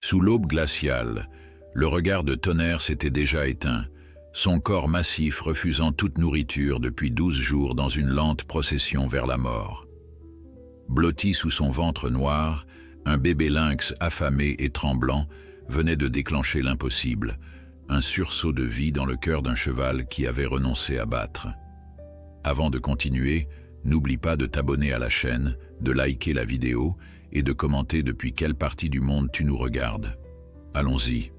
Sous l'aube glaciale, le regard de Tonnerre s'était déjà éteint, son corps massif refusant toute nourriture depuis 12 jours dans une lente procession vers la mort. Blotti sous son ventre noir, un bébé lynx affamé et tremblant venait de déclencher l'impossible, un sursaut de vie dans le cœur d'un cheval qui avait renoncé à battre. Avant de continuer, n'oublie pas de t'abonner à la chaîne, de liker la vidéo et de commenter depuis quelle partie du monde tu nous regardes. Allons-y.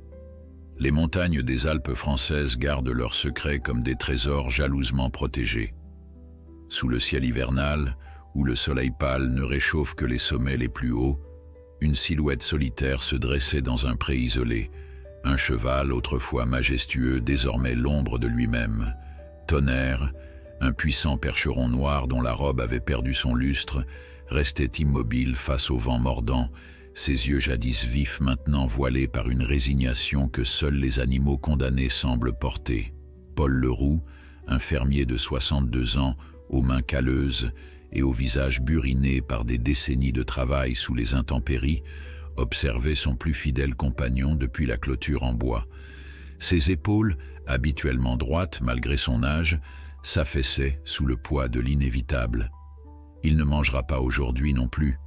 Les montagnes des Alpes françaises gardent leurs secrets comme des trésors jalousement protégés. Sous le ciel hivernal, où le soleil pâle ne réchauffe que les sommets les plus hauts, une silhouette solitaire se dressait dans un pré isolé, un cheval autrefois majestueux, désormais l'ombre de lui-même. Tonnerre, un puissant percheron noir dont la robe avait perdu son lustre, restait immobile face au vent mordant, ses yeux jadis vifs maintenant voilés par une résignation que seuls les animaux condamnés semblent porter. Paul Leroux, un fermier de 62 ans, aux mains calleuses et au visage buriné par des décennies de travail sous les intempéries, observait son plus fidèle compagnon depuis la clôture en bois. Ses épaules, habituellement droites malgré son âge, s'affaissaient sous le poids de l'inévitable. « Il ne mangera pas aujourd'hui non plus »,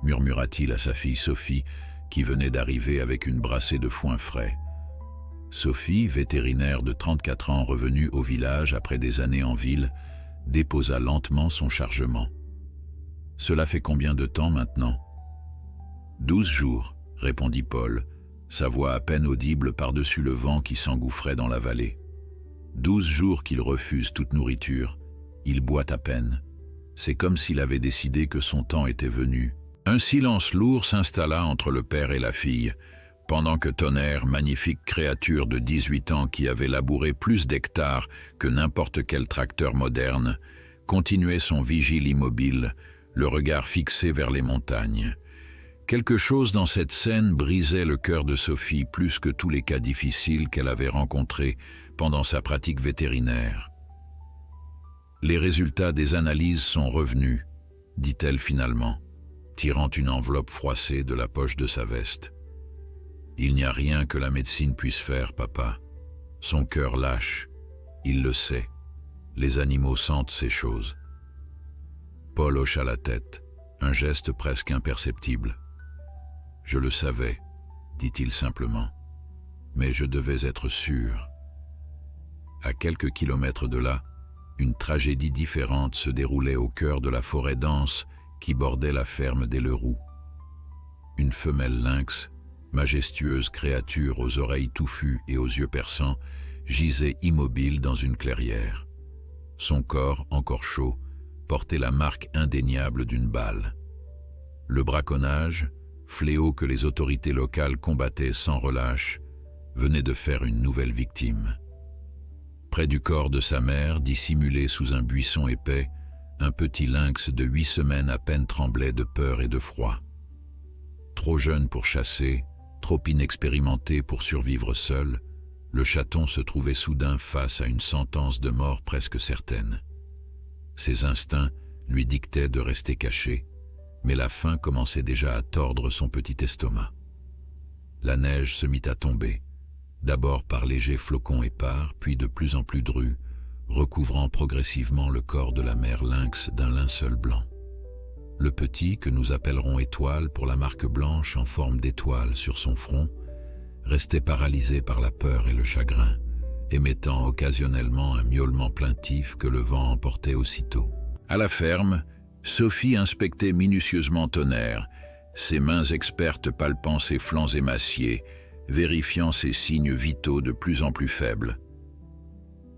murmura-t-il à sa fille Sophie, qui venait d'arriver avec une brassée de foin frais. Sophie, vétérinaire de 34 ans revenue au village après des années en ville, déposa lentement son chargement. « Cela fait combien de temps maintenant ?»« 12 jours, répondit Paul, sa voix à peine audible par-dessus le vent qui s'engouffrait dans la vallée. 12 jours qu'il refuse toute nourriture, il boit à peine. C'est comme s'il avait décidé que son temps était venu. Un silence lourd s'installa entre le père et la fille, pendant que Tonnerre, magnifique créature de 18 ans qui avait labouré plus d'hectares que n'importe quel tracteur moderne, continuait son vigile immobile, le regard fixé vers les montagnes. Quelque chose dans cette scène brisait le cœur de Sophie plus que tous les cas difficiles qu'elle avait rencontrés pendant sa pratique vétérinaire. « Les résultats des analyses sont revenus, » dit-elle finalement, tirant une enveloppe froissée de la poche de sa veste. « Il n'y a rien que la médecine puisse faire, papa. Son cœur lâche. Il le sait. Les animaux sentent ces choses. » Paul hocha la tête, un geste presque imperceptible. « Je le savais, » dit-il simplement, « mais je devais être sûr. » À quelques kilomètres de là, une tragédie différente se déroulait au cœur de la forêt dense qui bordait la ferme des Leroux. Une femelle lynx, majestueuse créature aux oreilles touffues et aux yeux perçants, gisait immobile dans une clairière. Son corps, encore chaud, portait la marque indéniable d'une balle. Le braconnage, fléau que les autorités locales combattaient sans relâche, venait de faire une nouvelle victime. Près du corps de sa mère, dissimulé sous un buisson épais, un petit lynx de 8 semaines à peine tremblait de peur et de froid. Trop jeune pour chasser, trop inexpérimenté pour survivre seul, le chaton se trouvait soudain face à une sentence de mort presque certaine. Ses instincts lui dictaient de rester caché, mais la faim commençait déjà à tordre son petit estomac. La neige se mit à tomber, d'abord par légers flocons épars, puis de plus en plus drus, recouvrant progressivement le corps de la mère lynx d'un linceul blanc. Le petit, que nous appellerons Étoile pour la marque blanche en forme d'étoile sur son front, restait paralysé par la peur et le chagrin, émettant occasionnellement un miaulement plaintif que le vent emportait aussitôt. À la ferme, Sophie inspectait minutieusement Tonnerre, ses mains expertes palpant ses flancs émaciés, vérifiant ses signes vitaux de plus en plus faibles.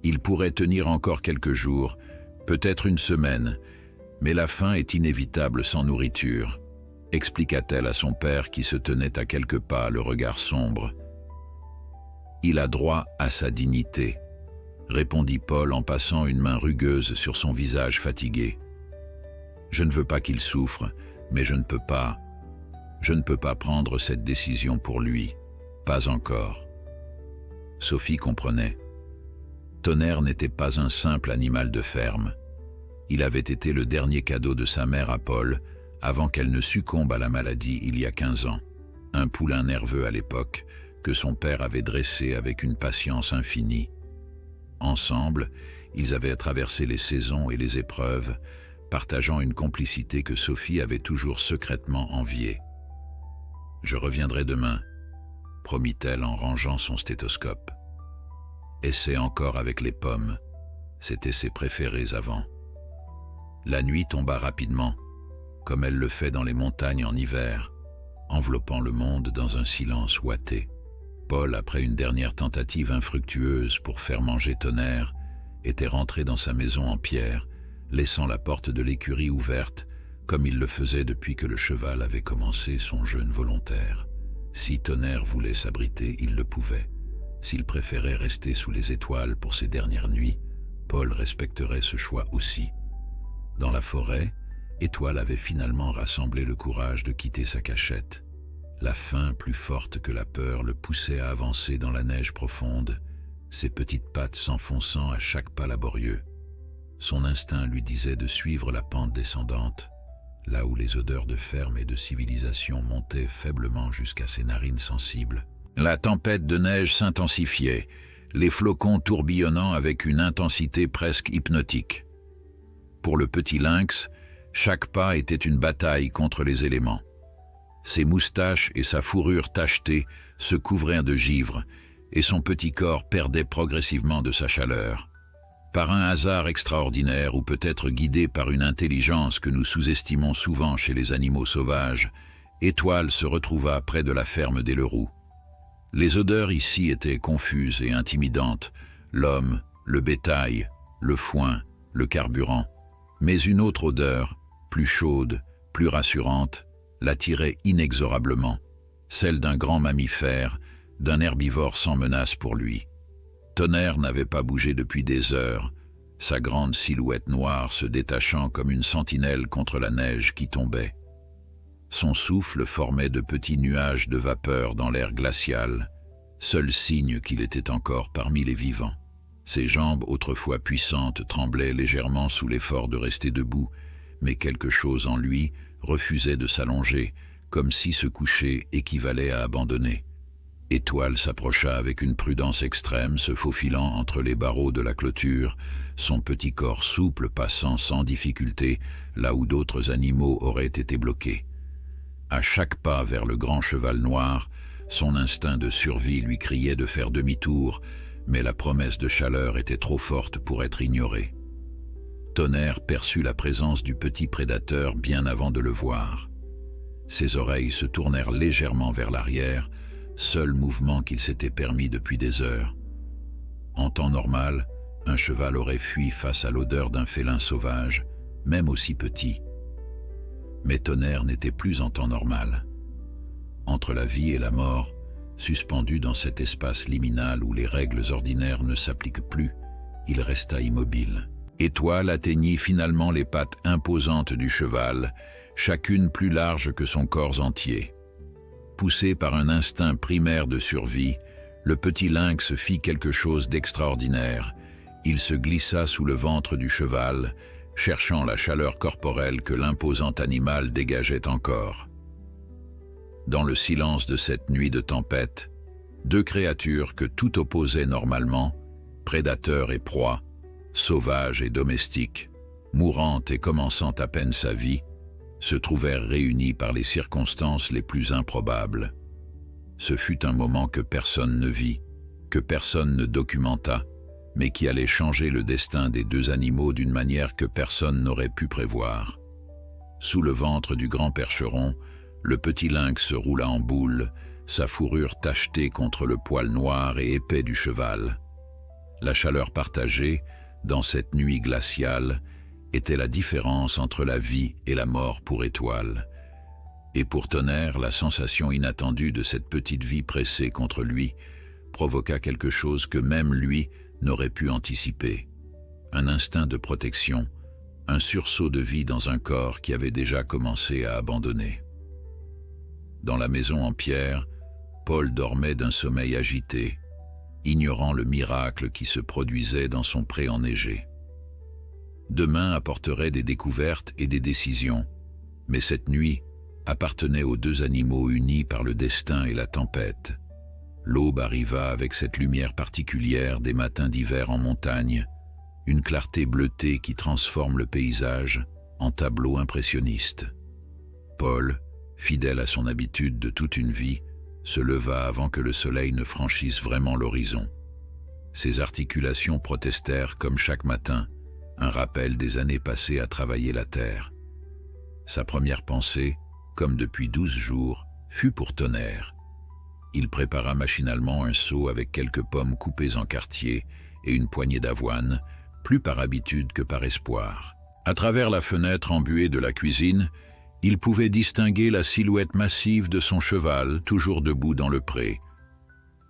Il pourrait tenir encore quelques jours, peut-être une semaine, mais la faim est inévitable sans nourriture, expliqua-t-elle à son père qui se tenait à quelques pas, le regard sombre. Il a droit à sa dignité, répondit Paul en passant une main rugueuse sur son visage fatigué. Je ne veux pas qu'il souffre, mais je ne peux pas prendre cette décision pour lui. Pas encore. Sophie comprenait. Tonnerre n'était pas un simple animal de ferme. Il avait été le dernier cadeau de sa mère à Paul, avant qu'elle ne succombe à la maladie il y a 15 ans. un poulain nerveux à l'époque, que son père avait dressé avec une patience infinie. Ensemble, ils avaient traversé les saisons et les épreuves, partageant une complicité que Sophie avait toujours secrètement enviée. « Je reviendrai demain », promit-elle en rangeant son stéthoscope. Essaie encore avec les pommes, c'étaient ses préférés avant. La nuit tomba rapidement, comme elle le fait dans les montagnes en hiver, enveloppant le monde dans un silence ouaté. Paul, après une dernière tentative infructueuse pour faire manger Tonnerre, était rentré dans sa maison en pierre, laissant la porte de l'écurie ouverte, comme il le faisait depuis que le cheval avait commencé son jeûne volontaire. Si Tonnerre voulait s'abriter, il le pouvait. S'il préférait rester sous les étoiles pour ses dernières nuits, Paul respecterait ce choix aussi. Dans la forêt, Étoile avait finalement rassemblé le courage de quitter sa cachette. La faim, plus forte que la peur, le poussait à avancer dans la neige profonde, ses petites pattes s'enfonçant à chaque pas laborieux. Son instinct lui disait de suivre la pente descendante, là où les odeurs de ferme et de civilisation montaient faiblement jusqu'à ses narines sensibles. La tempête de neige s'intensifiait, les flocons tourbillonnant avec une intensité presque hypnotique. Pour le petit lynx, chaque pas était une bataille contre les éléments. Ses moustaches et sa fourrure tachetée se couvraient de givre, et son petit corps perdait progressivement de sa chaleur. Par un hasard extraordinaire ou peut-être guidé par une intelligence que nous sous-estimons souvent chez les animaux sauvages, Étoile se retrouva près de la ferme des Leroux. Les odeurs ici étaient confuses et intimidantes, l'homme, le bétail, le foin, le carburant. Mais une autre odeur, plus chaude, plus rassurante, l'attirait inexorablement, celle d'un grand mammifère, d'un herbivore sans menace pour lui. Tonnerre n'avait pas bougé depuis des heures, sa grande silhouette noire se détachant comme une sentinelle contre la neige qui tombait. Son souffle formait de petits nuages de vapeur dans l'air glacial, seul signe qu'il était encore parmi les vivants. Ses jambes, autrefois puissantes, tremblaient légèrement sous l'effort de rester debout, mais quelque chose en lui refusait de s'allonger, comme si se coucher équivalait à abandonner. Étoile s'approcha avec une prudence extrême, se faufilant entre les barreaux de la clôture, son petit corps souple passant sans difficulté là où d'autres animaux auraient été bloqués. À chaque pas vers le grand cheval noir, son instinct de survie lui criait de faire demi-tour, mais la promesse de chaleur était trop forte pour être ignorée. Tonnerre perçut la présence du petit prédateur bien avant de le voir. Ses oreilles se tournèrent légèrement vers l'arrière, seul mouvement qu'il s'était permis depuis des heures. En temps normal, un cheval aurait fui face à l'odeur d'un félin sauvage, même aussi petit. Mais Tonnerre n'était plus en temps normal. Entre la vie et la mort, suspendu dans cet espace liminal où les règles ordinaires ne s'appliquent plus, il resta immobile. Étoile atteignit finalement les pattes imposantes du cheval, chacune plus large que son corps entier. Poussé par un instinct primaire de survie, le petit lynx fit quelque chose d'extraordinaire. Il se glissa sous le ventre du cheval, cherchant la chaleur corporelle que l'imposant animal dégageait encore. Dans le silence de cette nuit de tempête, deux créatures que tout opposait normalement, prédateur et proie, sauvage et domestique, mourante et commençant à peine sa vie, se trouvèrent réunis par les circonstances les plus improbables. Ce fut un moment que personne ne vit, que personne ne documenta, mais qui allait changer le destin des deux animaux d'une manière que personne n'aurait pu prévoir. Sous le ventre du grand percheron, le petit lynx se roula en boule, sa fourrure tachetée contre le poil noir et épais du cheval. La chaleur partagée, dans cette nuit glaciale, était la différence entre la vie et la mort pour Étoile. Et pour Tonnerre, la sensation inattendue de cette petite vie pressée contre lui provoqua quelque chose que même lui n'aurait pu anticiper. Un instinct de protection, un sursaut de vie dans un corps qui avait déjà commencé à abandonner. Dans la maison en pierre, Paul dormait d'un sommeil agité, ignorant le miracle qui se produisait dans son pré enneigé. Demain apporterait des découvertes et des décisions, mais cette nuit appartenait aux deux animaux unis par le destin et la tempête. L'aube arriva avec cette lumière particulière des matins d'hiver en montagne, une clarté bleutée qui transforme le paysage en tableau impressionniste. Paul, fidèle à son habitude de toute une vie, se leva avant que le soleil ne franchisse vraiment l'horizon. Ses articulations protestèrent comme chaque matin, un rappel des années passées à travailler la terre. Sa première pensée, comme depuis 12 jours, fut pour Tonnerre. Il prépara machinalement un seau avec quelques pommes coupées en quartiers et une poignée d'avoine, plus par habitude que par espoir. À travers la fenêtre embuée de la cuisine, il pouvait distinguer la silhouette massive de son cheval, toujours debout dans le pré.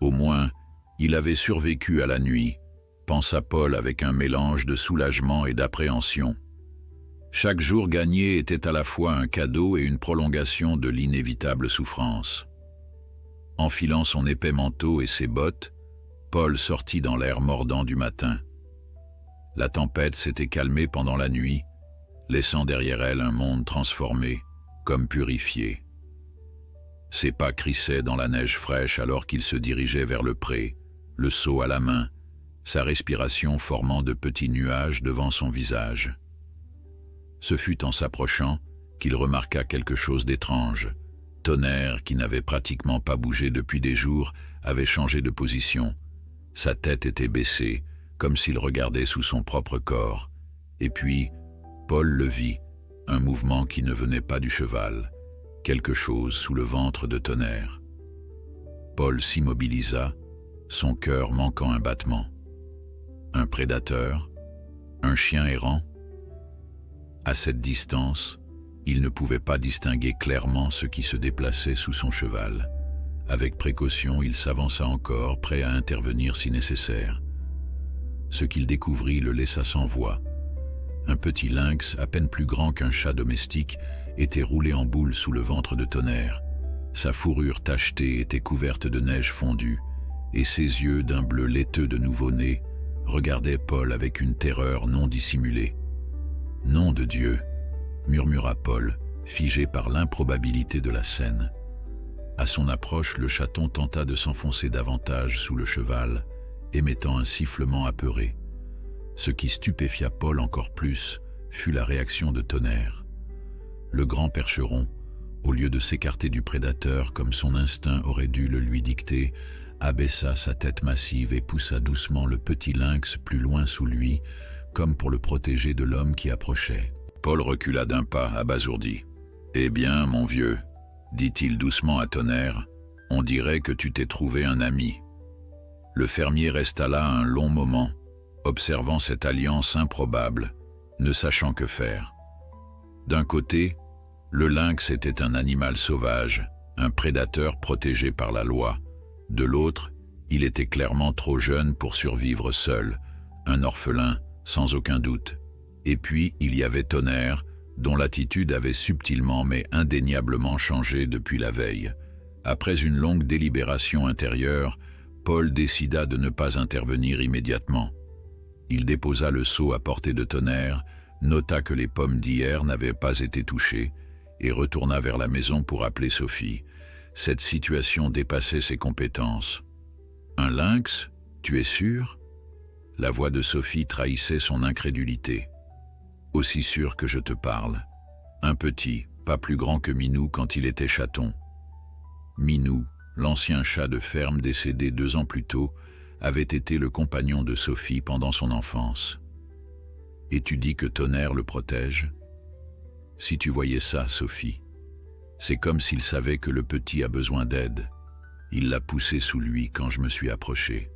Au moins, il avait survécu à la nuit, pensa Paul avec un mélange de soulagement et d'appréhension. Chaque jour gagné était à la fois un cadeau et une prolongation de l'inévitable souffrance. Enfilant son épais manteau et ses bottes, Paul sortit dans l'air mordant du matin. La tempête s'était calmée pendant la nuit, laissant derrière elle un monde transformé, comme purifié. Ses pas crissaient dans la neige fraîche alors qu'il se dirigeait vers le pré, le seau à la main, sa respiration formant de petits nuages devant son visage. Ce fut en s'approchant qu'il remarqua quelque chose d'étrange. Tonnerre, qui n'avait pratiquement pas bougé depuis des jours, avait changé de position. Sa tête était baissée, comme s'il regardait sous son propre corps. Et puis, Paul le vit, un mouvement qui ne venait pas du cheval, quelque chose sous le ventre de Tonnerre. Paul s'immobilisa, son cœur manquant un battement. Un prédateur? Un chien errant? À cette distance, il ne pouvait pas distinguer clairement ce qui se déplaçait sous son cheval. Avec précaution, il s'avança encore, prêt à intervenir si nécessaire. Ce qu'il découvrit le laissa sans voix. Un petit lynx, à peine plus grand qu'un chat domestique, était roulé en boule sous le ventre de Tonnerre. Sa fourrure tachetée était couverte de neige fondue, et ses yeux d'un bleu laiteux de nouveau-né regardaient Paul avec une terreur non dissimulée. « Nom de Dieu !» murmura Paul, figé par l'improbabilité de la scène. À son approche, le chaton tenta de s'enfoncer davantage sous le cheval, émettant un sifflement apeuré. Ce qui stupéfia Paul encore plus fut la réaction de Tonnerre. Le grand percheron, au lieu de s'écarter du prédateur comme son instinct aurait dû le lui dicter, abaissa sa tête massive et poussa doucement le petit lynx plus loin sous lui, comme pour le protéger de l'homme qui approchait. Paul recula d'un pas, abasourdi. « Eh bien, mon vieux, dit-il doucement à Tonnerre, on dirait que tu t'es trouvé un ami. » Le fermier resta là un long moment, observant cette alliance improbable, ne sachant que faire. D'un côté, le lynx était un animal sauvage, un prédateur protégé par la loi. De l'autre, il était clairement trop jeune pour survivre seul, un orphelin, sans aucun doute. Et puis, il y avait Tonnerre, dont l'attitude avait subtilement mais indéniablement changé depuis la veille. Après une longue délibération intérieure, Paul décida de ne pas intervenir immédiatement. Il déposa le seau à portée de Tonnerre, nota que les pommes d'hier n'avaient pas été touchées, et retourna vers la maison pour appeler Sophie. Cette situation dépassait ses compétences. « Un lynx, tu es sûr ?» La voix de Sophie trahissait son incrédulité. « Aussi sûr que je te parle. Un petit, pas plus grand que Minou quand il était chaton. » Minou, l'ancien chat de ferme décédé 2 ans plus tôt, avait été le compagnon de Sophie pendant son enfance. « Et tu dis que Tonnerre le protège ? Si tu voyais ça, Sophie, c'est comme s'il savait que le petit a besoin d'aide. Il l'a poussé sous lui quand je me suis approché. »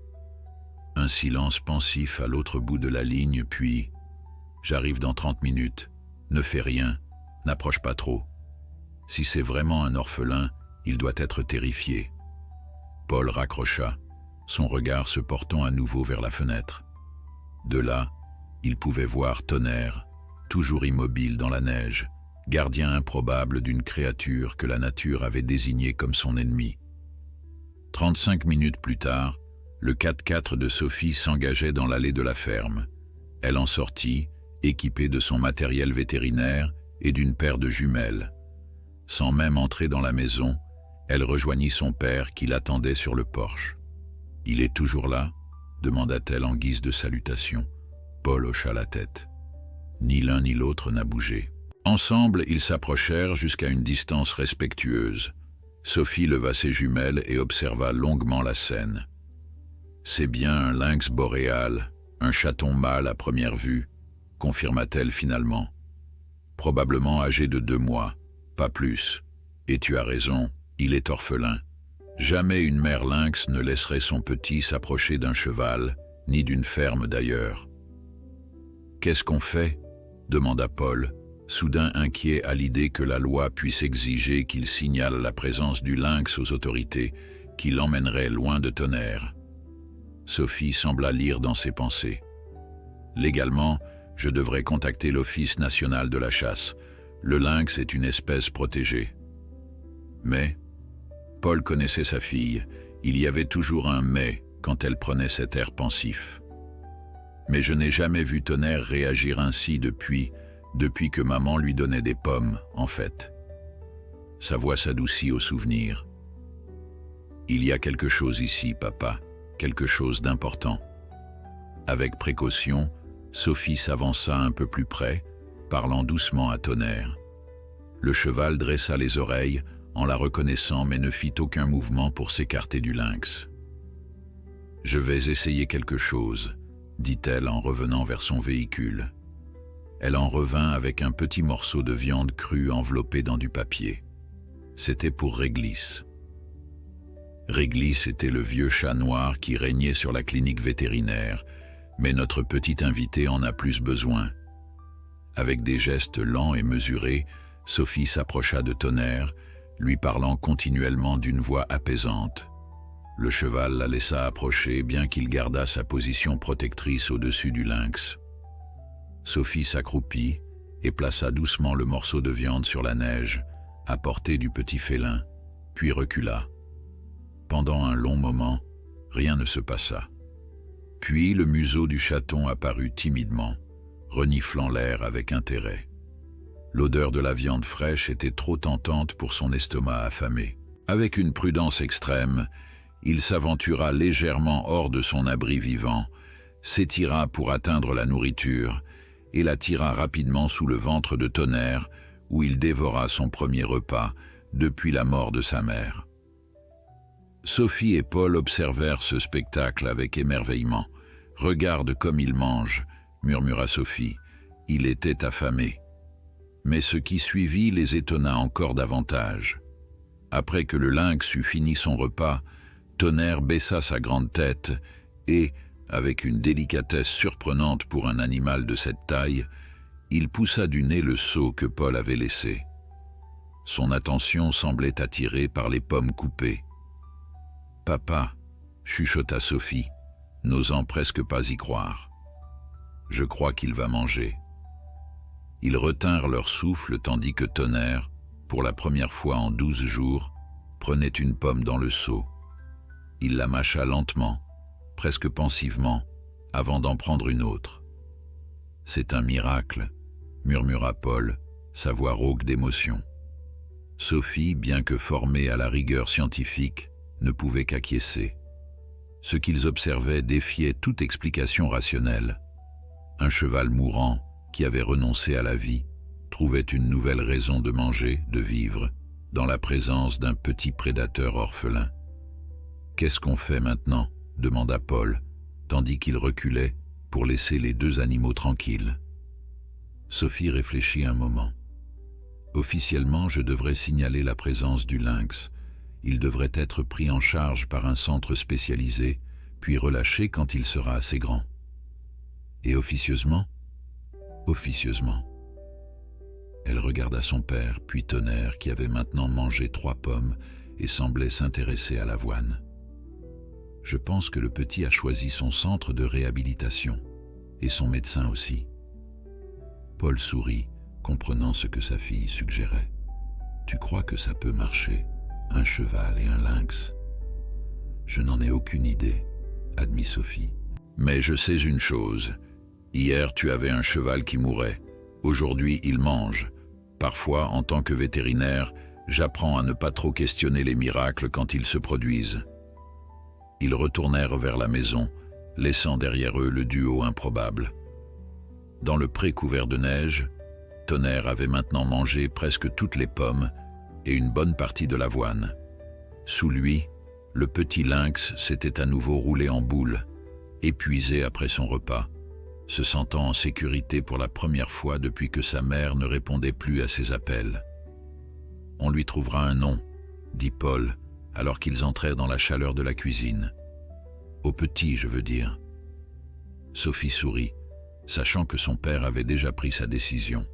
Un silence pensif à l'autre bout de la ligne, puis « J'arrive dans 30 minutes. Ne fais rien. N'approche pas trop. Si c'est vraiment un orphelin, il doit être terrifié. » Paul raccrocha, son regard se portant à nouveau vers la fenêtre. De là, il pouvait voir Tonnerre, toujours immobile dans la neige, gardien improbable d'une créature que la nature avait désignée comme son ennemi. 35 minutes plus tard, le 4x4 de Sophie s'engageait dans l'allée de la ferme. Elle en sortit, équipée de son matériel vétérinaire et d'une paire de jumelles. Sans même entrer dans la maison, elle rejoignit son père qui l'attendait sur le porche. « Il est toujours là ?» demanda-t-elle en guise de salutation. Paul hocha la tête. Ni l'un ni l'autre n'a bougé. Ensemble, ils s'approchèrent jusqu'à une distance respectueuse. Sophie leva ses jumelles et observa longuement la scène. « C'est bien un lynx boréal, un chaton mâle à première vue, » confirma-t-elle finalement. « Probablement âgé de 2 mois, pas plus. Et tu as raison, il est orphelin. Jamais une mère lynx ne laisserait son petit s'approcher d'un cheval, ni d'une ferme d'ailleurs. »« Qu'est-ce qu'on fait ?» demanda Paul, soudain inquiet à l'idée que la loi puisse exiger qu'il signale la présence du lynx aux autorités, qui l'emmèneraient loin de Tonnerre. Sophie sembla lire dans ses pensées. « Légalement, je devrais contacter l'Office national de la chasse. Le lynx est une espèce protégée. » Mais Paul connaissait sa fille. Il y avait toujours un « mais » quand elle prenait cet air pensif. « Mais je n'ai jamais vu Tonnerre réagir ainsi depuis que maman lui donnait des pommes, en fait. » Sa voix s'adoucit au souvenir. « Il y a quelque chose ici, papa, quelque chose d'important. » Avec précaution, Sophie s'avança un peu plus près, parlant doucement à Tonnerre. Le cheval dressa les oreilles, en la reconnaissant mais ne fit aucun mouvement pour s'écarter du lynx. « Je vais essayer quelque chose, » dit-elle en revenant vers son véhicule. Elle en revint avec un petit morceau de viande crue enveloppé dans du papier. C'était pour Réglisse. Réglisse était le vieux chat noir qui régnait sur la clinique vétérinaire, mais notre petite invitée en a plus besoin. Avec des gestes lents et mesurés, Sophie s'approcha de Tonnerre, lui parlant continuellement d'une voix apaisante. Le cheval la laissa approcher, bien qu'il gardât sa position protectrice au-dessus du lynx. Sophie s'accroupit et plaça doucement le morceau de viande sur la neige, à portée du petit félin, puis recula. Pendant un long moment, rien ne se passa. Puis le museau du chaton apparut timidement, reniflant l'air avec intérêt. L'odeur de la viande fraîche était trop tentante pour son estomac affamé. Avec une prudence extrême, il s'aventura légèrement hors de son abri vivant, s'étira pour atteindre la nourriture et la tira rapidement sous le ventre de Tonnerre, où il dévora son premier repas depuis la mort de sa mère. Sophie et Paul observèrent ce spectacle avec émerveillement. « Regarde comme il mange » murmura Sophie. « Il était affamé. » Mais ce qui suivit les étonna encore davantage. Après que le lynx eut fini son repas, Tonnerre baissa sa grande tête et, avec une délicatesse surprenante pour un animal de cette taille, il poussa du nez le seau que Paul avait laissé. Son attention semblait attirée par les pommes coupées. « Papa » chuchota Sophie, n'osant presque pas y croire. « Je crois qu'il va manger. » Ils retinrent leur souffle tandis que Tonnerre, pour la première fois en 12 jours, prenait une pomme dans le seau. Il la mâcha lentement, presque pensivement, avant d'en prendre une autre. « C'est un miracle » murmura Paul, sa voix rauque d'émotion. Sophie, bien que formée à la rigueur scientifique, ne pouvait qu'acquiescer. Ce qu'ils observaient défiait toute explication rationnelle. Un cheval mourant, qui avait renoncé à la vie, trouvait une nouvelle raison de manger, de vivre, dans la présence d'un petit prédateur orphelin. « Qu'est-ce qu'on fait maintenant ?» demanda Paul, tandis qu'il reculait pour laisser les 2 animaux tranquilles. Sophie réfléchit un moment. « Officiellement, je devrais signaler la présence du lynx. Il devrait être pris en charge par un centre spécialisé, puis relâché quand il sera assez grand. » Et officieusement ? Officieusement. Elle regarda son père, puis Tonnerre, qui avait maintenant mangé 3 pommes et semblait s'intéresser à l'avoine. « Je pense que le petit a choisi son centre de réhabilitation, et son médecin aussi. » Paul sourit, comprenant ce que sa fille suggérait. « Tu crois que ça peut marcher, un cheval et un lynx ?»« Je n'en ai aucune idée, » admit Sophie. « Mais je sais une chose. Hier, tu avais un cheval qui mourait. Aujourd'hui, il mange. Parfois, en tant que vétérinaire, J'apprends à ne pas trop questionner les miracles quand ils se produisent. » Ils retournèrent vers la maison, laissant derrière eux le duo improbable. Dans le pré couvert de neige, Tonnerre avait maintenant mangé presque toutes les pommes et une bonne partie de l'avoine. Sous lui, le petit lynx s'était à nouveau roulé en boule, épuisé après son repas, se sentant en sécurité pour la première fois depuis que sa mère ne répondait plus à ses appels. « On lui trouvera un nom, » dit Paul, alors qu'ils entrèrent dans la chaleur de la cuisine. « Au petit, je veux dire. » Sophie sourit, sachant que son père avait déjà pris sa décision.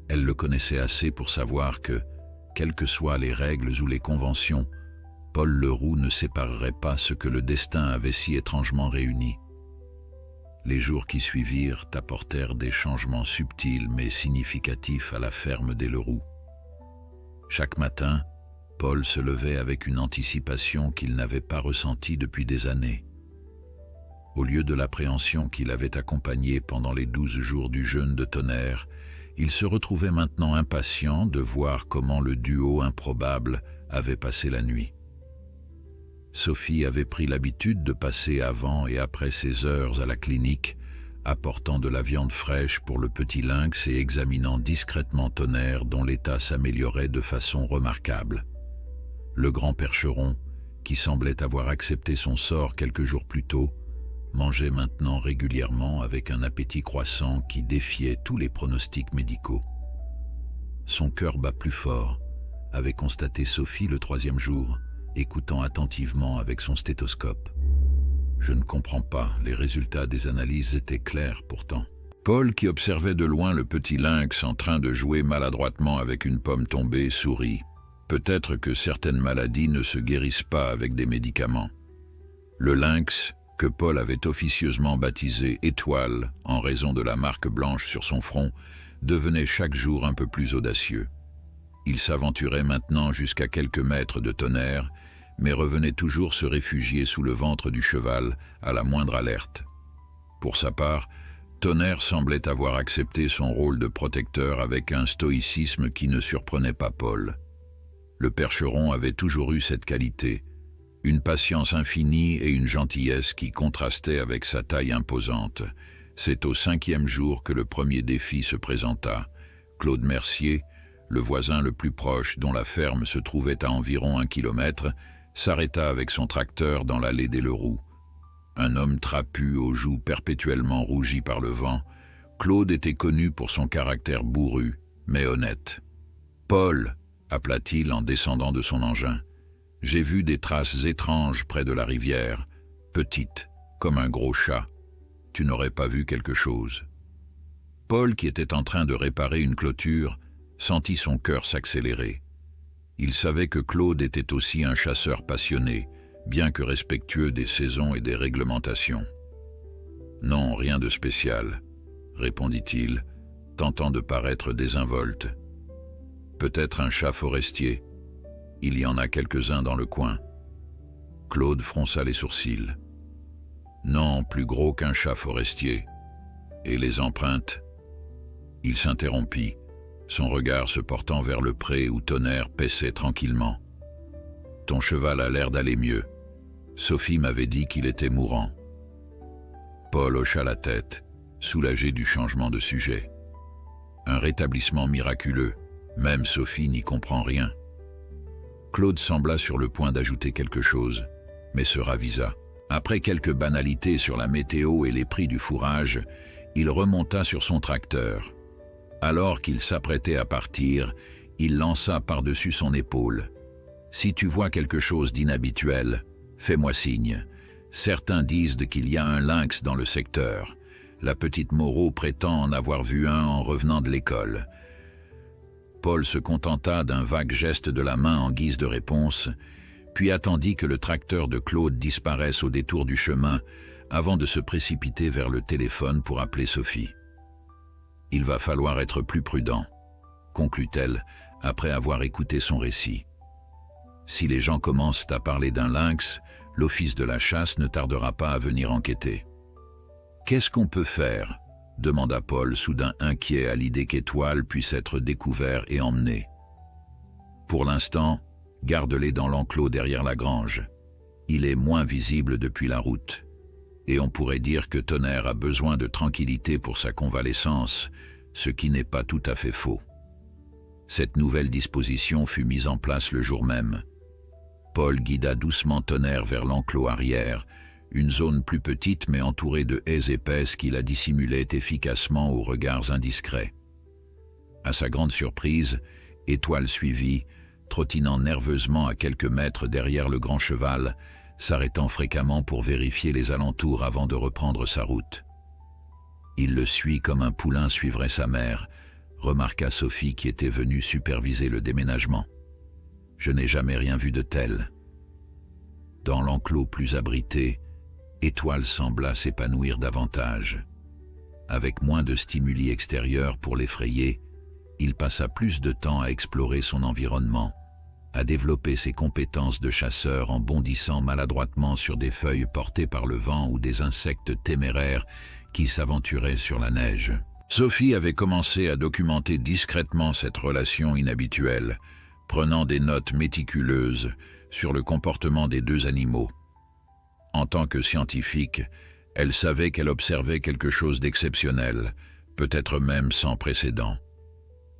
Elle le connaissait assez pour savoir que, quelles que soient les règles ou les conventions, Paul Leroux ne séparerait pas ce que le destin avait si étrangement réuni. Les jours qui suivirent apportèrent des changements subtils mais significatifs à la ferme des Leroux. Chaque matin, Paul se levait avec une anticipation qu'il n'avait pas ressentie depuis des années. Au lieu de l'appréhension qui l'avait accompagné pendant les 12 jours du jeûne de Tonnerre, il se retrouvait maintenant impatient de voir comment le duo improbable avait passé la nuit. Sophie avait pris l'habitude de passer avant et après ses heures à la clinique, apportant de la viande fraîche pour le petit lynx et examinant discrètement Tonnerre dont l'état s'améliorait de façon remarquable. Le grand percheron, qui semblait avoir accepté son sort quelques jours plus tôt, mangeait maintenant régulièrement avec un appétit croissant qui défiait tous les pronostics médicaux. Son cœur bat plus fort, avait constaté Sophie le 3e jour, écoutant attentivement avec son stéthoscope. « Je ne comprends pas, les résultats des analyses étaient clairs pourtant. » Paul, qui observait de loin le petit lynx en train de jouer maladroitement avec une pomme tombée, sourit. Peut-être que certaines maladies ne se guérissent pas avec des médicaments. Le lynx, que Paul avait officieusement baptisé Étoile en raison de la marque blanche sur son front, devenait chaque jour un peu plus audacieux. Il s'aventurait maintenant jusqu'à quelques mètres de Tonnerre, mais revenait toujours se réfugier sous le ventre du cheval à la moindre alerte. Pour sa part, Tonnerre semblait avoir accepté son rôle de protecteur avec un stoïcisme qui ne surprenait pas Paul. Le percheron avait toujours eu cette qualité, une patience infinie et une gentillesse qui contrastaient avec sa taille imposante. C'est au 5e jour que le premier défi se présenta. Claude Mercier, le voisin le plus proche dont la ferme se trouvait à environ 1 kilomètre, s'arrêta avec son tracteur dans l'allée des Leroux. Un homme trapu aux joues perpétuellement rougies par le vent, Claude était connu pour son caractère bourru, mais honnête. « Paul !» appela-t-il en descendant de son engin. « J'ai vu des traces étranges près de la rivière, petites, comme un gros chat. Tu n'aurais pas vu quelque chose ?» Paul, qui était en train de réparer une clôture, sentit son cœur s'accélérer. Il savait que Claude était aussi un chasseur passionné, bien que respectueux des saisons et des réglementations. « Non, rien de spécial, » répondit-il, tentant de paraître désinvolte. « Peut-être un chat forestier. Il y en a quelques-uns dans le coin. » Claude fronça les sourcils. « Non, plus gros qu'un chat forestier. Et les empreintes ?» Il s'interrompit, son regard se portant vers le pré où Tonnerre paissait tranquillement. « Ton cheval a l'air d'aller mieux. Sophie m'avait dit qu'il était mourant. » Paul hocha la tête, soulagé du changement de sujet. « Un rétablissement miraculeux. Même Sophie n'y comprend rien. » Claude sembla sur le point d'ajouter quelque chose, mais se ravisa. Après quelques banalités sur la météo et les prix du fourrage, il remonta sur son tracteur. Alors qu'il s'apprêtait à partir, il lança par-dessus son épaule. « Si tu vois quelque chose d'inhabituel, fais-moi signe. Certains disent qu'il y a un lynx dans le secteur. La petite Moreau prétend en avoir vu un en revenant de l'école. » Paul se contenta d'un vague geste de la main en guise de réponse, puis attendit que le tracteur de Claude disparaisse au détour du chemin avant de se précipiter vers le téléphone pour appeler Sophie. « Il va falloir être plus prudent, » conclut-elle après avoir écouté son récit. « Si les gens commencent à parler d'un lynx, l'office de la chasse ne tardera pas à venir enquêter. »« Qu'est-ce qu'on peut faire ?» demanda Paul, soudain inquiet à l'idée qu'Étoile puisse être découvert et emmené. « Pour l'instant, garde-les dans l'enclos derrière la grange. Il est moins visible depuis la route. Et on pourrait dire que Tonnerre a besoin de tranquillité pour sa convalescence, ce qui n'est pas tout à fait faux. Cette nouvelle disposition fut mise en place le jour même. Paul guida doucement Tonnerre vers l'enclos arrière, une zone plus petite mais entourée de haies épaisses qui la dissimulaient efficacement aux regards indiscrets. À sa grande surprise, Étoile suivit, trottinant nerveusement à quelques mètres derrière le grand cheval, s'arrêtant fréquemment pour vérifier les alentours avant de reprendre sa route. Il le suit comme un poulain suivrait sa mère, remarqua Sophie qui était venue superviser le déménagement. Je n'ai jamais rien vu de tel. Dans l'enclos plus abrité, Étoile sembla s'épanouir davantage. Avec moins de stimuli extérieurs pour l'effrayer, il passa plus de temps à explorer son environnement, à développer ses compétences de chasseur en bondissant maladroitement sur des feuilles portées par le vent ou des insectes téméraires qui s'aventuraient sur la neige. Sophie avait commencé à documenter discrètement cette relation inhabituelle, prenant des notes méticuleuses sur le comportement des deux animaux. En tant que scientifique, elle savait qu'elle observait quelque chose d'exceptionnel, peut-être même sans précédent.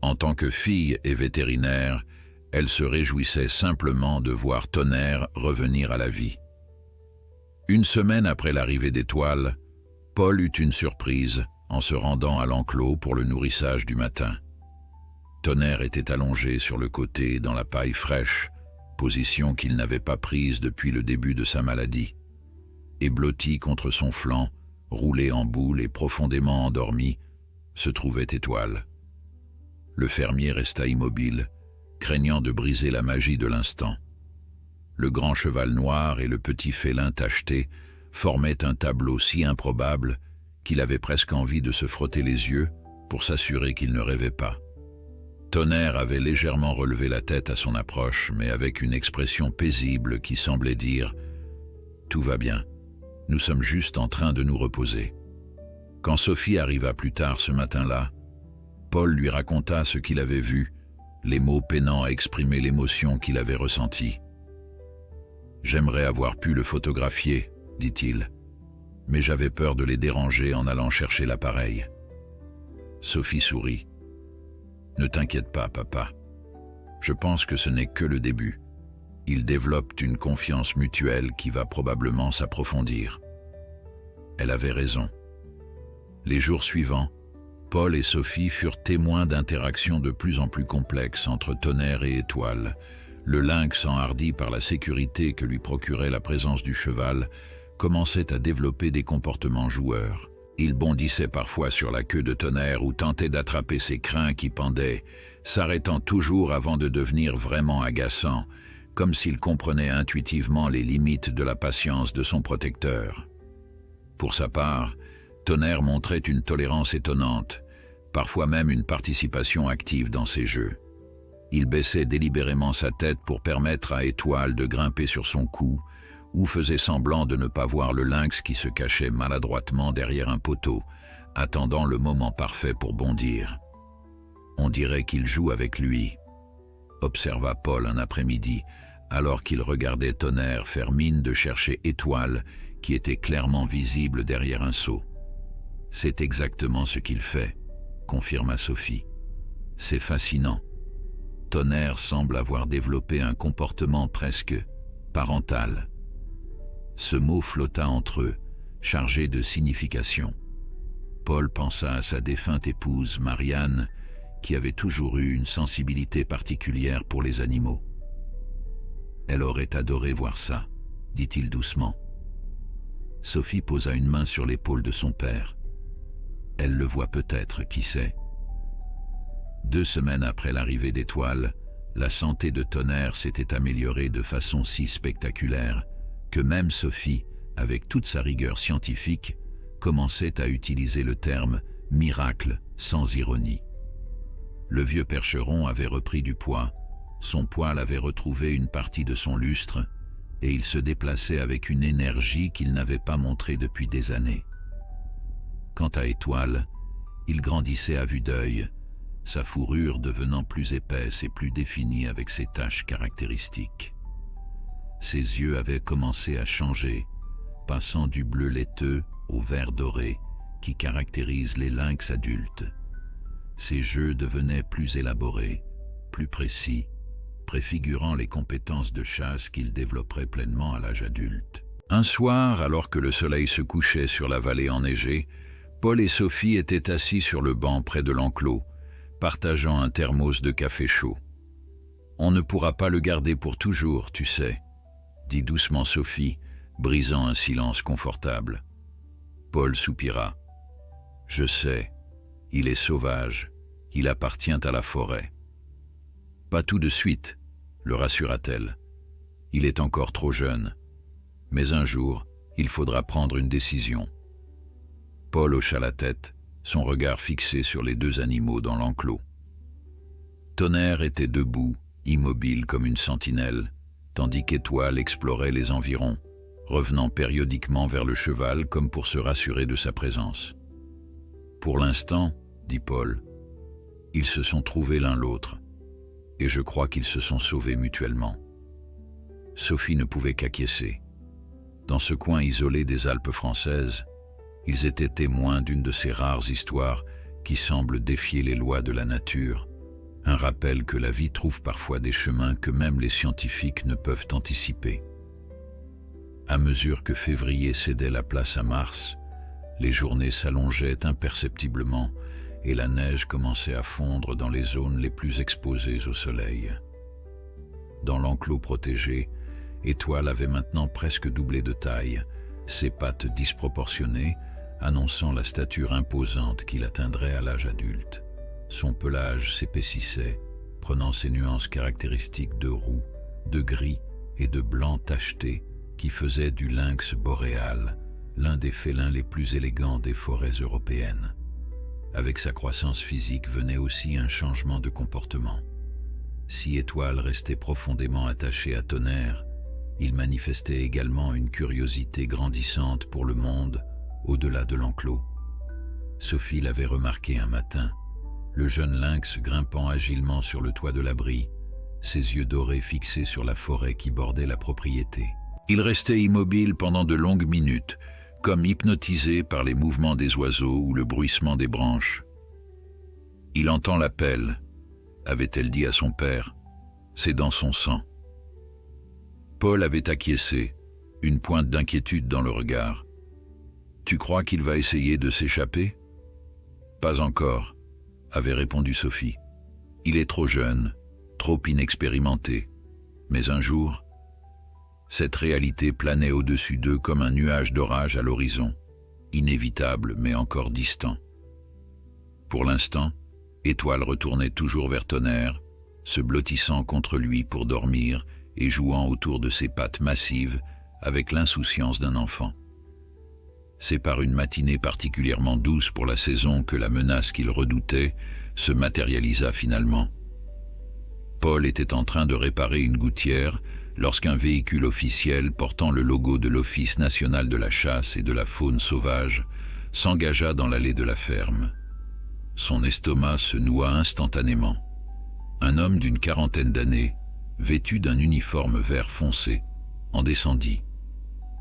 En tant que fille et vétérinaire, elle se réjouissait simplement de voir Tonnerre revenir à la vie. Une semaine après l'arrivée d'Étoile, Paul eut une surprise en se rendant à l'enclos pour le nourrissage du matin. Tonnerre était allongé sur le côté dans la paille fraîche, position qu'il n'avait pas prise depuis le début de sa maladie. Et blotti contre son flanc, roulé en boule et profondément endormi, se trouvait Étoile. Le fermier resta immobile, craignant de briser la magie de l'instant. Le grand cheval noir et le petit félin tacheté formaient un tableau si improbable qu'il avait presque envie de se frotter les yeux pour s'assurer qu'il ne rêvait pas. Tonnerre avait légèrement relevé la tête à son approche, mais avec une expression paisible qui semblait dire « Tout va bien, nous sommes juste en train de nous reposer ». Quand Sophie arriva plus tard ce matin-là, Paul lui raconta ce qu'il avait vu, les mots peinant à exprimer l'émotion qu'il avait ressentie. « J'aimerais avoir pu le photographier, dit-il, mais j'avais peur de les déranger en allant chercher l'appareil. » Sophie sourit. « Ne t'inquiète pas, papa. Je pense que ce n'est que le début. Ils développent une confiance mutuelle qui va probablement s'approfondir. » Elle avait raison. Les jours suivants, Paul et Sophie furent témoins d'interactions de plus en plus complexes entre Tonnerre et Étoile. Le lynx, enhardi par la sécurité que lui procurait la présence du cheval, commençait à développer des comportements joueurs. Il bondissait parfois sur la queue de Tonnerre ou tentait d'attraper ses crins qui pendaient, s'arrêtant toujours avant de devenir vraiment agaçant, comme s'il comprenait intuitivement les limites de la patience de son protecteur. Pour sa part, Tonnerre montrait une tolérance étonnante, parfois même une participation active dans ses jeux. Il baissait délibérément sa tête pour permettre à Étoile de grimper sur son cou, ou faisait semblant de ne pas voir le lynx qui se cachait maladroitement derrière un poteau, attendant le moment parfait pour bondir. « On dirait qu'il joue avec lui », observa Paul un après-midi, alors qu'il regardait Tonnerre faire mine de chercher Étoile, qui était clairement visible derrière un seau. « C'est exactement ce qu'il fait », confirma Sophie. « C'est fascinant. Tonnerre semble avoir développé un comportement presque parental. » Ce mot flotta entre eux, chargé de signification. Paul pensa à sa défunte épouse, Marianne, qui avait toujours eu une sensibilité particulière pour les animaux. « Elle aurait adoré voir ça », dit-il doucement. Sophie posa une main sur l'épaule de son père. « Elle le voit peut-être, qui sait ?» 2 semaines après l'arrivée d'Étoile, la santé de Tonnerre s'était améliorée de façon si spectaculaire que même Sophie, avec toute sa rigueur scientifique, commençait à utiliser le terme « miracle » sans ironie. Le vieux percheron avait repris du poids, son poil avait retrouvé une partie de son lustre, et il se déplaçait avec une énergie qu'il n'avait pas montrée depuis des années. Quant à Étoile, il grandissait à vue d'œil, sa fourrure devenant plus épaisse et plus définie avec ses taches caractéristiques. Ses yeux avaient commencé à changer, passant du bleu laiteux au vert doré qui caractérise les lynx adultes. Ses jeux devenaient plus élaborés, plus précis, préfigurant les compétences de chasse qu'il développerait pleinement à l'âge adulte. Un soir, alors que le soleil se couchait sur la vallée enneigée, Paul et Sophie étaient assis sur le banc près de l'enclos, partageant un thermos de café chaud. « On ne pourra pas le garder pour toujours, tu sais, » dit doucement Sophie, brisant un silence confortable. Paul soupira. « Je sais, il est sauvage, il appartient à la forêt. »« Pas tout de suite, » le rassura-t-elle. « Il est encore trop jeune. Mais un jour, il faudra prendre une décision. » Paul hocha la tête, son regard fixé sur les deux animaux dans l'enclos. Tonnerre était debout, immobile comme une sentinelle, tandis qu'Étoile explorait les environs, revenant périodiquement vers le cheval comme pour se rassurer de sa présence. « Pour l'instant, dit Paul, ils se sont trouvés l'un l'autre, et je crois qu'ils se sont sauvés mutuellement. » Sophie ne pouvait qu'acquiescer. Dans ce coin isolé des Alpes françaises, ils étaient témoins d'une de ces rares histoires qui semblent défier les lois de la nature, un rappel que la vie trouve parfois des chemins que même les scientifiques ne peuvent anticiper. À mesure que février cédait la place à mars, les journées s'allongeaient imperceptiblement et la neige commençait à fondre dans les zones les plus exposées au soleil. Dans l'enclos protégé, Étoile avait maintenant presque doublé de taille, ses pattes disproportionnées, annonçant la stature imposante qu'il atteindrait à l'âge adulte. Son pelage s'épaississait, prenant ses nuances caractéristiques de roux, de gris et de blanc tacheté qui faisaient du lynx boréal l'un des félins les plus élégants des forêts européennes. Avec sa croissance physique venait aussi un changement de comportement. Si Étoile restait profondément attaché à Tonnerre, il manifestait également une curiosité grandissante pour le monde au-delà de l'enclos. Sophie l'avait remarqué un matin, le jeune lynx grimpant agilement sur le toit de l'abri, ses yeux dorés fixés sur la forêt qui bordait la propriété. Il restait immobile pendant de longues minutes, comme hypnotisé par les mouvements des oiseaux ou le bruissement des branches. « Il entend l'appel », avait-elle dit à son père, « c'est dans son sang. » Paul avait acquiescé, une pointe d'inquiétude dans le regard. « Tu crois qu'il va essayer de s'échapper ?»« Pas encore, » avait répondu Sophie. « Il est trop jeune, trop inexpérimenté. Mais un jour... » Cette réalité planait au-dessus d'eux comme un nuage d'orage à l'horizon, inévitable mais encore distant. Pour l'instant, Étoile retournait toujours vers Tonnerre, se blottissant contre lui pour dormir et jouant autour de ses pattes massives avec l'insouciance d'un enfant. C'est par une matinée particulièrement douce pour la saison que la menace qu'il redoutait se matérialisa finalement. Paul était en train de réparer une gouttière lorsqu'un véhicule officiel portant le logo de l'Office national de la chasse et de la faune sauvage s'engagea dans l'allée de la ferme. Son estomac se noua instantanément. Un homme d'une quarantaine d'années, vêtu d'un uniforme vert foncé, en descendit.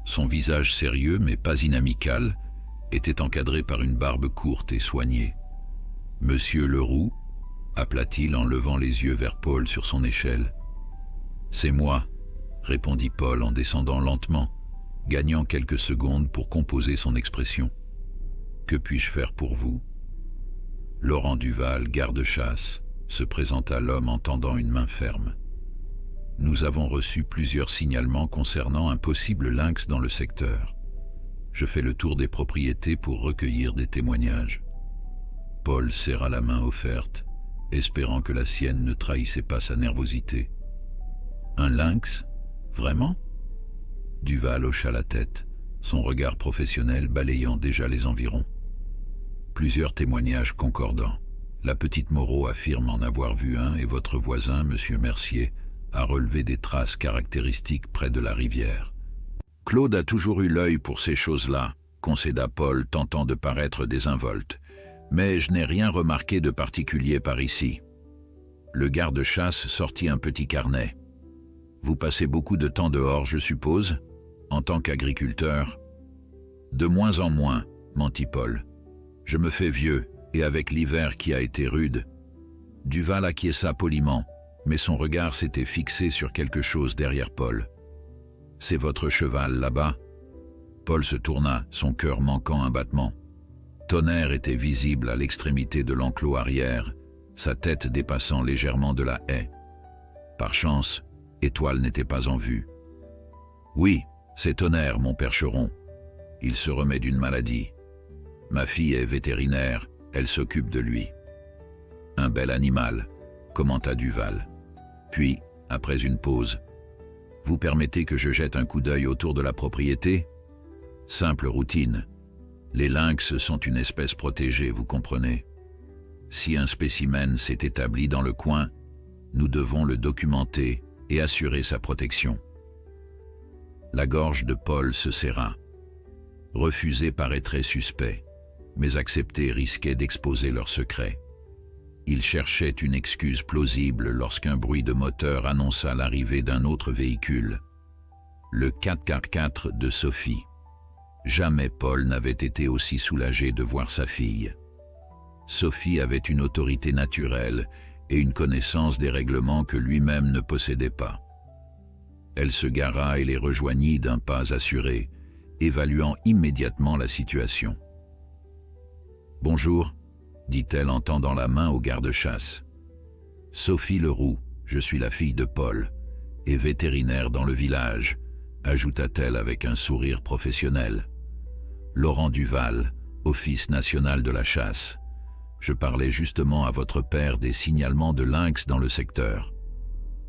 Son visage sérieux mais pas inamical était encadré par une barbe courte et soignée. « Monsieur Leroux » appela-t-il en levant les yeux vers Paul sur son échelle. « C'est moi », répondit Paul en descendant lentement, gagnant quelques secondes pour composer son expression. « Que puis-je faire pour vous ?» Laurent Duval, garde-chasse, se présenta l'homme en tendant une main ferme. « Nous avons reçu plusieurs signalements concernant un possible lynx dans le secteur. Je fais le tour des propriétés pour recueillir des témoignages. » Paul serra la main offerte, espérant que la sienne ne trahissait pas sa nervosité. « Un lynx ? Vraiment ?» Duval hocha la tête, son regard professionnel balayant déjà les environs. Plusieurs témoignages concordants. La petite Moreau affirme en avoir vu un et votre voisin, monsieur Mercier, a relevé des traces caractéristiques près de la rivière. Claude a toujours eu l'œil pour ces choses-là, concéda Paul, tentant de paraître désinvolte. Mais je n'ai rien remarqué de particulier par ici. Le garde-chasse sortit un petit carnet. Vous passez beaucoup de temps dehors, je suppose, en tant qu'agriculteur? De moins en moins, mentit Paul. Je me fais vieux, et avec l'hiver qui a été rude. Duval acquiesça poliment, mais son regard s'était fixé sur quelque chose derrière Paul. C'est votre cheval là-bas? Paul se tourna, son cœur manquant un battement. Tonnerre était visible à l'extrémité de l'enclos arrière, sa tête dépassant légèrement de la haie. Par chance, Étoile n'était pas en vue. Oui, c'est Tonnerre, mon percheron. Il se remet d'une maladie. Ma fille est vétérinaire, elle s'occupe de lui. Un bel animal, commenta Duval. Puis, après une pause, vous permettez que je jette un coup d'œil autour de la propriété? Simple routine. Les lynx sont une espèce protégée, vous comprenez. Si un spécimen s'est établi dans le coin, nous devons le documenter et assurer sa protection. La gorge de Paul se serra. Refuser paraîtrait suspect, mais accepter risquait d'exposer leur secret. Il cherchait une excuse plausible lorsqu'un bruit de moteur annonça l'arrivée d'un autre véhicule. Le 4x4 de Sophie. Jamais Paul n'avait été aussi soulagé de voir sa fille. Sophie avait une autorité naturelle et une connaissance des règlements que lui-même ne possédait pas. Elle se gara et les rejoignit d'un pas assuré, évaluant immédiatement la situation. « Bonjour », dit-elle en tendant la main au garde-chasse. « Sophie Leroux, je suis la fille de Paul, et vétérinaire dans le village », ajouta-t-elle avec un sourire professionnel. « Laurent Duval, Office national de la chasse. Je parlais justement à votre père des signalements de lynx dans le secteur. »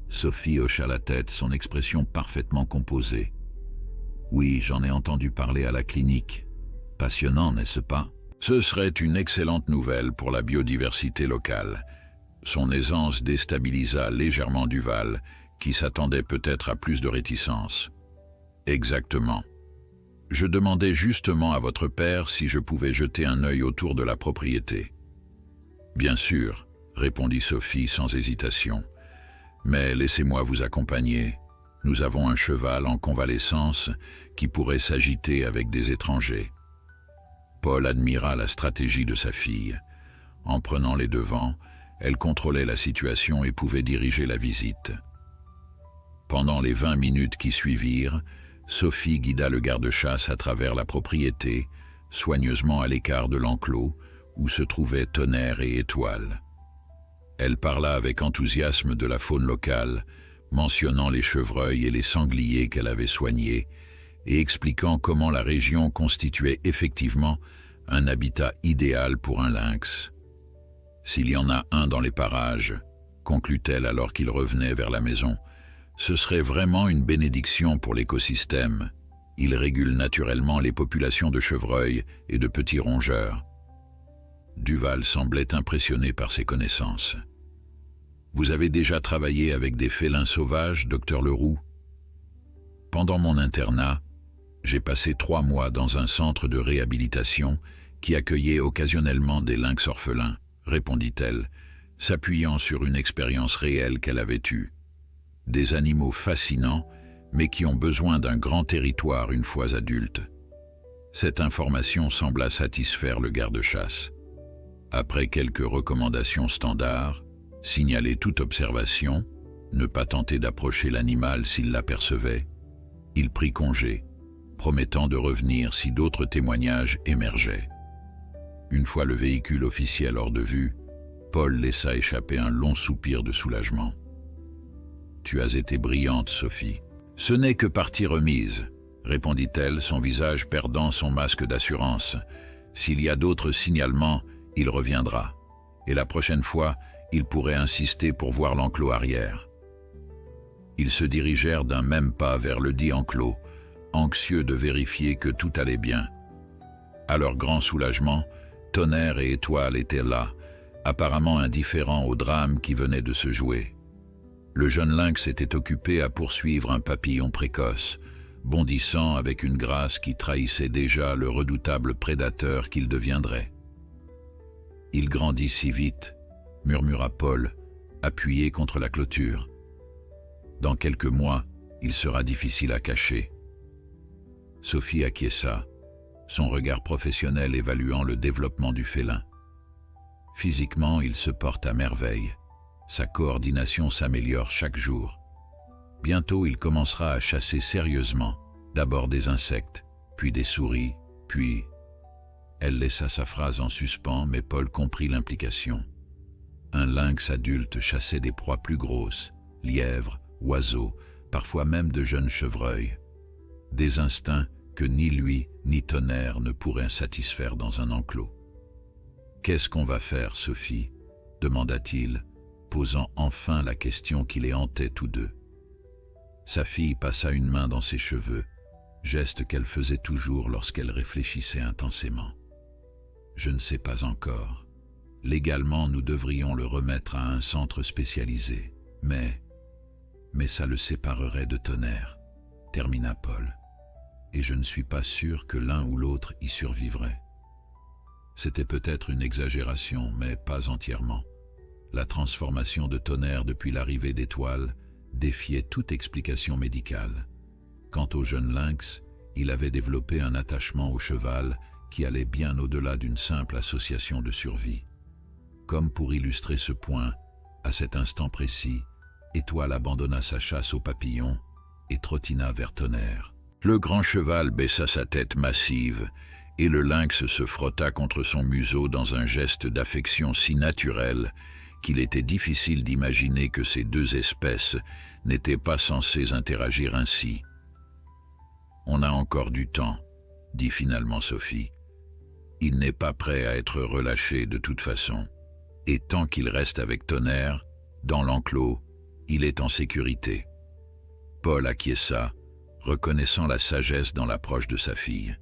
Sophie hocha la tête, son expression parfaitement composée. « Oui, j'en ai entendu parler à la clinique. Passionnant, n'est-ce pas? Ce serait une excellente nouvelle pour la biodiversité locale. » Son aisance déstabilisa légèrement Duval, qui s'attendait peut-être à plus de réticence. « Exactement. Je demandais justement à votre père si je pouvais jeter un œil autour de la propriété. »« Bien sûr, » répondit Sophie sans hésitation. « Mais laissez-moi vous accompagner. Nous avons un cheval en convalescence qui pourrait s'agiter avec des étrangers. » Paul admira la stratégie de sa fille. En prenant les devants, elle contrôlait la situation et pouvait diriger la visite. Pendant les 20 minutes qui suivirent, Sophie guida le garde-chasse à travers la propriété, soigneusement à l'écart de l'enclos, où se trouvaient Tonnerre et Étoile. Elle parla avec enthousiasme de la faune locale, mentionnant les chevreuils et les sangliers qu'elle avait soignés, et expliquant comment la région constituait effectivement un habitat idéal pour un lynx. « S'il y en a un dans les parages, » conclut-elle alors qu'il revenait vers la maison, « ce serait vraiment une bénédiction pour l'écosystème. Il régule naturellement les populations de chevreuils et de petits rongeurs. » Duval semblait impressionné par ses connaissances. « Vous avez déjà travaillé avec des félins sauvages, docteur Leroux? » « Pendant mon internat, j'ai passé 3 mois dans un centre de réhabilitation qui accueillait occasionnellement des lynx orphelins, » répondit-elle, s'appuyant sur une expérience réelle qu'elle avait eue. Des animaux fascinants, mais qui ont besoin d'un grand territoire une fois adultes. Cette information sembla satisfaire le garde-chasse. Après quelques recommandations standards, signaler toute observation, ne pas tenter d'approcher l'animal s'il l'apercevait, il prit congé, promettant de revenir si d'autres témoignages émergeaient. Une fois le véhicule officiel hors de vue, Paul laissa échapper un long soupir de soulagement. « Tu as été brillante, Sophie. »« Ce n'est que partie remise, » répondit-elle, son visage perdant son masque d'assurance. « S'il y a d'autres signalements, il reviendra. Et la prochaine fois, il pourrait insister pour voir l'enclos arrière. » Ils se dirigèrent d'un même pas vers le dit enclos, anxieux de vérifier que tout allait bien. À leur grand soulagement, Tonnerre et Étoile étaient là, apparemment indifférents au drame qui venait de se jouer. Le jeune lynx était occupé à poursuivre un papillon précoce, bondissant avec une grâce qui trahissait déjà le redoutable prédateur qu'il deviendrait. Il grandit si vite, murmura Paul, appuyé contre la clôture. Dans quelques mois, il sera difficile à cacher. Sophie acquiesça, son regard professionnel évaluant le développement du félin. Physiquement, il se porte à merveille. Sa coordination s'améliore chaque jour. Bientôt, il commencera à chasser sérieusement, d'abord des insectes, puis des souris, puis... Elle laissa sa phrase en suspens, mais Paul comprit l'implication. Un lynx adulte chassait des proies plus grosses, lièvres, oiseaux, parfois même de jeunes chevreuils. Des instincts que ni lui ni Tonnerre ne pourraient satisfaire dans un enclos. « Qu'est-ce qu'on va faire, Sophie ?» demanda-t-il, posant enfin la question qui les hantait tous deux. Sa fille passa une main dans ses cheveux, geste qu'elle faisait toujours lorsqu'elle réfléchissait intensément. « Je ne sais pas encore. Légalement, nous devrions le remettre à un centre spécialisé, mais ça le séparerait de Tonnerre, termina Paul. Et je ne suis pas sûr que l'un ou l'autre y survivrait. » C'était peut-être une exagération, mais pas entièrement. La transformation de Tonnerre depuis l'arrivée d'Étoile défiait toute explication médicale. Quant au jeune lynx, il avait développé un attachement au cheval qui allait bien au-delà d'une simple association de survie. Comme pour illustrer ce point, à cet instant précis, Étoile abandonna sa chasse aux papillons et trottina vers Tonnerre. Le grand cheval baissa sa tête massive et le lynx se frotta contre son museau dans un geste d'affection si naturel qu'il était difficile d'imaginer que ces deux espèces n'étaient pas censées interagir ainsi. « On a encore du temps, » dit finalement Sophie. « Il n'est pas prêt à être relâché de toute façon, et tant qu'il reste avec Tonnerre, dans l'enclos, il est en sécurité. » Paul acquiesça, reconnaissant la sagesse dans l'approche de sa fille.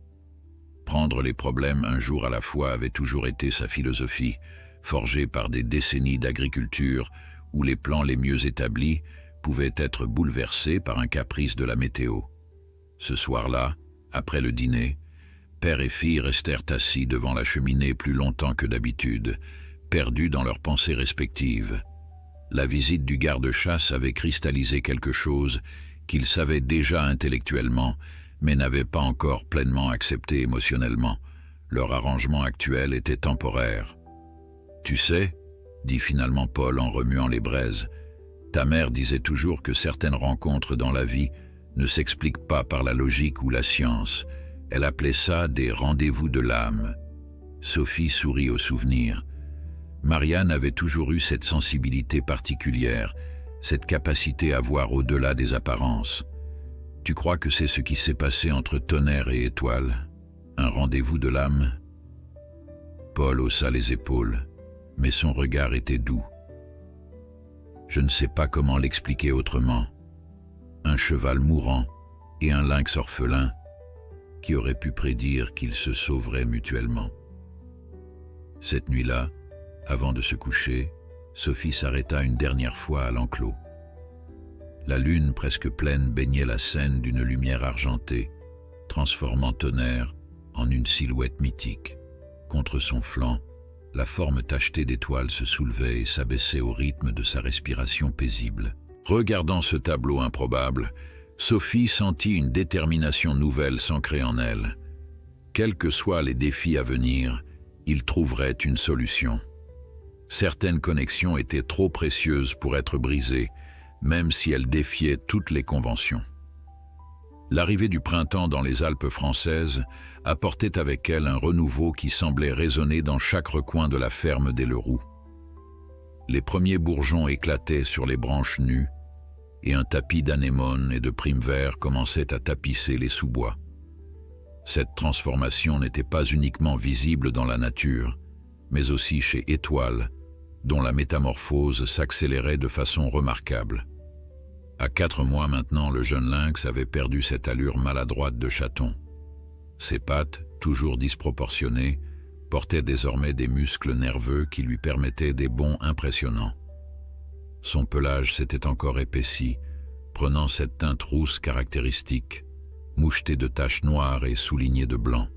Prendre les problèmes un jour à la fois avait toujours été sa philosophie, forgée par des décennies d'agriculture où les plans les mieux établis pouvaient être bouleversés par un caprice de la météo. Ce soir-là, après le dîner, père et fille restèrent assis devant la cheminée plus longtemps que d'habitude, perdus dans leurs pensées respectives. La visite du garde-chasse avait cristallisé quelque chose qu'ils savaient déjà intellectuellement, mais n'avaient pas encore pleinement accepté émotionnellement. Leur arrangement actuel était temporaire. « Tu sais, » dit finalement Paul en remuant les braises, « ta mère disait toujours que certaines rencontres dans la vie ne s'expliquent pas par la logique ou la science. Elle appelait ça des rendez-vous de l'âme. » Sophie sourit au souvenir. Marianne avait toujours eu cette sensibilité particulière, cette capacité à voir au-delà des apparences. Tu crois que c'est ce qui s'est passé entre Tonnerre et Étoile? Un rendez-vous de l'âme? Paul haussa les épaules, mais son regard était doux. Je ne sais pas comment l'expliquer autrement. Un cheval mourant et un lynx orphelin, qui aurait pu prédire qu'ils se sauveraient mutuellement. Cette nuit-là, avant de se coucher, Sophie s'arrêta une dernière fois à l'enclos. La lune presque pleine baignait la scène d'une lumière argentée, transformant Tonnerre en une silhouette mythique. Contre son flanc, la forme tachetée d'étoiles se soulevait et s'abaissait au rythme de sa respiration paisible. Regardant ce tableau improbable, Sophie sentit une détermination nouvelle s'ancrer en elle. Quels que soient les défis à venir, il trouverait une solution. Certaines connexions étaient trop précieuses pour être brisées, même si elles défiaient toutes les conventions. L'arrivée du printemps dans les Alpes françaises apportait avec elle un renouveau qui semblait résonner dans chaque recoin de la ferme des Leroux. Les premiers bourgeons éclataient sur les branches nues, et un tapis d'anémones et de primes-verts commençait à tapisser les sous-bois. Cette transformation n'était pas uniquement visible dans la nature, mais aussi chez Étoile, dont la métamorphose s'accélérait de façon remarquable. À 4 mois maintenant, le jeune lynx avait perdu cette allure maladroite de chaton. Ses pattes, toujours disproportionnées, portaient désormais des muscles nerveux qui lui permettaient des bonds impressionnants. Son pelage s'était encore épaissi, prenant cette teinte rousse caractéristique, mouchetée de taches noires et soulignée de blanc.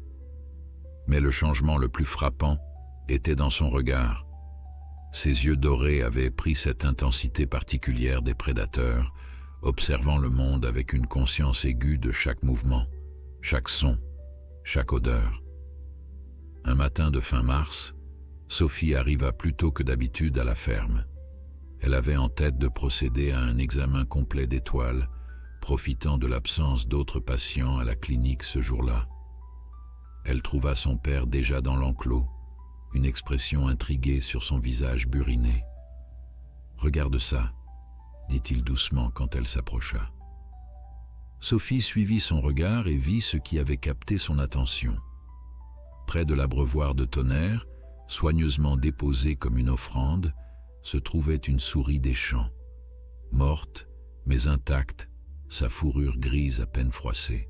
Mais le changement le plus frappant était dans son regard. Ses yeux dorés avaient pris cette intensité particulière des prédateurs, observant le monde avec une conscience aiguë de chaque mouvement, chaque son, chaque odeur. Un matin de fin mars, Sophie arriva plus tôt que d'habitude à la ferme. Elle avait en tête de procéder à un examen complet d'Étoile, profitant de l'absence d'autres patients à la clinique ce jour-là. Elle trouva son père déjà dans l'enclos, une expression intriguée sur son visage buriné. « Regarde ça », dit-il doucement quand elle s'approcha. Sophie suivit son regard et vit ce qui avait capté son attention. Près de l'abreuvoir de Tonnerre, soigneusement déposée comme une offrande, se trouvait une souris des champs, morte mais intacte, sa fourrure grise à peine froissée.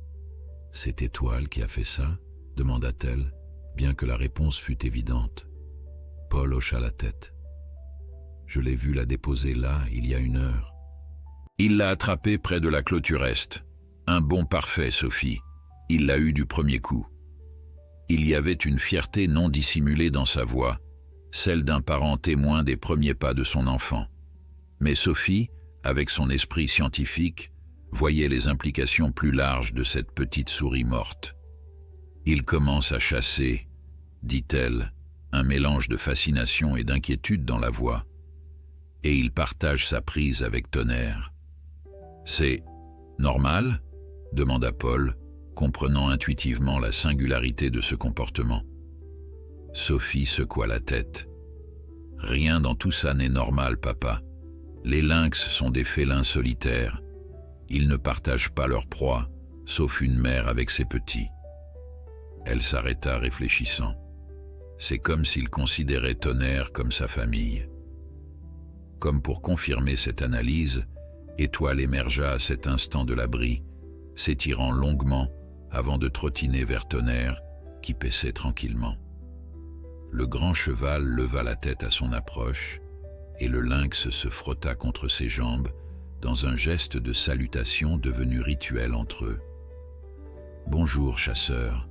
« C'est Étoile qui a fait ça ?» demanda-t-elle, bien que la réponse fût évidente. Paul hocha la tête. « Je l'ai vue la déposer là, il y a 1 heure. » Il l'a attrapée près de la clôture est. Un bond parfait, Sophie. Il l'a eu du premier coup. Il y avait une fierté non dissimulée dans sa voix, celle d'un parent témoin des premiers pas de son enfant. Mais Sophie, avec son esprit scientifique, voyait les implications plus larges de cette petite souris morte. « Il commence à chasser », dit-elle, un mélange de fascination et d'inquiétude dans la voix. « Et il partage sa prise avec Tonnerre. »« C'est normal ?» demanda Paul, comprenant intuitivement la singularité de ce comportement. Sophie secoua la tête. « Rien dans tout ça n'est normal, papa. Les lynx sont des félins solitaires. Ils ne partagent pas leur proie, sauf une mère avec ses petits. » Elle s'arrêta réfléchissant. C'est comme s'il considérait Tonnerre comme sa famille. Comme pour confirmer cette analyse, Étoile émergea à cet instant de l'abri, s'étirant longuement avant de trottiner vers Tonnerre, qui paissait tranquillement. Le grand cheval leva la tête à son approche, et le lynx se frotta contre ses jambes, dans un geste de salutation devenu rituel entre eux. « Bonjour, chasseur »,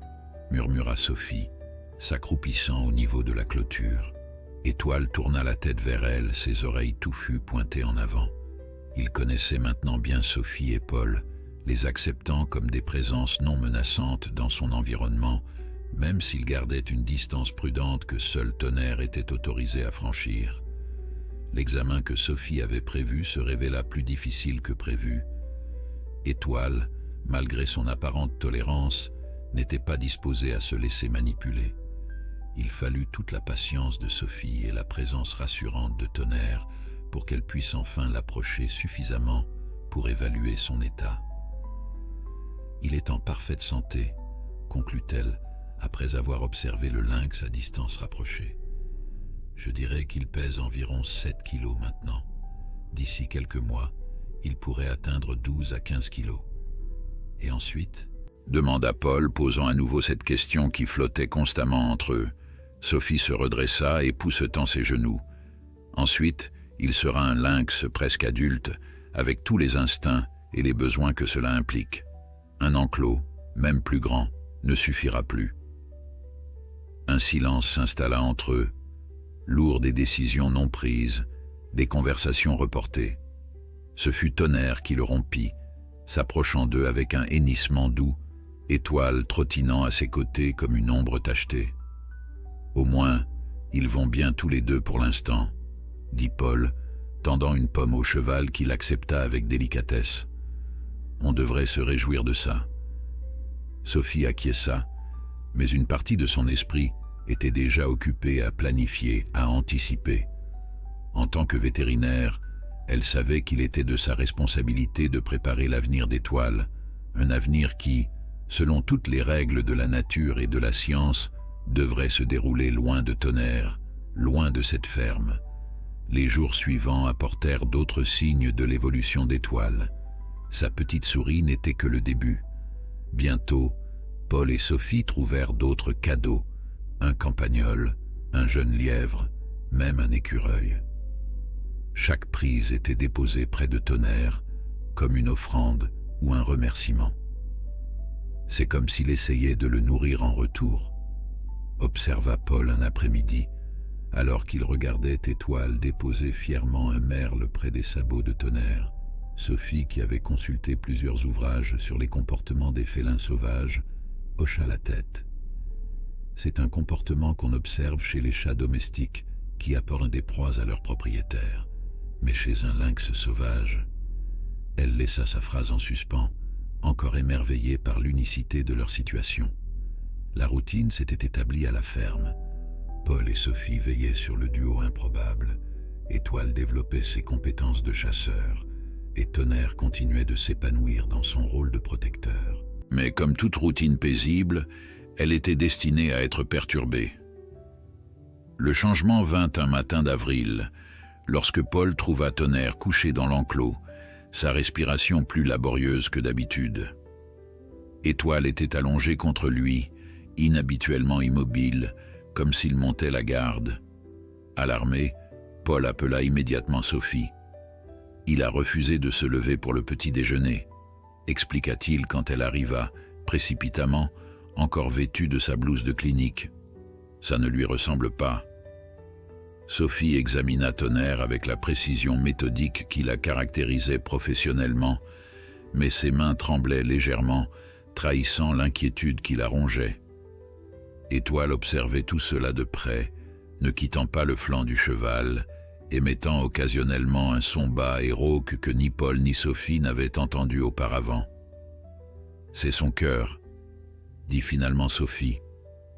murmura Sophie, s'accroupissant au niveau de la clôture. Étoile tourna la tête vers elle, ses oreilles touffues pointées en avant. Il connaissait maintenant bien Sophie et Paul, les acceptant comme des présences non menaçantes dans son environnement, même s'il gardait une distance prudente que seul Tonnerre était autorisé à franchir. L'examen que Sophie avait prévu se révéla plus difficile que prévu. Étoile, malgré son apparente tolérance, n'était pas disposée à se laisser manipuler. Il fallut toute la patience de Sophie et la présence rassurante de Tonnerre pour qu'elle puisse enfin l'approcher suffisamment pour évaluer son état. « Il est en parfaite santé », conclut-elle, après avoir observé le lynx à distance rapprochée. « Je dirais qu'il pèse environ 7 kilos maintenant. D'ici quelques mois, il pourrait atteindre 12 à 15 kilos. Et ensuite ?» demanda Paul, posant à nouveau cette question qui flottait constamment entre eux. Sophie se redressa, époussetant ses genoux. Ensuite, il sera un lynx presque adulte, avec tous les instincts et les besoins que cela implique. Un enclos, même plus grand, ne suffira plus. Un silence s'installa entre eux, lourd des décisions non prises, des conversations reportées. Ce fut Tonnerre qui le rompit, s'approchant d'eux avec un hennissement doux, Étoile trottinant à ses côtés comme une ombre tachetée. « Au moins, ils vont bien tous les deux pour l'instant, » dit Paul, tendant une pomme au cheval qu'il accepta avec délicatesse. « On devrait se réjouir de ça. » Sophie acquiesça, mais une partie de son esprit était déjà occupée à planifier, à anticiper. En tant que vétérinaire, elle savait qu'il était de sa responsabilité de préparer l'avenir d'Étoile, un avenir qui, selon toutes les règles de la nature et de la science, devrait se dérouler loin de Tonnerre, loin de cette ferme. Les jours suivants apportèrent d'autres signes de l'évolution d'Étoile. Sa petite souris n'était que le début. Bientôt, Paul et Sophie trouvèrent d'autres cadeaux, un campagnol, un jeune lièvre, même un écureuil. Chaque prise était déposée près de Tonnerre, comme une offrande ou un remerciement. C'est comme s'il essayait de le nourrir en retour. observa Paul un après-midi, alors qu'il regardait Étoile déposer fièrement un merle près des sabots de Tonnerre. Sophie, qui avait consulté plusieurs ouvrages sur les comportements des félins sauvages, hocha la tête. C'est un comportement qu'on observe chez les chats domestiques qui apportent des proies à leurs propriétaires. Mais chez un lynx sauvage, elle laissa sa phrase en suspens, encore émerveillée par l'unicité de leur situation. La routine s'était établie à la ferme. Paul et Sophie veillaient sur le duo improbable. Étoile développait ses compétences de chasseur, et Tonnerre continuait de s'épanouir dans son rôle de protecteur. Mais comme toute routine paisible, elle était destinée à être perturbée. Le changement vint un matin d'avril, lorsque Paul trouva Tonnerre couché dans l'enclos, sa respiration plus laborieuse que d'habitude. Étoile était allongée contre lui, inhabituellement immobile, comme s'il montait la garde. Alarmé, Paul appela immédiatement Sophie. Il a refusé de se lever pour le petit déjeuner, expliqua-t-il quand elle arriva, précipitamment, encore vêtue de sa blouse de clinique. Ça ne lui ressemble pas. Sophie examina Tonnerre avec la précision méthodique qui la caractérisait professionnellement, mais ses mains tremblaient légèrement, trahissant l'inquiétude qui la rongeait. Étoile observait tout cela de près, ne quittant pas le flanc du cheval, émettant occasionnellement un son bas et rauque que ni Paul ni Sophie n'avaient entendu auparavant. « C'est son cœur », dit finalement Sophie,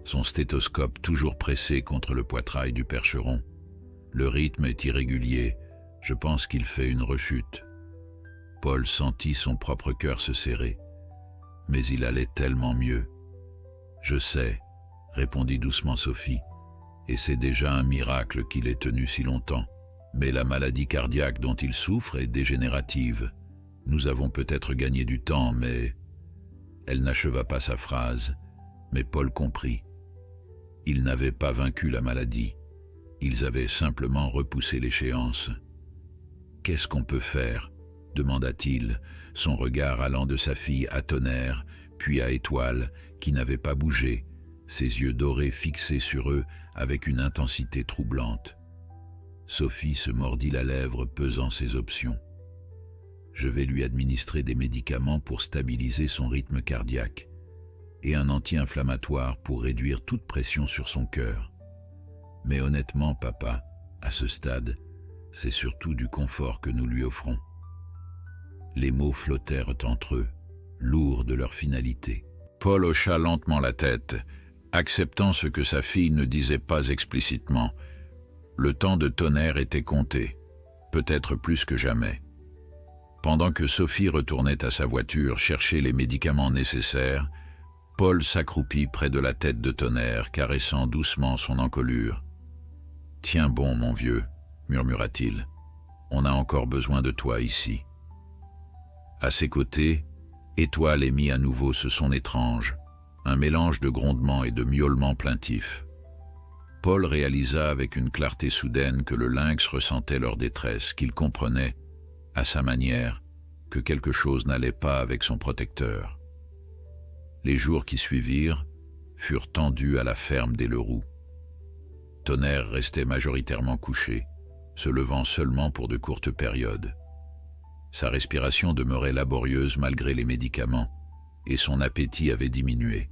son stéthoscope toujours pressé contre le poitrail du percheron. « Le rythme est irrégulier, je pense qu'il fait une rechute. » Paul sentit son propre cœur se serrer, mais il allait tellement mieux. « Je sais », répondit doucement Sophie, « et c'est déjà un miracle qu'il ait tenu si longtemps. Mais la maladie cardiaque dont il souffre est dégénérative. Nous avons peut-être gagné du temps, mais... » Elle n'acheva pas sa phrase, mais Paul comprit. Ils n'avaient pas vaincu la maladie. Ils avaient simplement repoussé l'échéance. « Qu'est-ce qu'on peut faire ?» demanda-t-il, son regard allant de sa fille à Tonnerre, puis à Étoile, qui n'avait pas bougé, ses yeux dorés fixés sur eux avec une intensité troublante. Sophie se mordit la lèvre, pesant ses options. « Je vais lui administrer des médicaments pour stabiliser son rythme cardiaque et un anti-inflammatoire pour réduire toute pression sur son cœur. Mais honnêtement, papa, à ce stade, c'est surtout du confort que nous lui offrons. » Les mots flottèrent entre eux, lourds de leur finalité. Paul hocha lentement la tête, acceptant ce que sa fille ne disait pas explicitement. Le temps de Tonnerre était compté, peut-être plus que jamais. Pendant que Sophie retournait à sa voiture chercher les médicaments nécessaires, Paul s'accroupit près de la tête de Tonnerre, caressant doucement son encolure. « Tiens bon, mon vieux, » murmura-t-il, « on a encore besoin de toi ici. » À ses côtés, Étoile émit à nouveau ce son étrange, un mélange de grondements et de miaulements plaintifs. Paul réalisa avec une clarté soudaine que le lynx ressentait leur détresse, qu'il comprenait, à sa manière, que quelque chose n'allait pas avec son protecteur. Les jours qui suivirent furent tendus à la ferme des Leroux. Tonnerre restait majoritairement couché, se levant seulement pour de courtes périodes. Sa respiration demeurait laborieuse malgré les médicaments, et son appétit avait diminué.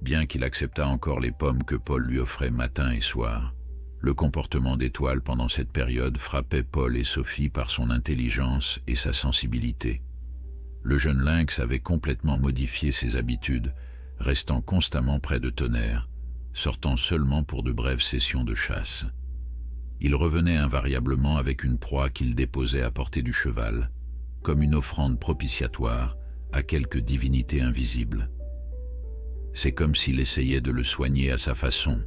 Bien qu'il acceptât encore les pommes que Paul lui offrait matin et soir, le comportement d'Étoile pendant cette période frappait Paul et Sophie par son intelligence et sa sensibilité. Le jeune lynx avait complètement modifié ses habitudes, restant constamment près de Tonnerre, sortant seulement pour de brèves sessions de chasse. Il revenait invariablement avec une proie qu'il déposait à portée du cheval, comme une offrande propitiatoire à quelque divinité invisible. « C'est comme s'il essayait de le soigner à sa façon »,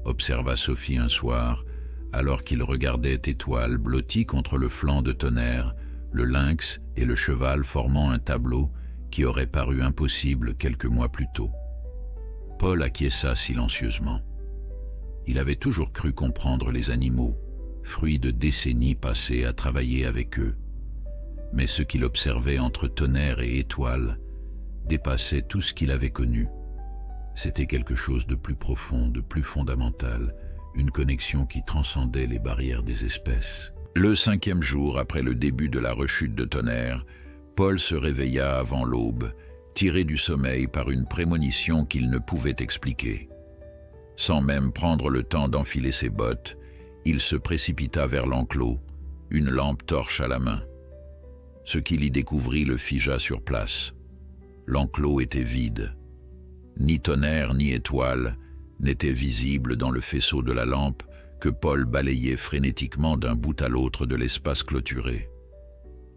observa Sophie un soir, alors qu'il regardait Étoile blottie contre le flanc de Tonnerre, le lynx et le cheval formant un tableau qui aurait paru impossible quelques mois plus tôt. Paul acquiesça silencieusement. Il avait toujours cru comprendre les animaux, fruit de décennies passées à travailler avec eux. Mais ce qu'il observait entre Tonnerre et Étoile dépassait tout ce qu'il avait connu. C'était quelque chose de plus profond, de plus fondamental, une connexion qui transcendait les barrières des espèces. Le 5e jour après le début de la rechute de Tonnerre, Paul se réveilla avant l'aube, tiré du sommeil par une prémonition qu'il ne pouvait expliquer. Sans même prendre le temps d'enfiler ses bottes, il se précipita vers l'enclos, une lampe torche à la main. Ce qu'il y découvrit le figea sur place. L'enclos était vide. Ni Tonnerre ni Étoile n'étaient visibles dans le faisceau de la lampe que Paul balayait frénétiquement d'un bout à l'autre de l'espace clôturé.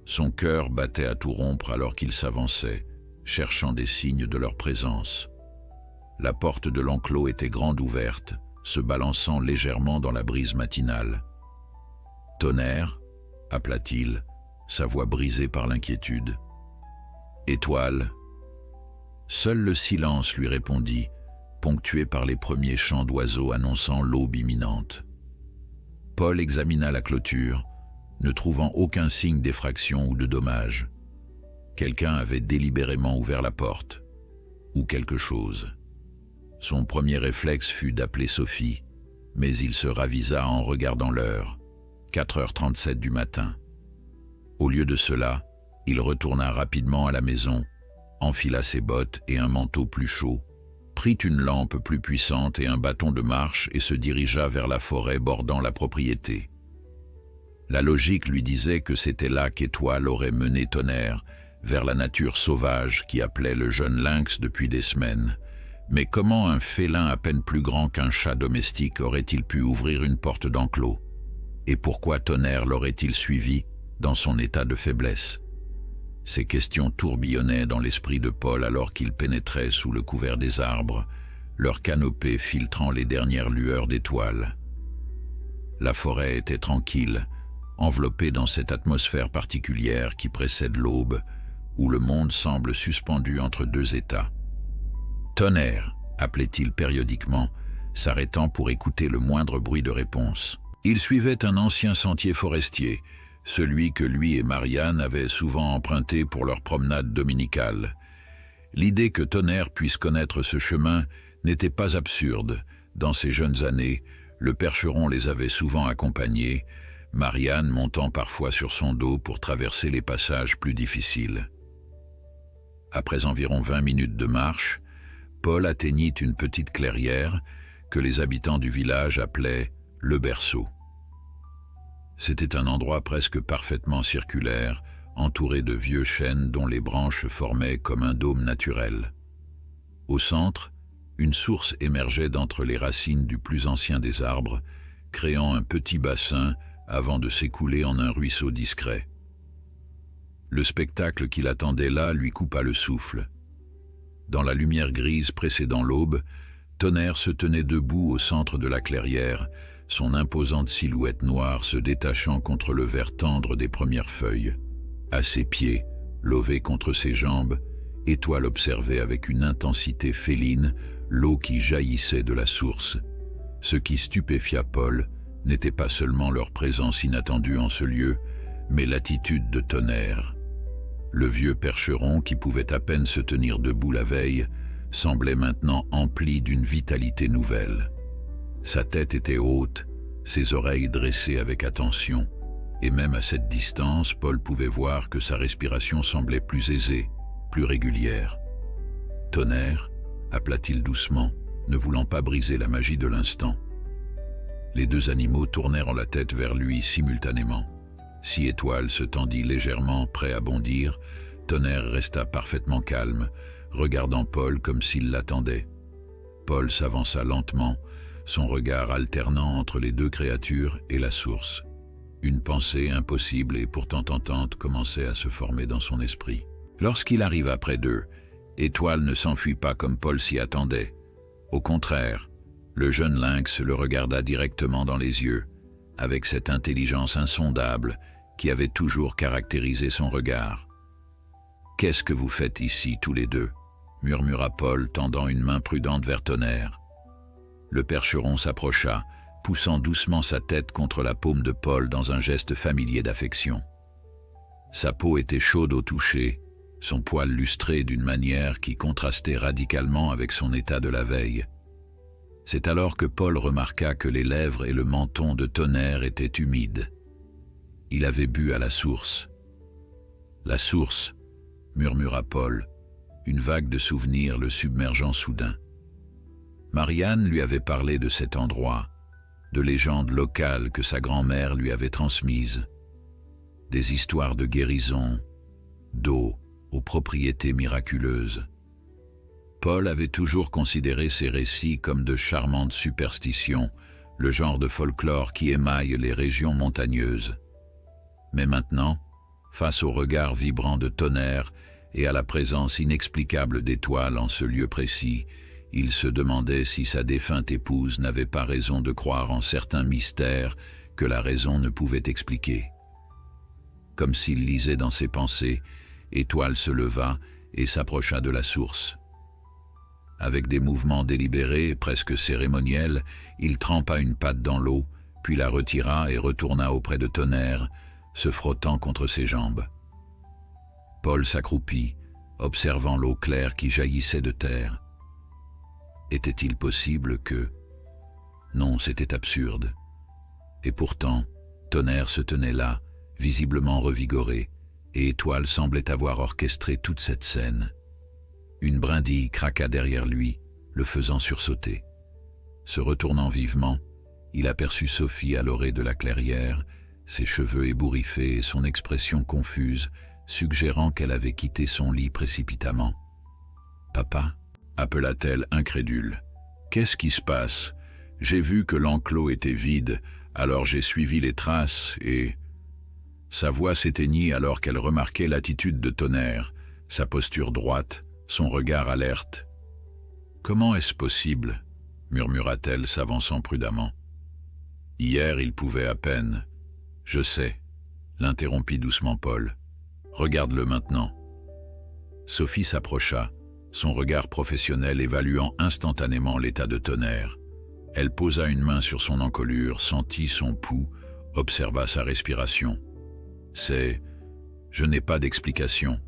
Son cœur battait à tout rompre alors qu'il s'avançait, cherchant des signes de leur présence. La porte de l'enclos était grande ouverte, se balançant légèrement dans la brise matinale. « Tonnerre » appela-t-il, sa voix brisée par l'inquiétude. « Étoile » Seul le silence lui répondit, ponctué par les premiers chants d'oiseaux annonçant l'aube imminente. Paul examina la clôture, ne trouvant aucun signe d'effraction ou de dommage. Quelqu'un avait délibérément ouvert la porte, ou quelque chose. Son premier réflexe fut d'appeler Sophie, mais il se ravisa en regardant l'heure, 4h37 du matin. Au lieu de cela, il retourna rapidement à la maison, enfila ses bottes et un manteau plus chaud, prit une lampe plus puissante et un bâton de marche et se dirigea vers la forêt bordant la propriété. La logique lui disait que c'était là qu'Étoile aurait mené Tonnerre, vers la nature sauvage qui appelait le jeune lynx depuis des semaines. Mais comment un félin à peine plus grand qu'un chat domestique aurait-il pu ouvrir une porte d'enclos? Et pourquoi Tonnerre l'aurait-il suivi dans son état de faiblesse? Ces questions tourbillonnaient dans l'esprit de Paul alors qu'il pénétrait sous le couvert des arbres, leur canopée filtrant les dernières lueurs d'étoiles. La forêt était tranquille, enveloppée dans cette atmosphère particulière qui précède l'aube, où le monde semble suspendu entre deux états. « Tonnerre » appelait-il périodiquement, s'arrêtant pour écouter le moindre bruit de réponse. Il suivait un ancien sentier forestier, celui que lui et Marianne avaient souvent emprunté pour leur promenade dominicale. L'idée que Tonnerre puisse connaître ce chemin n'était pas absurde. Dans ses jeunes années, le percheron les avait souvent accompagnés, Marianne montant parfois sur son dos pour traverser les passages plus difficiles. Après environ 20 minutes de marche, Paul atteignit une petite clairière que les habitants du village appelaient « le berceau ». C'était un endroit presque parfaitement circulaire, entouré de vieux chênes dont les branches formaient comme un dôme naturel. Au centre, une source émergeait d'entre les racines du plus ancien des arbres, créant un petit bassin avant de s'écouler en un ruisseau discret. Le spectacle qui l'attendait là lui coupa le souffle. Dans la lumière grise précédant l'aube, Tonnerre se tenait debout au centre de la clairière, son imposante silhouette noire se détachant contre le vert tendre des premières feuilles. À ses pieds, lové contre ses jambes, Étoile observait avec une intensité féline l'eau qui jaillissait de la source. Ce qui stupéfia Paul n'était pas seulement leur présence inattendue en ce lieu, mais l'attitude de Tonnerre. Le vieux percheron, qui pouvait à peine se tenir debout la veille, semblait maintenant empli d'une vitalité nouvelle. Sa tête était haute, ses oreilles dressées avec attention, et même à cette distance, Paul pouvait voir que sa respiration semblait plus aisée, plus régulière. « Tonnerre » appela-t-il doucement, ne voulant pas briser la magie de l'instant. Les deux animaux tournèrent la tête vers lui simultanément. Si Étoile se tendit légèrement, prêt à bondir, Tonnerre resta parfaitement calme, regardant Paul comme s'il l'attendait. Paul s'avança lentement, son regard alternant entre les deux créatures et la source. Une pensée impossible et pourtant tentante commençait à se former dans son esprit. Lorsqu'il arriva près d'eux, Étoile ne s'enfuit pas comme Paul s'y attendait. Au contraire, le jeune lynx le regarda directement dans les yeux, avec cette intelligence insondable qui avait toujours caractérisé son regard. « Qu'est-ce que vous faites ici, tous les deux » murmura Paul, tendant une main prudente vers Tonnerre. Le percheron s'approcha, poussant doucement sa tête contre la paume de Paul dans un geste familier d'affection. Sa peau était chaude au toucher, son poil lustré d'une manière qui contrastait radicalement avec son état de la veille. C'est alors que Paul remarqua que les lèvres et le menton de Tonnerre étaient humides. Il avait bu à la source. « La source », murmura Paul, une vague de souvenirs le submergeant soudain. Marianne lui avait parlé de cet endroit, de légendes locales que sa grand-mère lui avait transmises, des histoires de guérison, d'eau aux propriétés miraculeuses. Paul avait toujours considéré ces récits comme de charmantes superstitions, le genre de folklore qui émaille les régions montagneuses. Mais maintenant, face au regard vibrant de Tonnerre et à la présence inexplicable d'étoiles en ce lieu précis, il se demandait si sa défunte épouse n'avait pas raison de croire en certains mystères que la raison ne pouvait expliquer. Comme s'il lisait dans ses pensées, Étoile se leva et s'approcha de la source. Avec des mouvements délibérés, presque cérémoniels, il trempa une patte dans l'eau, puis la retira et retourna auprès de Tonnerre, se frottant contre ses jambes. Paul s'accroupit, observant l'eau claire qui jaillissait de terre. Était-il possible que... Non, c'était absurde. Et pourtant, Tonnerre se tenait là, visiblement revigoré, et Étoile semblait avoir orchestré toute cette scène. Une brindille craqua derrière lui, le faisant sursauter. Se retournant vivement, il aperçut Sophie à l'orée de la clairière, ses cheveux ébouriffés et son expression confuse, suggérant qu'elle avait quitté son lit précipitamment. « Papa ?» appela-t-elle incrédule. « Qu'est-ce qui se passe? J'ai vu que l'enclos était vide, alors j'ai suivi les traces et... » Sa voix s'éteignit alors qu'elle remarquait l'attitude de Tonnerre, sa posture droite, son regard alerte. « Comment est-ce possible ?» murmura-t-elle, s'avançant prudemment. « Hier, il pouvait à peine. »« Je sais, » l'interrompit doucement Paul. « Regarde-le maintenant. » Sophie s'approcha, son regard professionnel évaluant instantanément l'état de Tonnerre. Elle posa une main sur son encolure, sentit son pouls, observa sa respiration. « C'est... je n'ai pas d'explication, »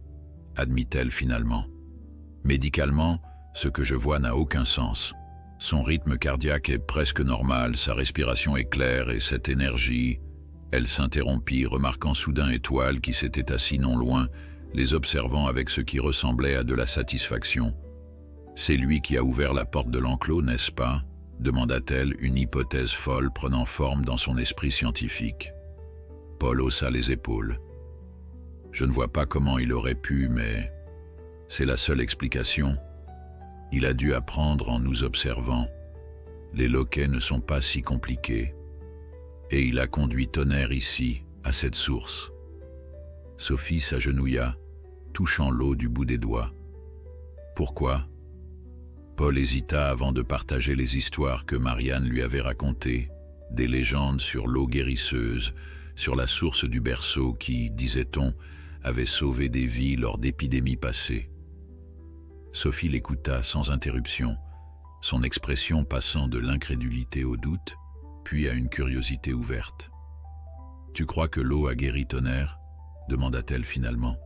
admit-elle finalement. « Médicalement, ce que je vois n'a aucun sens. Son rythme cardiaque est presque normal, sa respiration est claire et cette énergie... » Elle s'interrompit, remarquant soudain Étoile qui s'était assis non loin, les observant avec ce qui ressemblait à de la satisfaction. « C'est lui qui a ouvert la porte de l'enclos, n'est-ce pas ?» demanda-t-elle, une hypothèse folle prenant forme dans son esprit scientifique. Paul haussa les épaules. « Je ne vois pas comment il aurait pu, mais... c'est la seule explication. Il a dû apprendre en nous observant. Les loquets ne sont pas si compliqués. Et il a conduit Tonnerre ici, à cette source. » Sophie s'agenouilla, touchant l'eau du bout des doigts. « Pourquoi ?» Paul hésita avant de partager les histoires que Marianne lui avait racontées, des légendes sur l'eau guérisseuse, sur la source du berceau qui, disait-on, avait sauvé des vies lors d'épidémies passées. Sophie l'écouta sans interruption, son expression passant de l'incrédulité au doute, puis à une curiosité ouverte. « Tu crois que l'eau a guéri Tonnerre ?» demanda-t-elle finalement.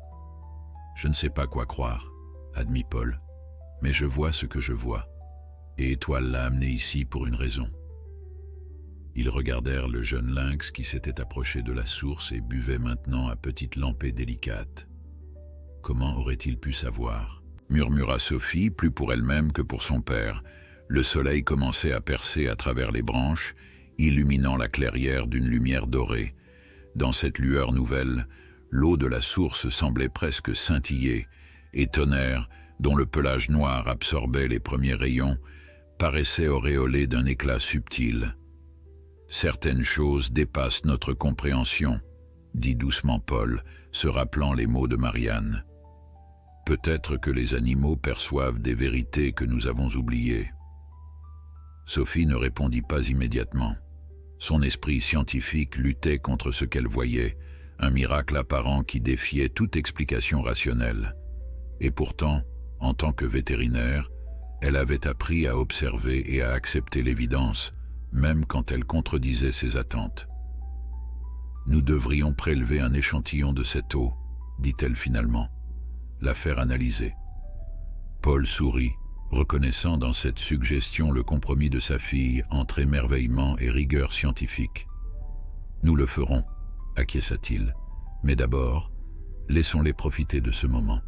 « Je ne sais pas quoi croire, » admit Paul, « mais je vois ce que je vois, et Étoile l'a amené ici pour une raison. » Ils regardèrent le jeune lynx qui s'était approché de la source et buvait maintenant à petites lampées délicates. « Comment aurait-il pu savoir ?» murmura Sophie, plus pour elle-même que pour son père. Le soleil commençait à percer à travers les branches, illuminant la clairière d'une lumière dorée. Dans cette lueur nouvelle, l'eau de la source semblait presque scintiller, et Tonnerre, dont le pelage noir absorbait les premiers rayons, paraissait auréolé d'un éclat subtil. « Certaines choses dépassent notre compréhension, » dit doucement Paul, se rappelant les mots de Marianne. « Peut-être que les animaux perçoivent des vérités que nous avons oubliées. » Sophie ne répondit pas immédiatement. Son esprit scientifique luttait contre ce qu'elle voyait, un miracle apparent qui défiait toute explication rationnelle. Et pourtant, en tant que vétérinaire, elle avait appris à observer et à accepter l'évidence, même quand elle contredisait ses attentes. « Nous devrions prélever un échantillon de cette eau, dit-elle finalement. l'affaire analysée. Paul sourit, reconnaissant dans cette suggestion le compromis de sa fille entre émerveillement et rigueur scientifique. « Nous le ferons », acquiesça-t-il, « mais d'abord, laissons-les profiter de ce moment. »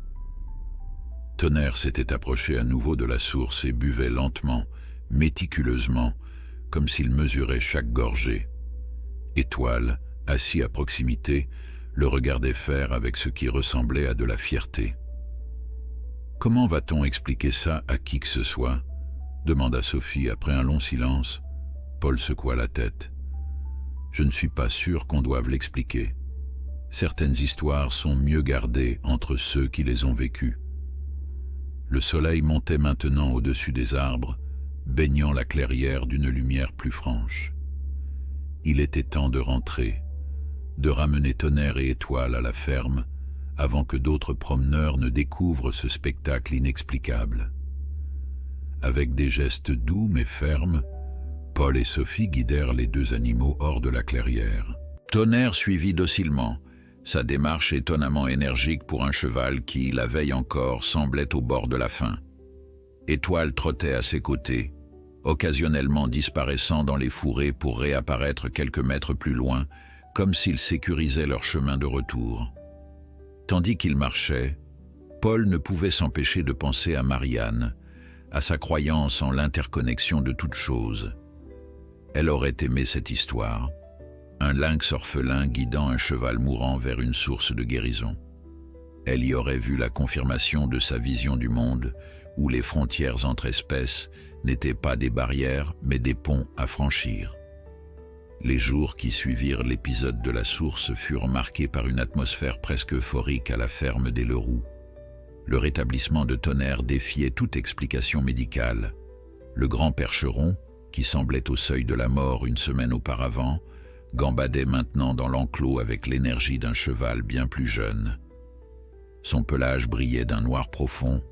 Tonnerre s'était approché à nouveau de la source et buvait lentement, méticuleusement, comme s'il mesurait chaque gorgée. Étoile, assis à proximité, le regardait faire avec ce qui ressemblait à de la fierté. « Comment va-t-on expliquer ça à qui que ce soit ?» demanda Sophie après un long silence. Paul secoua la tête. « Je ne suis pas sûr qu'on doive l'expliquer. Certaines histoires sont mieux gardées entre ceux qui les ont vécues. » Le soleil montait maintenant au-dessus des arbres, baignant la clairière d'une lumière plus franche. Il était temps de rentrer, de ramener Tonnerre et Étoile à la ferme, avant que d'autres promeneurs ne découvrent ce spectacle inexplicable. Avec des gestes doux mais fermes, Paul et Sophie guidèrent les deux animaux hors de la clairière. Tonnerre suivit docilement, sa démarche étonnamment énergique pour un cheval qui, la veille encore, semblait au bord de la faim. Étoile trottait à ses côtés, occasionnellement disparaissant dans les fourrés pour réapparaître quelques mètres plus loin, comme s'ils sécurisaient leur chemin de retour. Tandis qu'ils marchaient, Paul ne pouvait s'empêcher de penser à Marianne, à sa croyance en l'interconnexion de toutes choses. Elle aurait aimé cette histoire, un lynx orphelin guidant un cheval mourant vers une source de guérison. Elle y aurait vu la confirmation de sa vision du monde, où les frontières entre espèces n'étaient pas des barrières, mais des ponts à franchir. Les jours qui suivirent l'épisode de la source furent marqués par une atmosphère presque euphorique à la ferme des Leroux. Le rétablissement de Tonnerre défiait toute explication médicale. Le grand percheron, qui semblait au seuil de la mort une semaine auparavant, gambadait maintenant dans l'enclos avec l'énergie d'un cheval bien plus jeune. Son pelage brillait d'un noir profond,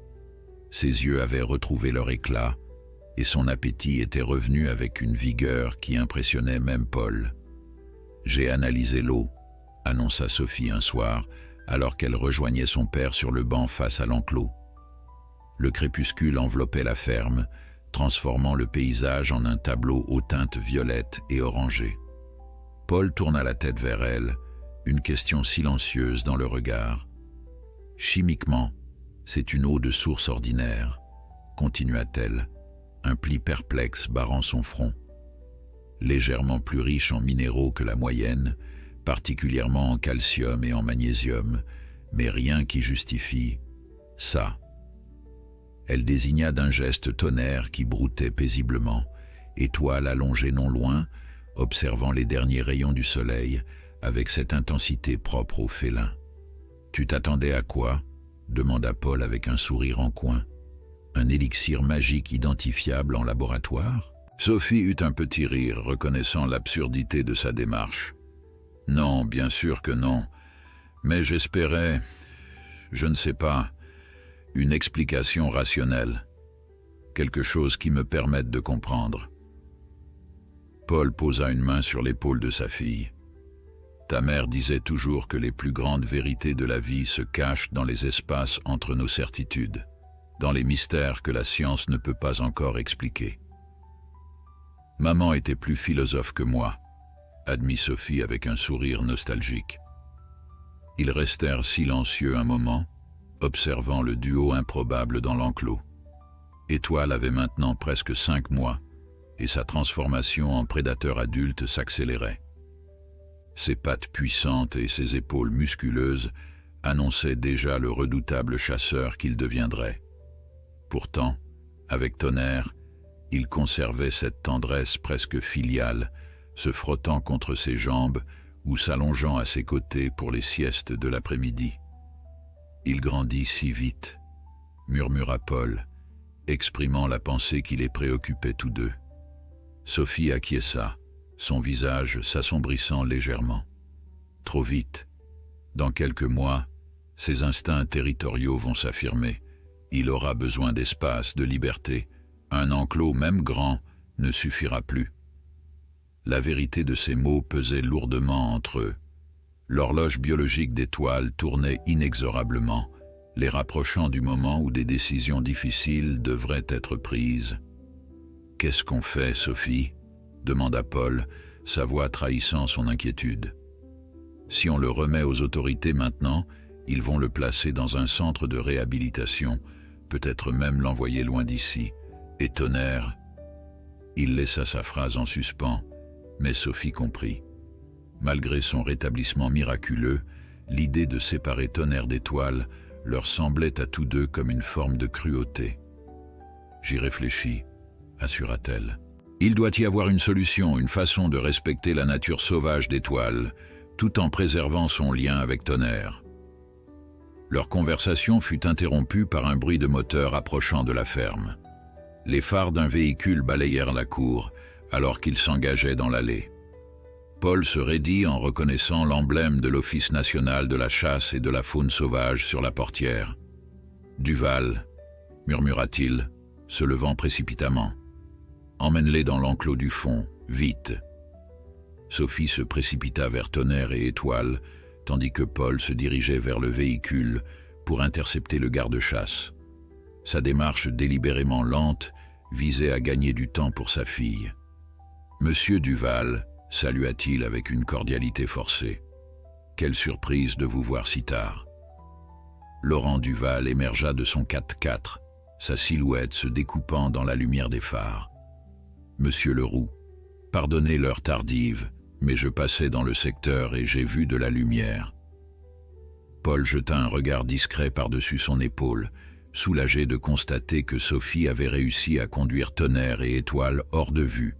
ses yeux avaient retrouvé leur éclat, et son appétit était revenu avec une vigueur qui impressionnait même Paul. « J'ai analysé l'eau », annonça Sophie un soir, alors qu'elle rejoignait son père sur le banc face à l'enclos. Le crépuscule enveloppait la ferme, transformant le paysage en un tableau aux teintes violettes et orangées. Paul tourna la tête vers elle, une question silencieuse dans le regard. « Chimiquement, c'est une eau de source ordinaire, » continua-t-elle, un pli perplexe barrant son front. Légèrement plus riche en minéraux que la moyenne, particulièrement en calcium et en magnésium, mais rien qui justifie ça. Elle désigna d'un geste Tonnerre qui broutait paisiblement, Étoile allongée non loin, observant les derniers rayons du soleil avec cette intensité propre aux félins. « Tu t'attendais à quoi ?» demanda Paul avec un sourire en coin. « Un élixir magique identifiable en laboratoire ?» Sophie eut un petit rire, reconnaissant l'absurdité de sa démarche. « Non, bien sûr que non. Mais j'espérais, je ne sais pas, une explication rationnelle. Quelque chose qui me permette de comprendre. » Paul posa une main sur l'épaule de sa fille. « Ta mère disait toujours que les plus grandes vérités de la vie se cachent dans les espaces entre nos certitudes, dans les mystères que la science ne peut pas encore expliquer. » Maman était plus philosophe que moi, admit Sophie avec un sourire nostalgique. Ils restèrent silencieux un moment, observant le duo improbable dans l'enclos. Étoile avait maintenant presque 5 mois, et sa transformation en prédateur adulte s'accélérait. Ses pattes puissantes et ses épaules musculeuses annonçaient déjà le redoutable chasseur qu'il deviendrait. Pourtant, avec Tonnerre, il conservait cette tendresse presque filiale, se frottant contre ses jambes ou s'allongeant à ses côtés pour les siestes de l'après-midi. « Il grandit si vite », murmura Paul, exprimant la pensée qui les préoccupait tous deux. Sophie acquiesça, son visage s'assombrissant légèrement. « Trop vite. Dans quelques mois, ses instincts territoriaux vont s'affirmer. Il aura besoin d'espace, de liberté. Un enclos, même grand, ne suffira plus. » La vérité de ces mots pesait lourdement entre eux. L'horloge biologique d'Étoile tournait inexorablement, les rapprochant du moment où des décisions difficiles devraient être prises. « Qu'est-ce qu'on fait, Sophie ?» demanda Paul, sa voix trahissant son inquiétude. « Si on le remet aux autorités maintenant, ils vont le placer dans un centre de réhabilitation, peut-être même l'envoyer loin d'ici. Et Tonnerre ?» Il laissa sa phrase en suspens, mais Sophie comprit. Malgré son rétablissement miraculeux, l'idée de séparer Tonnerre d'Étoile leur semblait à tous deux comme une forme de cruauté. « J'y réfléchis », assura-t-elle. « Il doit y avoir une solution, une façon de respecter la nature sauvage d'Étoile, tout en préservant son lien avec Tonnerre. » Leur conversation fut interrompue par un bruit de moteur approchant de la ferme. Les phares d'un véhicule balayèrent la cour, alors qu'ils s'engageaient dans l'allée. Paul se raidit en reconnaissant l'emblème de l'Office national de la chasse et de la faune sauvage sur la portière. « Duval », murmura-t-il, se levant précipitamment. « Emmène-les dans l'enclos du fond, vite !» Sophie se précipita vers Tonnerre et Étoile, tandis que Paul se dirigeait vers le véhicule pour intercepter le garde-chasse. Sa démarche délibérément lente visait à gagner du temps pour sa fille. « Monsieur Duval », salua-t-il avec une cordialité forcée. « Quelle surprise de vous voir si tard. » Laurent Duval émergea de son 4x4, sa silhouette se découpant dans la lumière des phares. « Monsieur Leroux, pardonnez l'heure tardive, mais je passais dans le secteur et j'ai vu de la lumière. » Paul jeta un regard discret par-dessus son épaule, soulagé de constater que Sophie avait réussi à conduire Tonnerre et Étoile hors de vue.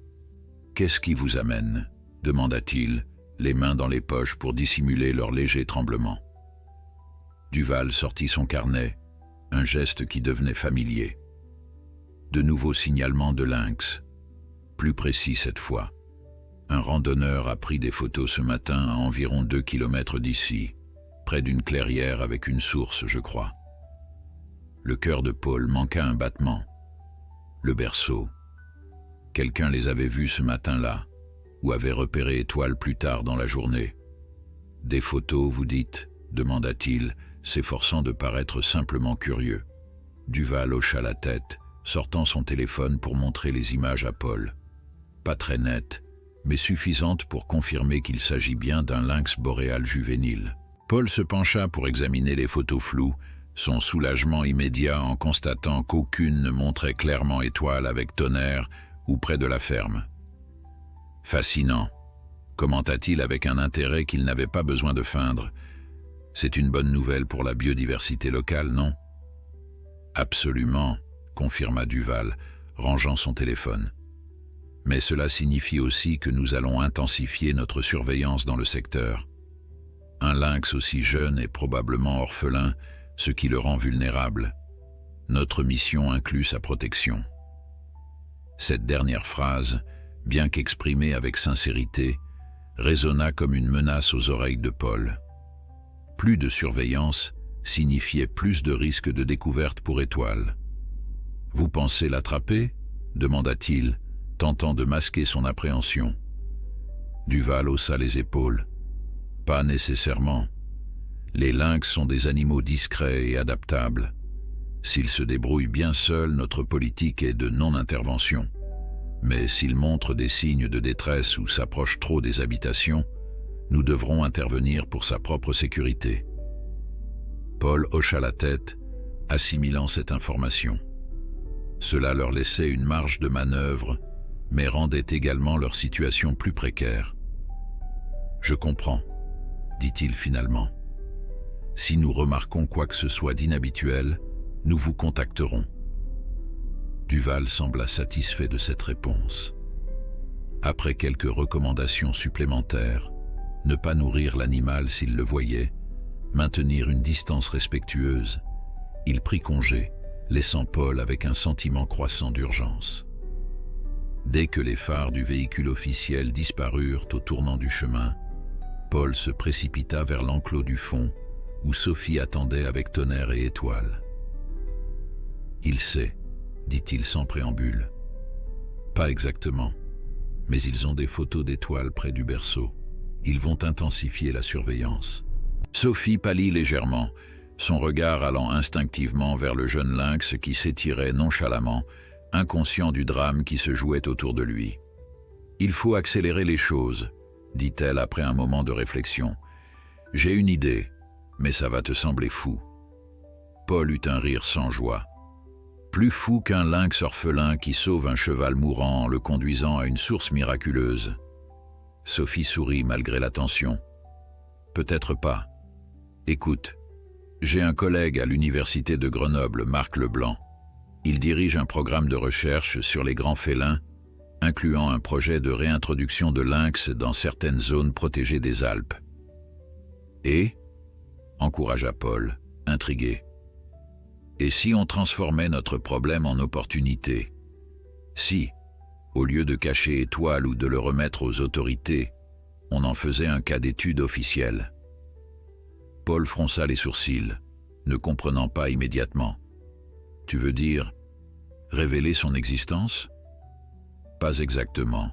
« Qu'est-ce qui vous amène ?» demanda-t-il, les mains dans les poches pour dissimuler leur léger tremblement. Duval sortit son carnet, un geste qui devenait familier. De nouveaux signalements de lynx, plus précis cette fois. Un randonneur a pris des photos ce matin à environ 2 kilomètres d'ici, près d'une clairière avec une source, je crois. Le cœur de Paul manqua un battement. Le berceau. Quelqu'un les avait vus ce matin-là, ou avait repéré Étoile plus tard dans la journée. « Des photos, vous dites ?» demanda-t-il, s'efforçant de paraître simplement curieux. Duval hocha la tête, sortant son téléphone pour montrer les images à Paul. Pas très nettes, mais suffisantes pour confirmer qu'il s'agit bien d'un lynx boréal juvénile. Paul se pencha pour examiner les photos floues, son soulagement immédiat en constatant qu'aucune ne montrait clairement Étoile avec Tonnerre ou près de la ferme. « Fascinant », commenta-t-il avec un intérêt qu'il n'avait pas besoin de feindre. « C'est une bonne nouvelle pour la biodiversité locale, non ?»« Absolument », confirma Duval, rangeant son téléphone. « Mais cela signifie aussi que nous allons intensifier notre surveillance dans le secteur. Un lynx aussi jeune est probablement orphelin, ce qui le rend vulnérable. Notre mission inclut sa protection. » Cette dernière phrase, bien qu'exprimée avec sincérité, résonna comme une menace aux oreilles de Paul. Plus de surveillance signifiait plus de risques de découverte pour Étoile. « Vous pensez l'attraper ?» demanda-t-il, tentant de masquer son appréhension. Duval haussa les épaules. « Pas nécessairement. Les lynx sont des animaux discrets et adaptables. S'ils se débrouillent bien seuls, notre politique est de non-intervention. Mais s'ils montrent des signes de détresse ou s'approchent trop des habitations, nous devrons intervenir pour sa propre sécurité. » Paul hocha la tête, assimilant cette information. Cela leur laissait une marge de manœuvre, mais rendait également leur situation plus précaire. « Je comprends, » dit-il finalement. « Si nous remarquons quoi que ce soit d'inhabituel, nous vous contacterons. » Duval sembla satisfait de cette réponse. Après quelques recommandations supplémentaires, ne pas nourrir l'animal s'il le voyait, maintenir une distance respectueuse, il prit congé, laissant Paul avec un sentiment croissant d'urgence. Dès que les phares du véhicule officiel disparurent au tournant du chemin, Paul se précipita vers l'enclos du fond, où Sophie attendait avec Tonnerre et Étoile. « Il sait », dit-il sans préambule. « Pas exactement, mais ils ont des photos d'Étoile près du berceau. Ils vont intensifier la surveillance. » Sophie pâlit légèrement, son regard allant instinctivement vers le jeune lynx qui s'étirait nonchalamment, inconscient du drame qui se jouait autour de lui. « Il faut accélérer les choses », dit-elle après un moment de réflexion. « J'ai une idée, mais ça va te sembler fou. » Paul eut un rire sans joie. Plus fou qu'un lynx orphelin qui sauve un cheval mourant en le conduisant à une source miraculeuse. Sophie sourit malgré la tension. « Peut-être pas. Écoute, j'ai un collègue à l'université de Grenoble, Marc Leblanc. Il dirige un programme de recherche sur les grands félins, incluant un projet de réintroduction de lynx dans certaines zones protégées des Alpes. » « Et » encouragea Paul, intrigué. « Et si on transformait notre problème en opportunité? Si, au lieu de cacher Étoile ou de le remettre aux autorités, on en faisait un cas d'étude officiel. » Paul fronça les sourcils, ne comprenant pas immédiatement. « Tu veux dire révéler son existence ?»« Pas exactement, »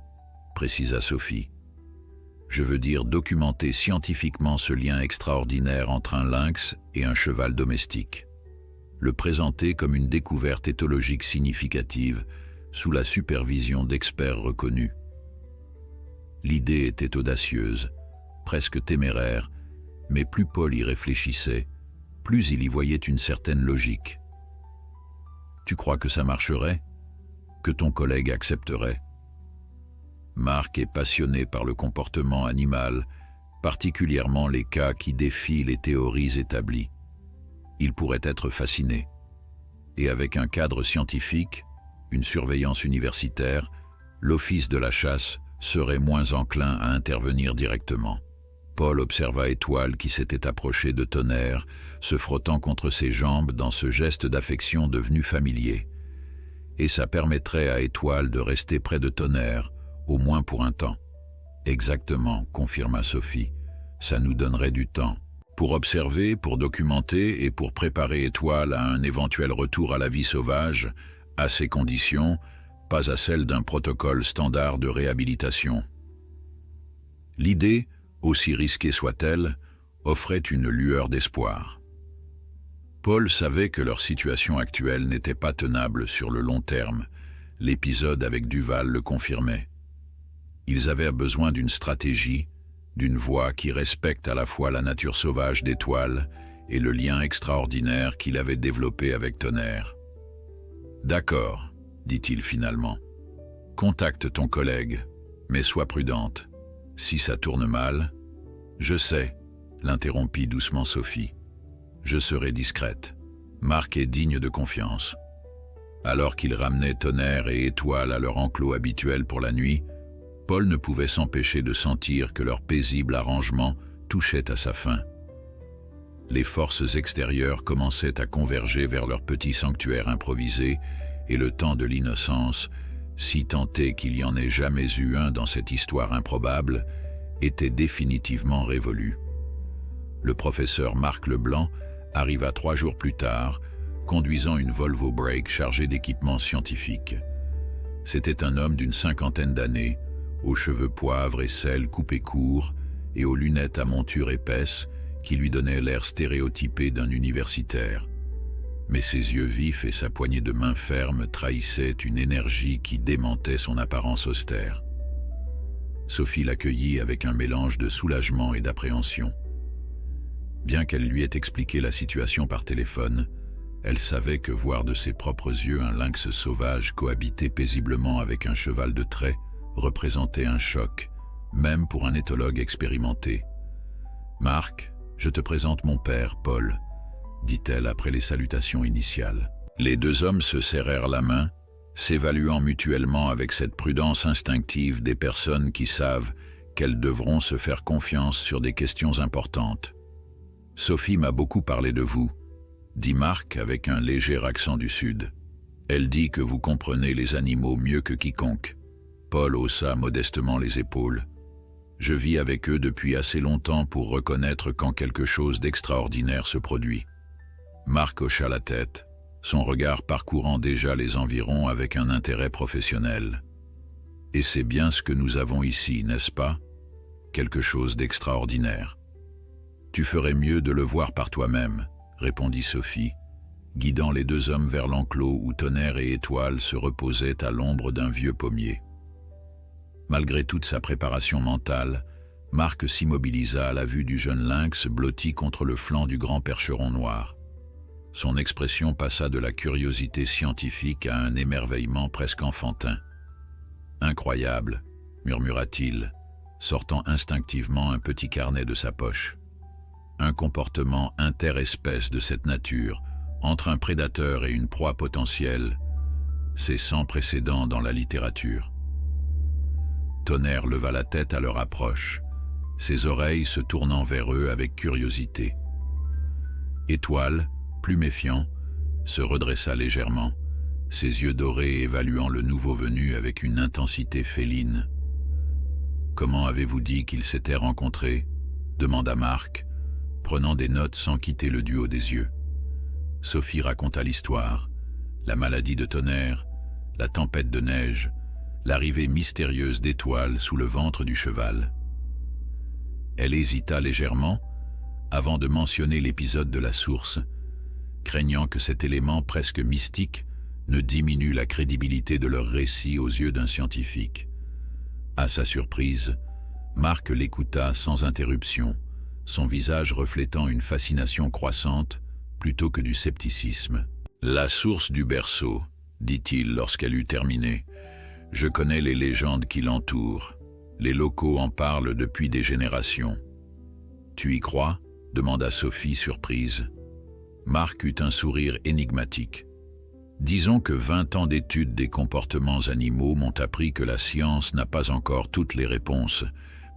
précisa Sophie. « Je veux dire documenter scientifiquement ce lien extraordinaire entre un lynx et un cheval domestique. Le présenter comme une découverte éthologique significative sous la supervision d'experts reconnus. » L'idée était audacieuse, presque téméraire, mais plus Paul y réfléchissait, plus il y voyait une certaine logique. « Tu crois que ça marcherait? Que ton collègue accepterait? » Marc est passionné par le comportement animal, particulièrement les cas qui défient les théories établies. Il pourrait être fasciné. Et avec un cadre scientifique, une surveillance universitaire, l'office de la chasse serait moins enclin à intervenir directement. Paul observa Étoile qui s'était approchée de Tonnerre, se frottant contre ses jambes dans ce geste d'affection devenu familier. Et ça permettrait à Étoile de rester près de Tonnerre, au moins pour un temps. « Exactement, » confirma Sophie. « Ça nous donnerait du temps. Pour observer, pour documenter et pour préparer Étoile à un éventuel retour à la vie sauvage, à ces conditions, pas à celles d'un protocole standard de réhabilitation. » L'idée, aussi risquée soit-elle, offrait une lueur d'espoir. Paul savait que leur situation actuelle n'était pas tenable sur le long terme. L'épisode avec Duval le confirmait. Ils avaient besoin d'une stratégie, d'une voie qui respecte à la fois la nature sauvage d'Étoile et le lien extraordinaire qu'il avait développé avec Tonnerre. « D'accord, » dit-il finalement. « Contacte ton collègue, mais sois prudente. Si ça tourne mal... » « Je sais, » l'interrompit doucement Sophie. « Je serai discrète. Marc est digne de confiance. » Alors qu'il ramenait Tonnerre et Étoile à leur enclos habituel pour la nuit, Paul ne pouvait s'empêcher de sentir que leur paisible arrangement touchait à sa fin. Les forces extérieures commençaient à converger vers leur petit sanctuaire improvisé et le temps de l'innocence, si tant est qu'il y en ait jamais eu un dans cette histoire improbable, était définitivement révolu. Le professeur Marc Leblanc arriva 3 jours plus tard, conduisant une Volvo Break chargée d'équipements scientifiques. C'était un homme d'une 50aine d'années, aux cheveux poivre et sel coupés courts et aux lunettes à monture épaisse qui lui donnaient l'air stéréotypé d'un universitaire. Mais ses yeux vifs et sa poignée de main ferme trahissaient une énergie qui démentait son apparence austère. Sophie l'accueillit avec un mélange de soulagement et d'appréhension. Bien qu'elle lui ait expliqué la situation par téléphone, elle savait que voir de ses propres yeux un lynx sauvage cohabiter paisiblement avec un cheval de trait représentait un choc, même pour un éthologue expérimenté. « Marc, je te présente mon père, Paul, » dit-elle après les salutations initiales. Les 2 hommes se serrèrent la main, s'évaluant mutuellement avec cette prudence instinctive des personnes qui savent qu'elles devront se faire confiance sur des questions importantes. « Sophie m'a beaucoup parlé de vous, » dit Marc avec un léger accent du Sud. « Elle dit que vous comprenez les animaux mieux que quiconque. » Paul haussa modestement les épaules. « Je vis avec eux depuis assez longtemps pour reconnaître quand quelque chose d'extraordinaire se produit. » Marc hocha la tête, son regard parcourant déjà les environs avec un intérêt professionnel. « Et c'est bien ce que nous avons ici, n'est-ce pas? Quelque chose d'extraordinaire. Tu ferais mieux de le voir par toi-même, » répondit Sophie, guidant les deux hommes vers l'enclos où Tonnerre et Étoile se reposaient à l'ombre d'un vieux pommier. Malgré toute sa préparation mentale, Marc s'immobilisa à la vue du jeune lynx blotti contre le flanc du grand percheron noir. Son expression passa de la curiosité scientifique à un émerveillement presque enfantin. « Incroyable », murmura-t-il, sortant instinctivement un petit carnet de sa poche. Un comportement interespèce de cette nature, entre un prédateur et une proie potentielle, c'est sans précédent dans la littérature. Tonnerre leva la tête à leur approche, ses oreilles se tournant vers eux avec curiosité. Étoile, plus méfiant, se redressa légèrement, ses yeux dorés évaluant le nouveau venu avec une intensité féline. « Comment avez-vous dit qu'ils s'étaient rencontrés ?» demanda Marc, prenant des notes sans quitter le duo des yeux. Sophie raconta l'histoire, la maladie de Tonnerre, la tempête de neige, l'arrivée mystérieuse d'Étoile sous le ventre du cheval. Elle hésita légèrement avant de mentionner l'épisode de la source, craignant que cet élément presque mystique ne diminue la crédibilité de leur récit aux yeux d'un scientifique. À sa surprise, Marc l'écouta sans interruption, son visage reflétant une fascination croissante plutôt que du scepticisme. « La source du berceau, dit-il lorsqu'elle eut terminé. Je connais les légendes qui l'entourent. Les locaux en parlent depuis des générations. »« Tu y crois ?» demanda Sophie, surprise. Marc eut un sourire énigmatique. « Disons que 20 ans d'études des comportements animaux m'ont appris que la science n'a pas encore toutes les réponses,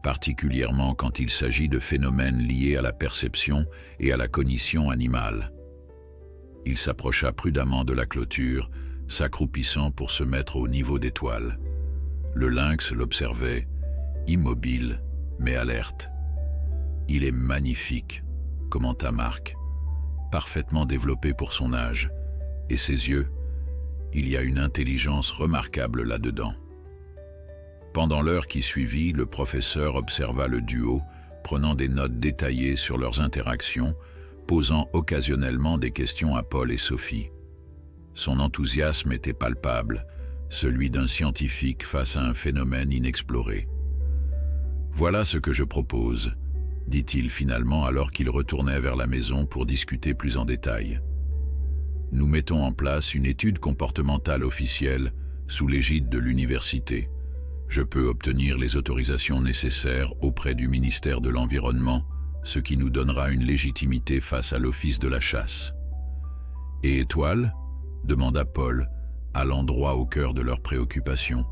particulièrement quand il s'agit de phénomènes liés à la perception et à la cognition animale. » Il s'approcha prudemment de la clôture, s'accroupissant pour se mettre au niveau d'Étoile. Le lynx l'observait, immobile, mais alerte. « Il est magnifique », commenta Marc, « parfaitement développé pour son âge. Et ses yeux, il y a une intelligence remarquable là-dedans. » Pendant l'heure qui suivit, le professeur observa le duo, prenant des notes détaillées sur leurs interactions, posant occasionnellement des questions à Paul et Sophie. Son enthousiasme était palpable, celui d'un scientifique face à un phénomène inexploré. « Voilà ce que je propose, » dit-il finalement alors qu'il retournait vers la maison pour discuter plus en détail. « Nous mettons en place une étude comportementale officielle sous l'égide de l'université. Je peux obtenir les autorisations nécessaires auprès du ministère de l'Environnement, ce qui nous donnera une légitimité face à l'office de la chasse. »« Et Étoile ?» demanda Paul, allant droit au cœur de leurs préoccupations.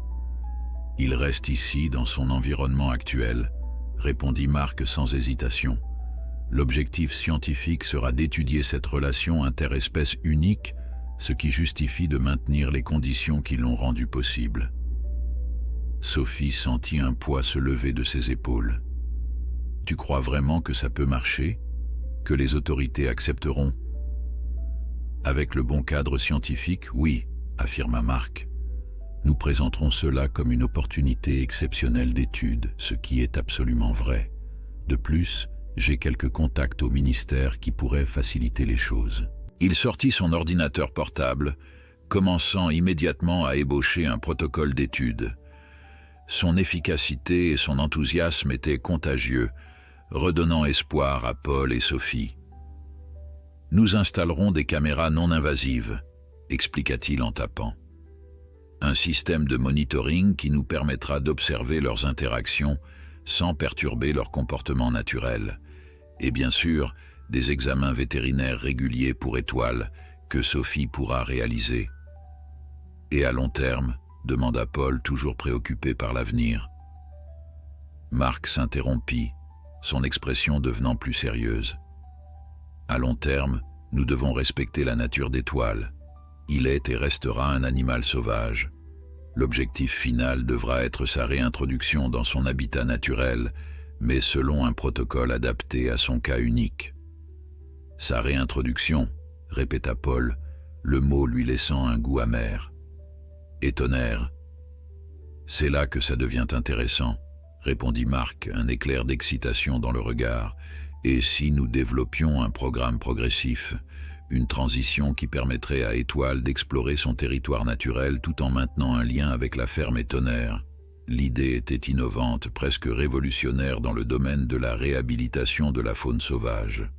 « Il reste ici dans son environnement actuel, » répondit Marc sans hésitation. « L'objectif scientifique sera d'étudier cette relation interespèce unique, ce qui justifie de maintenir les conditions qui l'ont rendue possible. » Sophie sentit un poids se lever de ses épaules. « Tu crois vraiment que ça peut marcher? Que les autorités accepteront? » « Avec le bon cadre scientifique, oui, » affirma Marc. « Nous présenterons cela comme une opportunité exceptionnelle d'étude, ce qui est absolument vrai. De plus, j'ai quelques contacts au ministère qui pourraient faciliter les choses. » Il sortit son ordinateur portable, commençant immédiatement à ébaucher un protocole d'étude. Son efficacité et son enthousiasme étaient contagieux, redonnant espoir à Paul et Sophie. « Nous installerons des caméras non invasives, » expliqua-t-il en tapant. « Un système de monitoring qui nous permettra d'observer leurs interactions sans perturber leur comportement naturel. Et bien sûr, des examens vétérinaires réguliers pour Étoile que Sophie pourra réaliser. »« Et à long terme ?» demanda Paul, toujours préoccupé par l'avenir. Marc s'interrompit, son expression devenant plus sérieuse. « À long terme, nous devons respecter la nature d'Étoile. Il est et restera un animal sauvage. L'objectif final devra être sa réintroduction dans son habitat naturel, mais selon un protocole adapté à son cas unique. »« Sa réintroduction », répéta Paul, le mot lui laissant un goût amer. « Et Tonnerre ?»« C'est là que ça devient intéressant, » répondit Marc, un éclair d'excitation dans le regard, Et si nous développions un programme progressif, une transition qui permettrait à Étoile d'explorer son territoire naturel tout en maintenant un lien avec la ferme et Tonnerre? L'idée était innovante, presque révolutionnaire dans le domaine de la réhabilitation de la faune sauvage.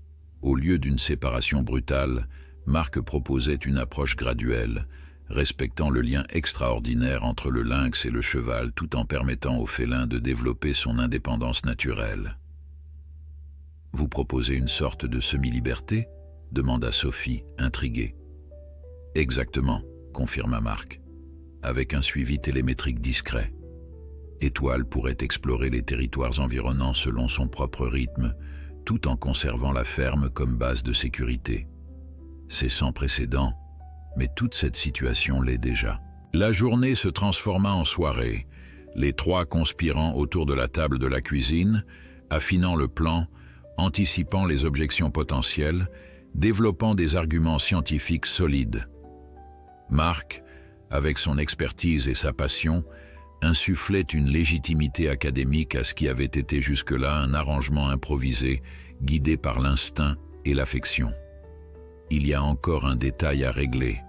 Au lieu d'une séparation brutale, Marc proposait une approche graduelle, respectant le lien extraordinaire entre le lynx et le cheval tout en permettant au félin de développer son indépendance naturelle. « Vous proposez une sorte de semi-liberté ?» demanda Sophie, intriguée. « Exactement, » confirma Marc, avec un suivi télémétrique discret. Étoile pourrait explorer les territoires environnants selon son propre rythme, tout en conservant la ferme comme base de sécurité. C'est sans précédent, mais toute cette situation l'est déjà. La journée se transforma en soirée, les trois conspirant autour de la table de la cuisine, affinant le plan, anticipant les objections potentielles, développant des arguments scientifiques solides. Marc, avec son expertise et sa passion, insufflait une légitimité académique à ce qui avait été jusque-là un arrangement improvisé, guidé par l'instinct et l'affection. « Il y a encore un détail à régler »,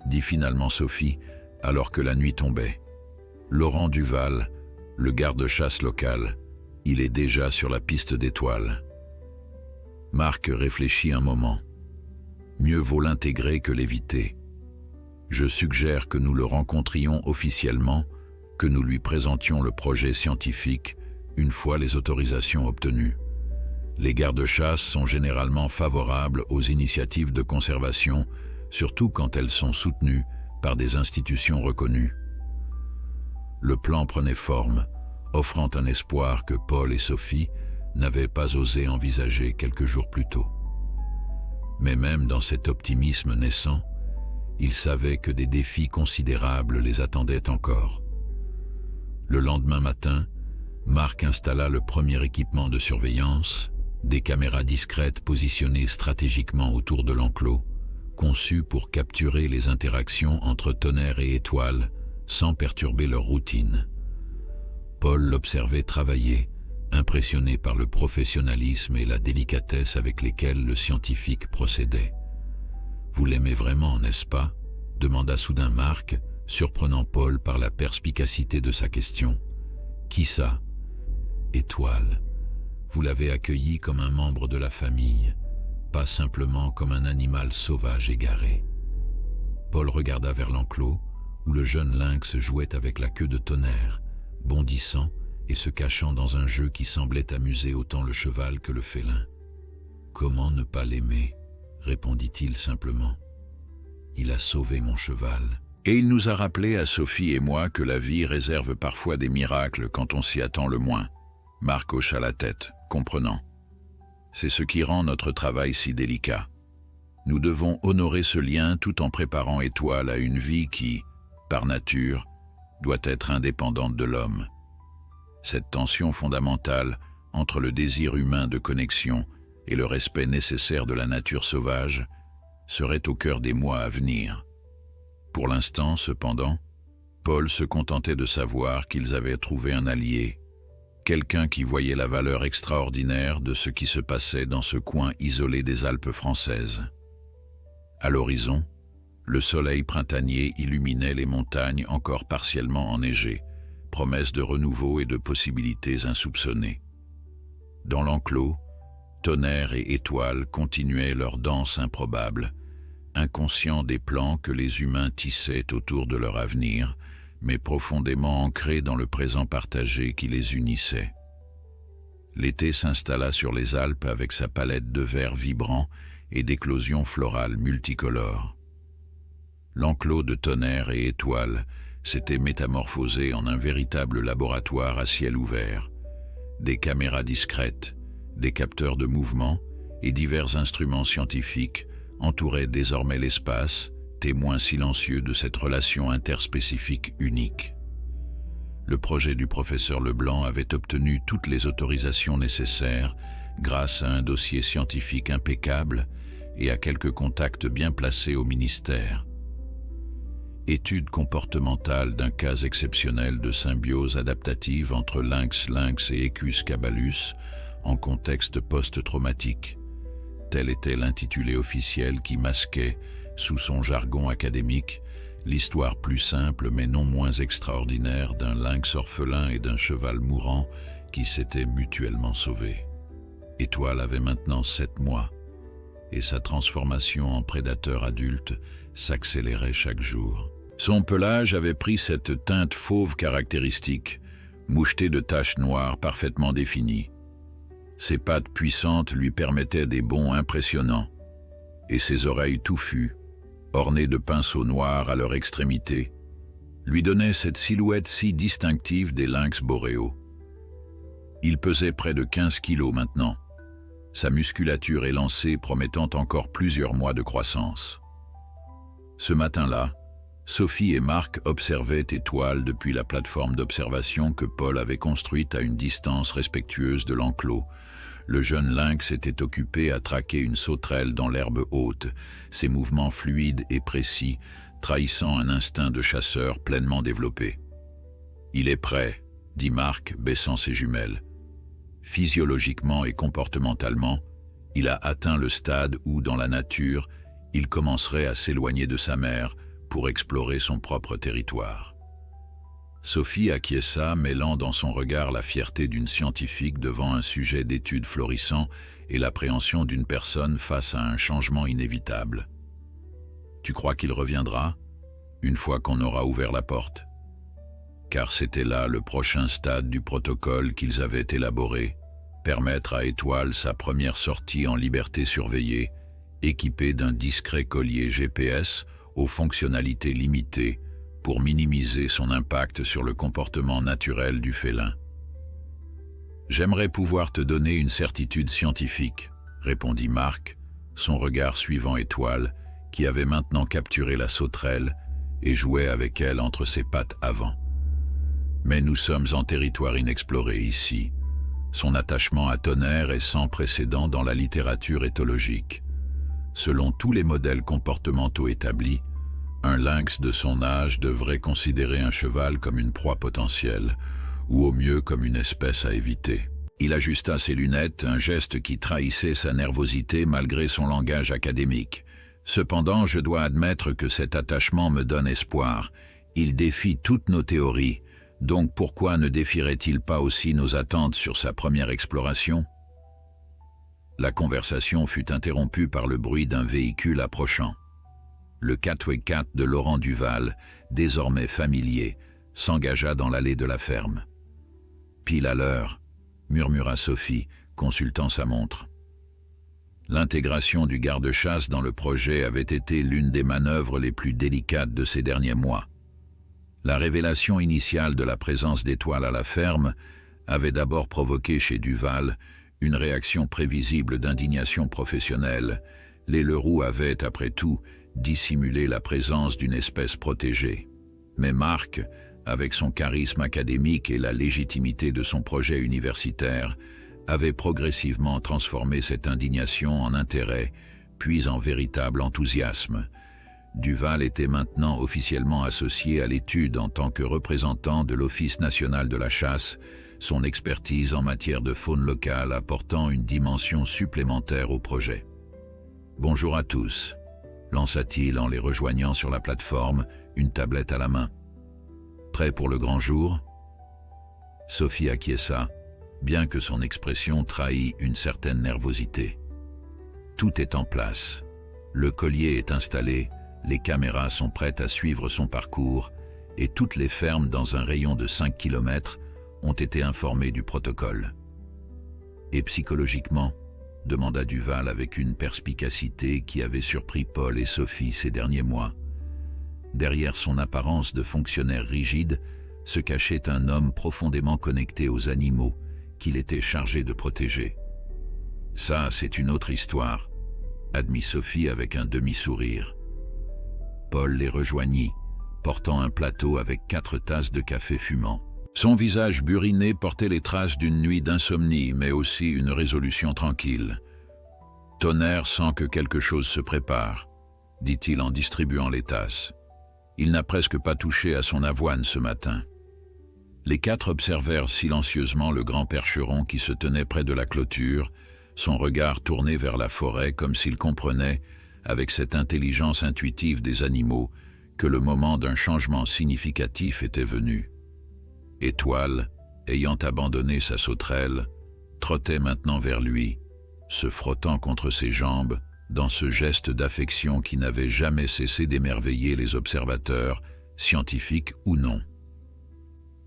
dit finalement Sophie, alors que la nuit tombait. « Laurent Duval, le garde-chasse local, il est déjà sur la piste d'Étoile. » Marc réfléchit un moment. Mieux vaut l'intégrer que l'éviter. Je suggère que nous le rencontrions officiellement, que nous lui présentions le projet scientifique une fois les autorisations obtenues. Les gardes-chasse sont généralement favorables aux initiatives de conservation, surtout quand elles sont soutenues par des institutions reconnues. Le plan prenait forme, offrant un espoir que Paul et Sophie n'avaient pas osé envisager quelques jours plus tôt. Mais même dans cet optimisme naissant, ils savaient que des défis considérables les attendaient encore. Le lendemain matin, Marc installa le premier équipement de surveillance, des caméras discrètes positionnées stratégiquement autour de l'enclos, conçues pour capturer les interactions entre Tonnerre et Étoile sans perturber leur routine. Paul l'observait travailler, impressionné par le professionnalisme et la délicatesse avec lesquels le scientifique procédait. « Vous l'aimez vraiment, n'est-ce pas ?» demanda soudain Marc, surprenant Paul par la perspicacité de sa question. « Qui ça ?»« Étoile. Vous l'avez accueilli comme un membre de la famille, pas simplement comme un animal sauvage égaré. » Paul regarda vers l'enclos, où le jeune lynx jouait avec la queue de Tonnerre, bondissant et se cachant dans un jeu qui semblait amuser autant le cheval que le félin. « Comment ne pas l'aimer ?» répondit-il simplement. « Il a sauvé mon cheval. » Et il nous a rappelé à Sophie et moi que la vie réserve parfois des miracles quand on s'y attend le moins. Marc hocha la tête, comprenant. C'est ce qui rend notre travail si délicat. Nous devons honorer ce lien tout en préparant Étoile à une vie qui, par nature, doit être indépendante de l'homme. Cette tension fondamentale entre le désir humain de connexion et le respect nécessaire de la nature sauvage serait au cœur des mois à venir. Pour l'instant, cependant, Paul se contentait de savoir qu'ils avaient trouvé un allié, quelqu'un qui voyait la valeur extraordinaire de ce qui se passait dans ce coin isolé des Alpes françaises. À l'horizon, le soleil printanier illuminait les montagnes encore partiellement enneigées, promesse de renouveau et de possibilités insoupçonnées. Dans l'enclos, Tonnerre et Étoile continuaient leur danse improbable, inconscients des plans que les humains tissaient autour de leur avenir, mais profondément ancrés dans le présent partagé qui les unissait. L'été s'installa sur les Alpes avec sa palette de verts vibrants et d'éclosions florales multicolores. L'enclos de Tonnerre et Étoile s'était métamorphosé en un véritable laboratoire à ciel ouvert. Des caméras discrètes, des capteurs de mouvement et divers instruments scientifiques entouraient désormais l'espace, témoin silencieux de cette relation interspécifique unique. Le projet du professeur Leblanc avait obtenu toutes les autorisations nécessaires grâce à un dossier scientifique impeccable et à quelques contacts bien placés au ministère. Étude comportementale d'un cas exceptionnel de symbiose adaptative entre lynx et Equus caballus en contexte post-traumatique. Tel était l'intitulé officiel qui masquait, sous son jargon académique, l'histoire plus simple mais non moins extraordinaire d'un lynx orphelin et d'un cheval mourant qui s'étaient mutuellement sauvés. Étoile avait maintenant 7 mois, et sa transformation en prédateur adulte s'accélérait chaque jour. Son pelage avait pris cette teinte fauve caractéristique, mouchetée de taches noires parfaitement définies. Ses pattes puissantes lui permettaient des bonds impressionnants, et ses oreilles touffues, ornées de pinceaux noirs à leur extrémité, lui donnaient cette silhouette si distinctive des lynx boréaux. Il pesait près de 15 kilos maintenant, sa musculature élancée promettant encore plusieurs mois de croissance. Ce matin-là, Sophie et Marc observaient Étoile depuis la plateforme d'observation que Paul avait construite à une distance respectueuse de l'enclos. Le jeune lynx était occupé à traquer une sauterelle dans l'herbe haute, ses mouvements fluides et précis, trahissant un instinct de chasseur pleinement développé. « Il est prêt », dit Marc, baissant ses jumelles. Physiologiquement et comportementalement, il a atteint le stade où, dans la nature, il commencerait à s'éloigner de sa mère pour explorer son propre territoire. Sophie acquiesça, mêlant dans son regard la fierté d'une scientifique devant un sujet d'étude florissant et l'appréhension d'une personne face à un changement inévitable. « Tu crois qu'il reviendra, une fois qu'on aura ouvert la porte ?» Car c'était là le prochain stade du protocole qu'ils avaient élaboré, permettre à Étoile sa première sortie en liberté surveillée, équipée d'un discret collier GPS aux fonctionnalités limitées pour minimiser son impact sur le comportement naturel du félin. « J'aimerais pouvoir te donner une certitude scientifique, » répondit Marc, son regard suivant Étoile, qui avait maintenant capturé la sauterelle et jouait avec elle entre ses pattes avant. « Mais nous sommes en territoire inexploré ici. Son attachement à Tonnerre est sans précédent dans la littérature éthologique. Selon tous les modèles comportementaux établis, un lynx de son âge devrait considérer un cheval comme une proie potentielle, ou au mieux comme une espèce à éviter. » Il ajusta ses lunettes, un geste qui trahissait sa nervosité malgré son langage académique. « Cependant, je dois admettre que cet attachement me donne espoir. Il défie toutes nos théories. Donc pourquoi ne défierait-il pas aussi nos attentes sur sa première exploration ?» La conversation fut interrompue par le bruit d'un véhicule approchant. Le 4x4 de Laurent Duval, désormais familier, s'engagea dans l'allée de la ferme. « Pile à l'heure », murmura Sophie, consultant sa montre. L'intégration du garde-chasse dans le projet avait été l'une des manœuvres les plus délicates de ces derniers mois. La révélation initiale de la présence d'Étoile à la ferme avait d'abord provoqué chez Duval une réaction prévisible d'indignation professionnelle. Les Leroux avaient, après tout, dissimulé la présence d'une espèce protégée. Mais Marc, avec son charisme académique et la légitimité de son projet universitaire, avait progressivement transformé cette indignation en intérêt, puis en véritable enthousiasme. Duval était maintenant officiellement associé à l'étude en tant que représentant de l'Office national de la chasse, son expertise en matière de faune locale apportant une dimension supplémentaire au projet. « Bonjour à tous », lança-t-il en les rejoignant sur la plateforme, une tablette à la main. « Prêt pour le grand jour ?» Sophie acquiesça, bien que son expression trahît une certaine nervosité. « Tout est en place. Le collier est installé, les caméras sont prêtes à suivre son parcours et toutes les fermes dans un rayon de 5 km ont été informées du protocole. »« Et psychologiquement ?» demanda Duval avec une perspicacité qui avait surpris Paul et Sophie ces derniers mois. Derrière son apparence de fonctionnaire rigide se cachait un homme profondément connecté aux animaux qu'il était chargé de protéger. « Ça, c'est une autre histoire », admit Sophie avec un demi-sourire. Paul les rejoignit, portant un plateau avec 4 tasses de café fumant. Son visage buriné portait les traces d'une nuit d'insomnie, mais aussi une résolution tranquille. « Tonnerre sent que quelque chose se prépare », dit-il en distribuant les tasses. « Il n'a presque pas touché à son avoine ce matin. » Les quatre observèrent silencieusement le grand percheron qui se tenait près de la clôture, son regard tourné vers la forêt comme s'il comprenait, avec cette intelligence intuitive des animaux, que le moment d'un changement significatif était venu. Étoile, ayant abandonné sa sauterelle, trottait maintenant vers lui, se frottant contre ses jambes, dans ce geste d'affection qui n'avait jamais cessé d'émerveiller les observateurs, scientifiques ou non.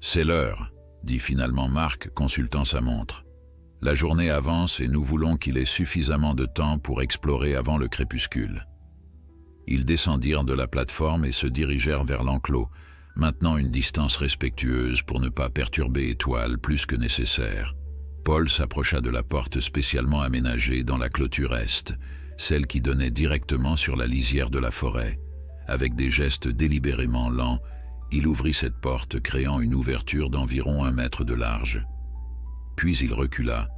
« C'est l'heure », dit finalement Marc, consultant sa montre. « La journée avance et nous voulons qu'il ait suffisamment de temps pour explorer avant le crépuscule. » Ils descendirent de la plateforme et se dirigèrent vers l'enclos, maintenant une distance respectueuse pour ne pas perturber Étoile plus que nécessaire. Paul s'approcha de la porte spécialement aménagée dans la clôture est, celle qui donnait directement sur la lisière de la forêt. Avec des gestes délibérément lents, il ouvrit cette porte, créant une ouverture d'environ 1 mètre de large. Puis il recula,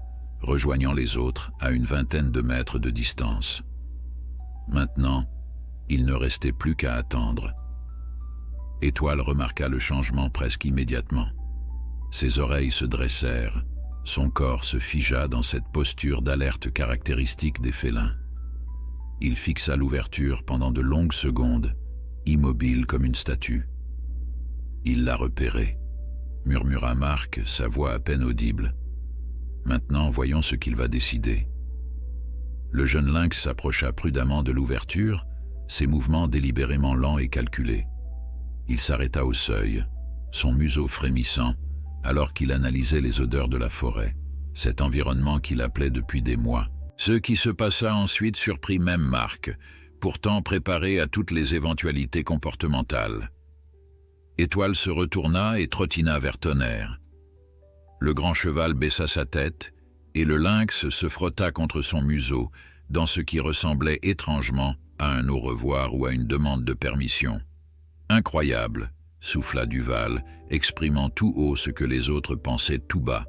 rejoignant les autres à une 20aine de mètres de distance. Maintenant, il ne restait plus qu'à attendre. Étoile remarqua le changement presque immédiatement. Ses oreilles se dressèrent, son corps se figea dans cette posture d'alerte caractéristique des félins. Il fixa l'ouverture pendant de longues secondes, immobile comme une statue. « Il l'a repéré », murmura Marc, sa voix à peine audible. « Maintenant, voyons ce qu'il va décider. » Le jeune lynx s'approcha prudemment de l'ouverture, ses mouvements délibérément lents et calculés. Il s'arrêta au seuil, son museau frémissant, alors qu'il analysait les odeurs de la forêt, cet environnement qu'il appelait depuis des mois. Ce qui se passa ensuite surprit même Marc, pourtant préparé à toutes les éventualités comportementales. Étoile se retourna et trottina vers Tonnerre. Le grand cheval baissa sa tête, et le lynx se frotta contre son museau, dans ce qui ressemblait étrangement à un au revoir ou à une demande de permission. « Incroyable !» souffla Duval, exprimant tout haut ce que les autres pensaient tout bas.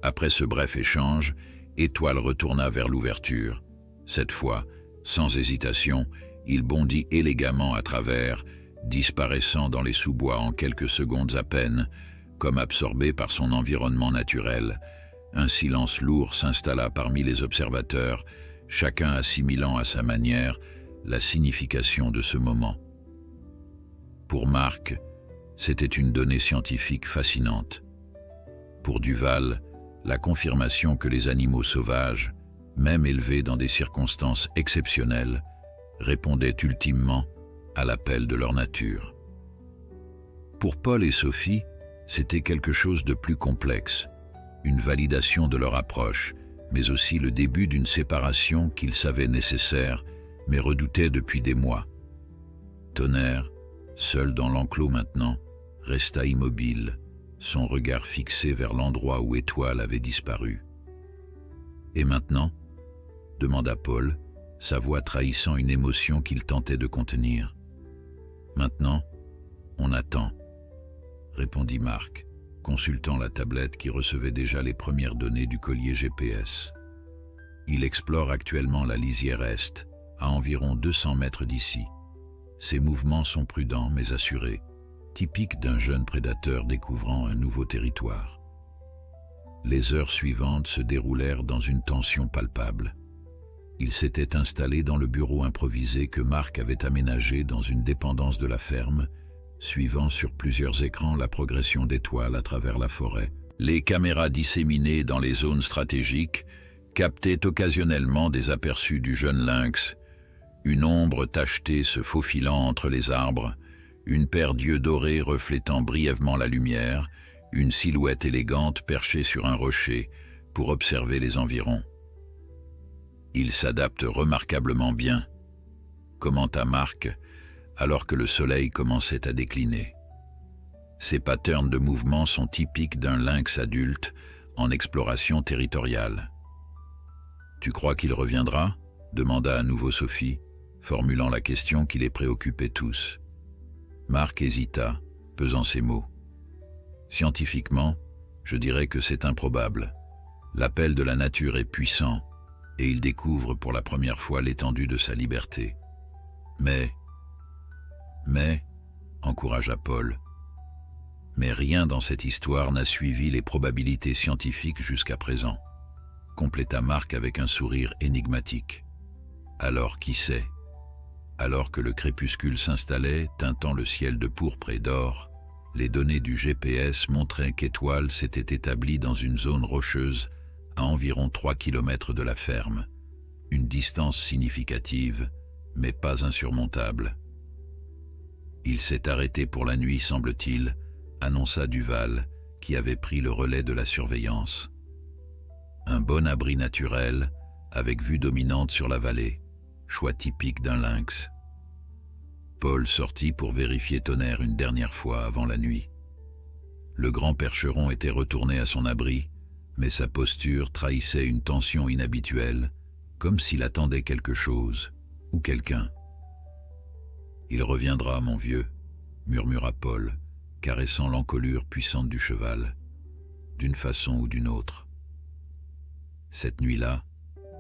Après ce bref échange, Étoile retourna vers l'ouverture. Cette fois, sans hésitation, il bondit élégamment à travers, disparaissant dans les sous-bois en quelques secondes à peine, comme absorbé par son environnement naturel. Un silence lourd s'installa parmi les observateurs, chacun assimilant à sa manière la signification de ce moment. Pour Marc, c'était une donnée scientifique fascinante. Pour Duval, la confirmation que les animaux sauvages, même élevés dans des circonstances exceptionnelles, répondaient ultimement à l'appel de leur nature. Pour Paul et Sophie, c'était quelque chose de plus complexe, une validation de leur approche, mais aussi le début d'une séparation qu'ils savaient nécessaire, mais redoutaient depuis des mois. Tonnerre, seul dans l'enclos maintenant, resta immobile, son regard fixé vers l'endroit où Étoile avait disparu. « Et maintenant ?» demanda Paul, sa voix trahissant une émotion qu'il tentait de contenir. « Maintenant, on attend », répondit Marc, consultant la tablette qui recevait déjà les premières données du collier GPS. Il explore actuellement la lisière est, à environ 200 mètres d'ici. Ses mouvements sont prudents mais assurés, typiques d'un jeune prédateur découvrant un nouveau territoire. Les heures suivantes se déroulèrent dans une tension palpable. Il s'était installé dans le bureau improvisé que Marc avait aménagé dans une dépendance de la ferme, suivant sur plusieurs écrans la progression d'Étoile à travers la forêt. Les caméras disséminées dans les zones stratégiques captaient occasionnellement des aperçus du jeune lynx, une ombre tachetée se faufilant entre les arbres, une paire d'yeux dorés reflétant brièvement la lumière, une silhouette élégante perchée sur un rocher pour observer les environs. Il s'adapte remarquablement bien, commenta Marc, alors que le soleil commençait à décliner. Ces patterns de mouvement sont typiques d'un lynx adulte en exploration territoriale. « Tu crois qu'il reviendra ?» demanda à nouveau Sophie, formulant la question qui les préoccupait tous. Marc hésita, pesant ses mots. « Scientifiquement, je dirais que c'est improbable. L'appel de la nature est puissant, et il découvre pour la première fois l'étendue de sa liberté. Mais, encouragea Paul, Mais rien dans cette histoire n'a suivi les probabilités scientifiques jusqu'à présent, compléta Marc avec un sourire énigmatique. Alors qui sait? Alors que le crépuscule s'installait, teintant le ciel de pourpre et d'or, les données du GPS montraient qu'Étoile s'était établie dans une zone rocheuse à environ 3 km de la ferme, une distance significative, mais pas insurmontable. Il s'est arrêté pour la nuit, semble-t-il, annonça Duval, qui avait pris le relais de la surveillance. Un bon abri naturel, avec vue dominante sur la vallée, choix typique d'un lynx. Paul sortit pour vérifier Tonnerre une dernière fois avant la nuit. Le grand percheron était retourné à son abri, mais sa posture trahissait une tension inhabituelle, comme s'il attendait quelque chose, ou quelqu'un. « Il reviendra, mon vieux », murmura Paul, caressant l'encolure puissante du cheval, d'une façon ou d'une autre. Cette nuit-là,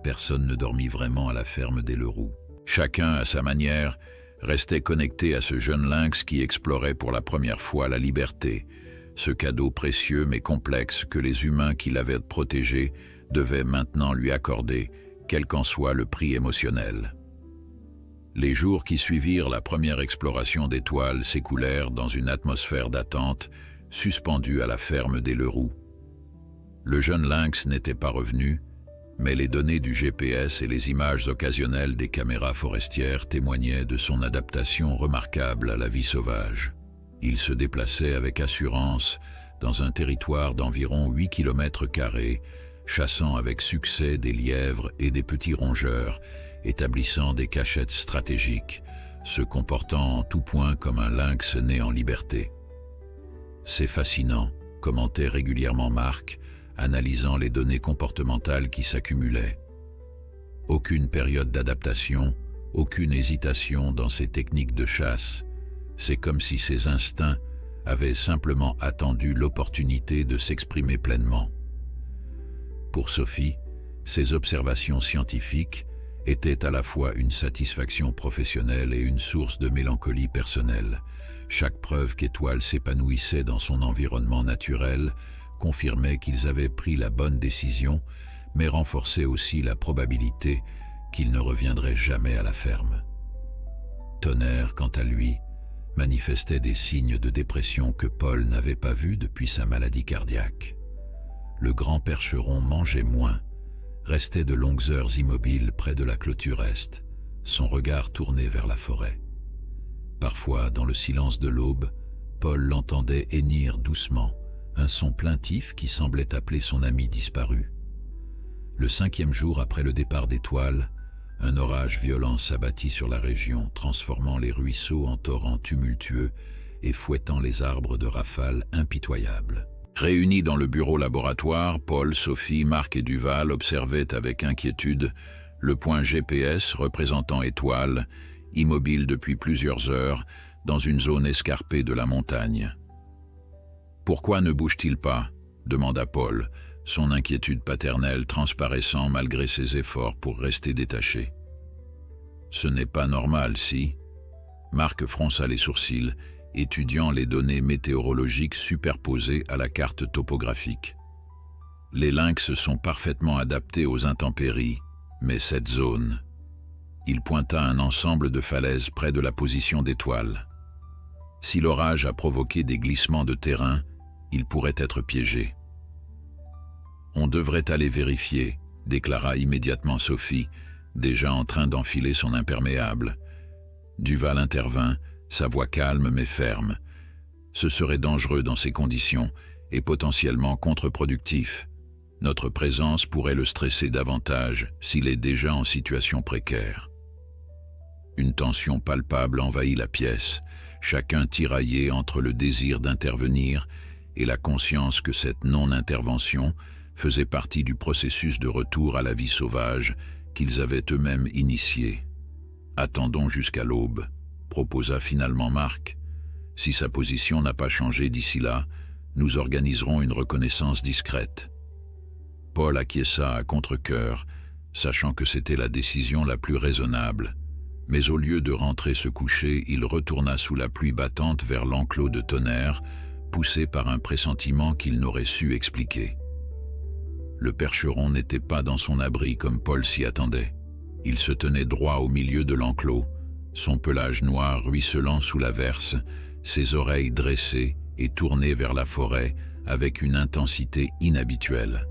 personne ne dormit vraiment à la ferme des Leroux. Chacun, à sa manière, restait connecté à ce jeune lynx qui explorait pour la première fois la liberté, ce cadeau précieux mais complexe que les humains qui l'avaient protégé devaient maintenant lui accorder, quel qu'en soit le prix émotionnel. Les jours qui suivirent la première exploration d'Étoile s'écoulèrent dans une atmosphère d'attente, suspendue à la ferme des Leroux. Le jeune lynx n'était pas revenu, mais les données du GPS et les images occasionnelles des caméras forestières témoignaient de son adaptation remarquable à la vie sauvage. Il se déplaçait avec assurance dans un territoire d'environ 8 km², chassant avec succès des lièvres et des petits rongeurs, établissant des cachettes stratégiques, se comportant en tout point comme un lynx né en liberté. « C'est fascinant », commentait régulièrement Marc, analysant les données comportementales qui s'accumulaient. Aucune période d'adaptation, aucune hésitation dans ses techniques de chasse. C'est comme si ses instincts avaient simplement attendu l'opportunité de s'exprimer pleinement. Pour Sophie, ces observations scientifiques étaient à la fois une satisfaction professionnelle et une source de mélancolie personnelle. Chaque preuve qu'Étoile s'épanouissait dans son environnement naturel confirmait qu'ils avaient pris la bonne décision, mais renforçait aussi la probabilité qu'ils ne reviendraient jamais à la ferme. Tonnerre, quant à lui, manifestait des signes de dépression que Paul n'avait pas vus depuis sa maladie cardiaque. Le grand percheron mangeait moins, restait de longues heures immobile près de la clôture est, son regard tourné vers la forêt. Parfois, dans le silence de l'aube, Paul l'entendait hennir doucement, un son plaintif qui semblait appeler son ami disparu. Le 5e jour après le départ d'Étoile, un orage violent s'abattit sur la région, transformant les ruisseaux en torrents tumultueux et fouettant les arbres de rafales impitoyables. Réunis dans le bureau laboratoire, Paul, Sophie, Marc et Duval observaient avec inquiétude le point GPS représentant Étoile, immobile depuis plusieurs heures, dans une zone escarpée de la montagne. « Pourquoi ne bouge-t-il pas » demanda Paul, son inquiétude paternelle transparaissant malgré ses efforts pour rester détaché. « Ce n'est pas normal, si ?» Marc fronça les sourcils, étudiant les données météorologiques superposées à la carte topographique. Les lynx sont parfaitement adaptés aux intempéries, mais cette zone... Il pointa un ensemble de falaises près de la position d'Étoile. Si l'orage a provoqué des glissements de terrain, il pourrait être piégé. « On devrait aller vérifier », déclara immédiatement Sophie, déjà en train d'enfiler son imperméable. Duval intervint, sa voix calme mais ferme. Ce serait dangereux dans ces conditions et potentiellement contre-productif. Notre présence pourrait le stresser davantage s'il est déjà en situation précaire. Une tension palpable envahit la pièce, chacun tiraillé entre le désir d'intervenir et la conscience que cette non-intervention faisait partie du processus de retour à la vie sauvage qu'ils avaient eux-mêmes initié. « Attendons jusqu'à l'aube », proposa finalement Marc. « Si sa position n'a pas changé d'ici là, nous organiserons une reconnaissance discrète. » Paul acquiesça à contre-cœur, sachant que c'était la décision la plus raisonnable. Mais au lieu de rentrer se coucher, il retourna sous la pluie battante vers l'enclos de Tonnerre poussé par un pressentiment qu'il n'aurait su expliquer. Le percheron n'était pas dans son abri comme Paul s'y attendait. Il se tenait droit au milieu de l'enclos, son pelage noir ruisselant sous l'averse, ses oreilles dressées et tournées vers la forêt avec une intensité inhabituelle.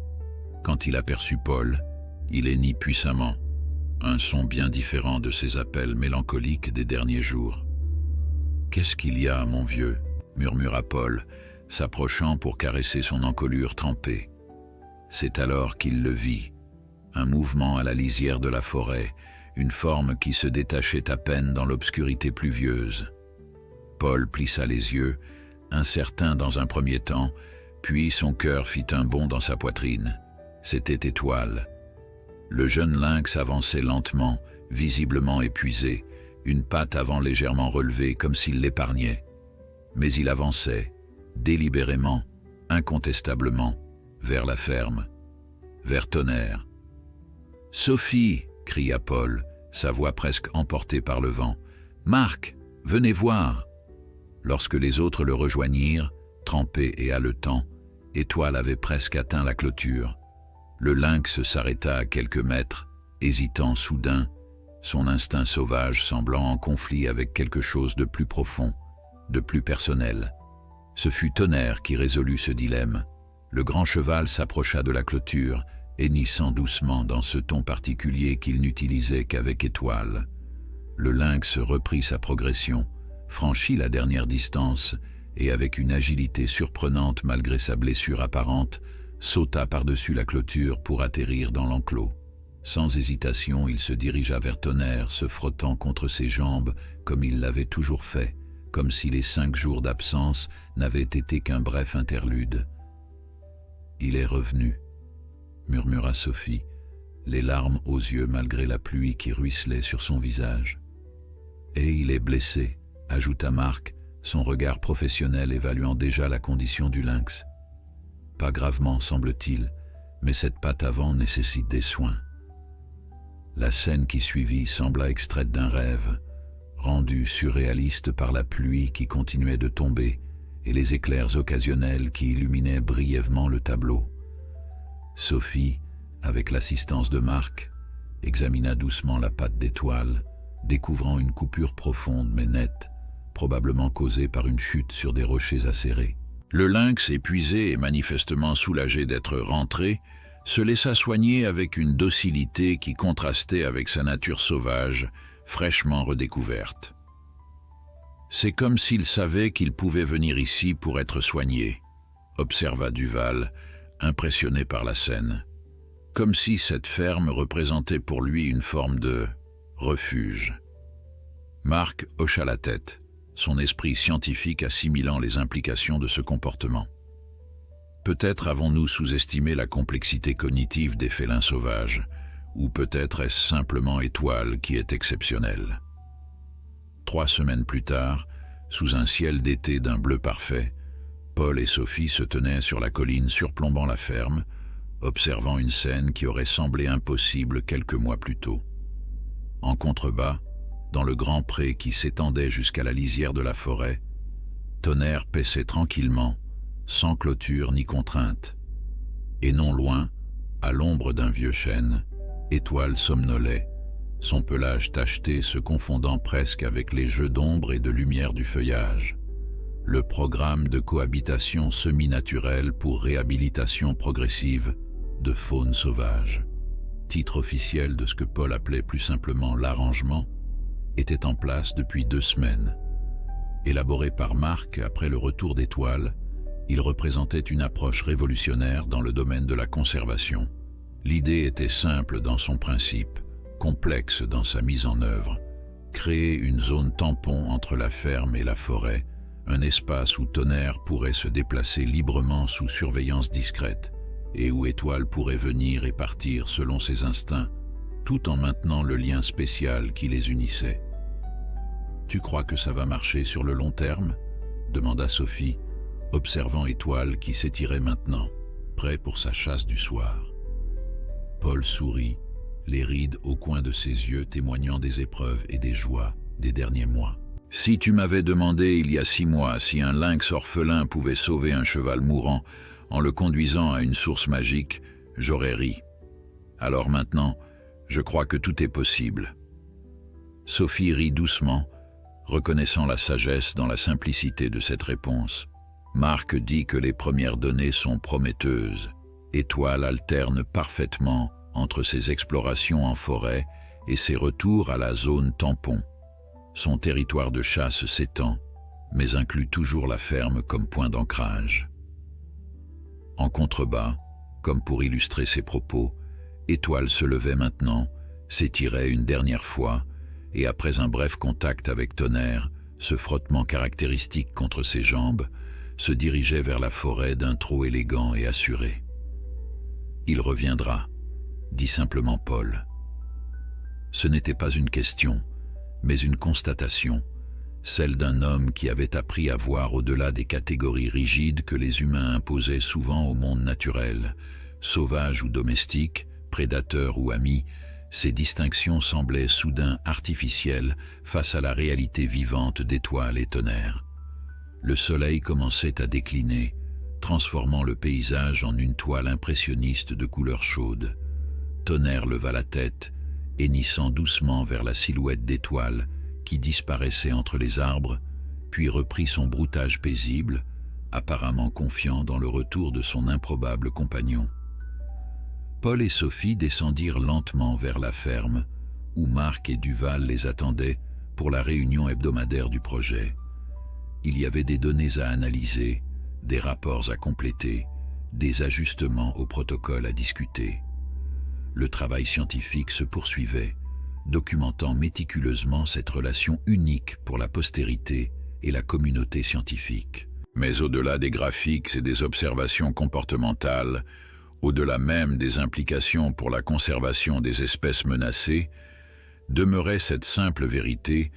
Quand il aperçut Paul, il hennit puissamment, un son bien différent de ses appels mélancoliques des derniers jours. « Qu'est-ce qu'il y a, mon vieux ?» murmura Paul, s'approchant pour caresser son encolure trempée. C'est alors qu'il le vit, un mouvement à la lisière de la forêt, une forme qui se détachait à peine dans l'obscurité pluvieuse. Paul plissa les yeux, incertain dans un premier temps, puis son cœur fit un bond dans sa poitrine. C'était Étoile. Le jeune lynx avançait lentement, visiblement épuisé, une patte avant légèrement relevée comme s'il l'épargnait. Mais il avançait, délibérément, incontestablement, vers la ferme, vers Tonnerre. « Sophie !» cria Paul, sa voix presque emportée par le vent. « Marc, venez voir !» Lorsque les autres le rejoignirent, trempé et haletant, Étoile avait presque atteint la clôture. Le lynx s'arrêta à quelques mètres, hésitant soudain, son instinct sauvage semblant en conflit avec quelque chose de plus profond, de plus personnel. Ce fut Tonnerre qui résolut ce dilemme. Le grand cheval s'approcha de la clôture, hennissant doucement dans ce ton particulier qu'il n'utilisait qu'avec Étoile. Le lynx reprit sa progression, franchit la dernière distance et, avec une agilité surprenante malgré sa blessure apparente, sauta par-dessus la clôture pour atterrir dans l'enclos. Sans hésitation, il se dirigea vers Tonnerre, se frottant contre ses jambes comme il l'avait toujours fait, comme si les 5 jours d'absence n'avaient été qu'un bref interlude. « Il est revenu », murmura Sophie, les larmes aux yeux malgré la pluie qui ruisselait sur son visage. « Et il est blessé », ajouta Marc, son regard professionnel évaluant déjà la condition du lynx. « Pas gravement, semble-t-il, mais cette patte avant nécessite des soins. » La scène qui suivit sembla extraite d'un rêve, rendue surréaliste par la pluie qui continuait de tomber et les éclairs occasionnels qui illuminaient brièvement le tableau. Sophie, avec l'assistance de Marc, examina doucement la patte d'Étoile, découvrant une coupure profonde mais nette, probablement causée par une chute sur des rochers acérés. Le lynx, épuisé et manifestement soulagé d'être rentré, se laissa soigner avec une docilité qui contrastait avec sa nature sauvage, fraîchement redécouverte. C'est comme s'il savait qu'il pouvait venir ici pour être soigné, observa Duval, impressionné par la scène. Comme si cette ferme représentait pour lui une forme de refuge. Marc hocha la tête, son esprit scientifique assimilant les implications de ce comportement. Peut-être avons-nous sous-estimé la complexité cognitive des félins sauvages, ou peut-être est-ce simplement Étoile qui est exceptionnelle. 3 semaines plus tard, sous un ciel d'été d'un bleu parfait, Paul et Sophie se tenaient sur la colline surplombant la ferme, observant une scène qui aurait semblé impossible quelques mois plus tôt. En contrebas, dans le grand pré qui s'étendait jusqu'à la lisière de la forêt, Tonnerre paissait tranquillement, sans clôture ni contrainte. Et non loin, à l'ombre d'un vieux chêne, Étoile somnolait, son pelage tacheté se confondant presque avec les jeux d'ombre et de lumière du feuillage. Le programme de cohabitation semi-naturelle pour réhabilitation progressive de faune sauvage, titre officiel de ce que Paul appelait plus simplement l'arrangement, était en place depuis 2 semaines. Élaboré par Marc après le retour d'Étoile, il représentait une approche révolutionnaire dans le domaine de la conservation. L'idée était simple dans son principe, complexe dans sa mise en œuvre. Créer une zone tampon entre la ferme et la forêt, un espace où Tonnerre pourrait se déplacer librement sous surveillance discrète, et où Étoile pourrait venir et partir selon ses instincts, tout en maintenant le lien spécial qui les unissait. « Tu crois que ça va marcher sur le long terme ?» demanda Sophie, observant Étoile qui s'étirait maintenant, prêt pour sa chasse du soir. Paul sourit, les rides au coin de ses yeux témoignant des épreuves et des joies des derniers mois. Si tu m'avais demandé il y a 6 mois si un lynx orphelin pouvait sauver un cheval mourant en le conduisant à une source magique, j'aurais ri. Alors maintenant, je crois que tout est possible. » Sophie rit doucement, reconnaissant la sagesse dans la simplicité de cette réponse. Marc dit que les premières données sont prometteuses. Étoile alterne parfaitement entre ses explorations en forêt et ses retours à la zone tampon. Son territoire de chasse s'étend, mais inclut toujours la ferme comme point d'ancrage. En contrebas, comme pour illustrer ses propos, Étoile se levait maintenant, s'étirait une dernière fois, et après un bref contact avec Tonnerre, ce frottement caractéristique contre ses jambes, se dirigeait vers la forêt d'un trot élégant et assuré. « Il reviendra », dit simplement Paul. Ce n'était pas une question, mais une constatation, celle d'un homme qui avait appris à voir au-delà des catégories rigides que les humains imposaient souvent au monde naturel, sauvage ou domestique, prédateur ou ami. Ces distinctions semblaient soudain artificielles face à la réalité vivante d'Étoile et Tonnerre. Le soleil commençait à décliner, transformant le paysage en une toile impressionniste de couleurs chaudes. Tonnerre leva la tête, hennissant doucement vers la silhouette d'Étoile qui disparaissait entre les arbres, puis reprit son broutage paisible, apparemment confiant dans le retour de son improbable compagnon. Paul et Sophie descendirent lentement vers la ferme, où Marc et Duval les attendaient pour la réunion hebdomadaire du projet. Il y avait des données à analyser, des rapports à compléter, des ajustements au protocole à discuter. Le travail scientifique se poursuivait, documentant méticuleusement cette relation unique pour la postérité et la communauté scientifique. Mais au-delà des graphiques et des observations comportementales, au-delà même des implications pour la conservation des espèces menacées, demeurait cette simple vérité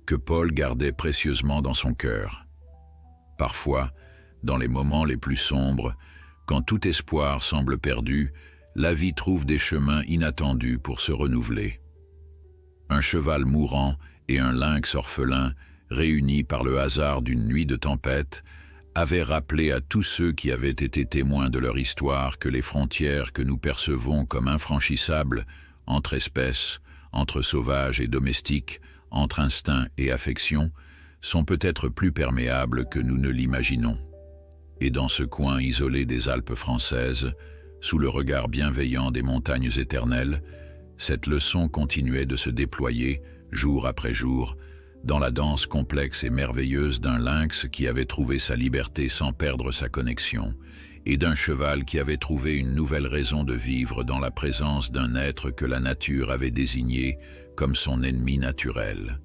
que Paul gardait précieusement dans son cœur. Parfois, dans les moments les plus sombres, quand tout espoir semble perdu, la vie trouve des chemins inattendus pour se renouveler. Un cheval mourant et un lynx orphelin, réunis par le hasard d'une nuit de tempête, avaient rappelé à tous ceux qui avaient été témoins de leur histoire que les frontières que nous percevons comme infranchissables entre espèces, entre sauvages et domestiques, entre instinct et affection, sont peut-être plus perméables que nous ne l'imaginons. Et dans ce coin isolé des Alpes françaises, sous le regard bienveillant des montagnes éternelles, cette leçon continuait de se déployer, jour après jour, dans la danse complexe et merveilleuse d'un lynx qui avait trouvé sa liberté sans perdre sa connexion, et d'un cheval qui avait trouvé une nouvelle raison de vivre dans la présence d'un être que la nature avait désigné comme son ennemi naturel.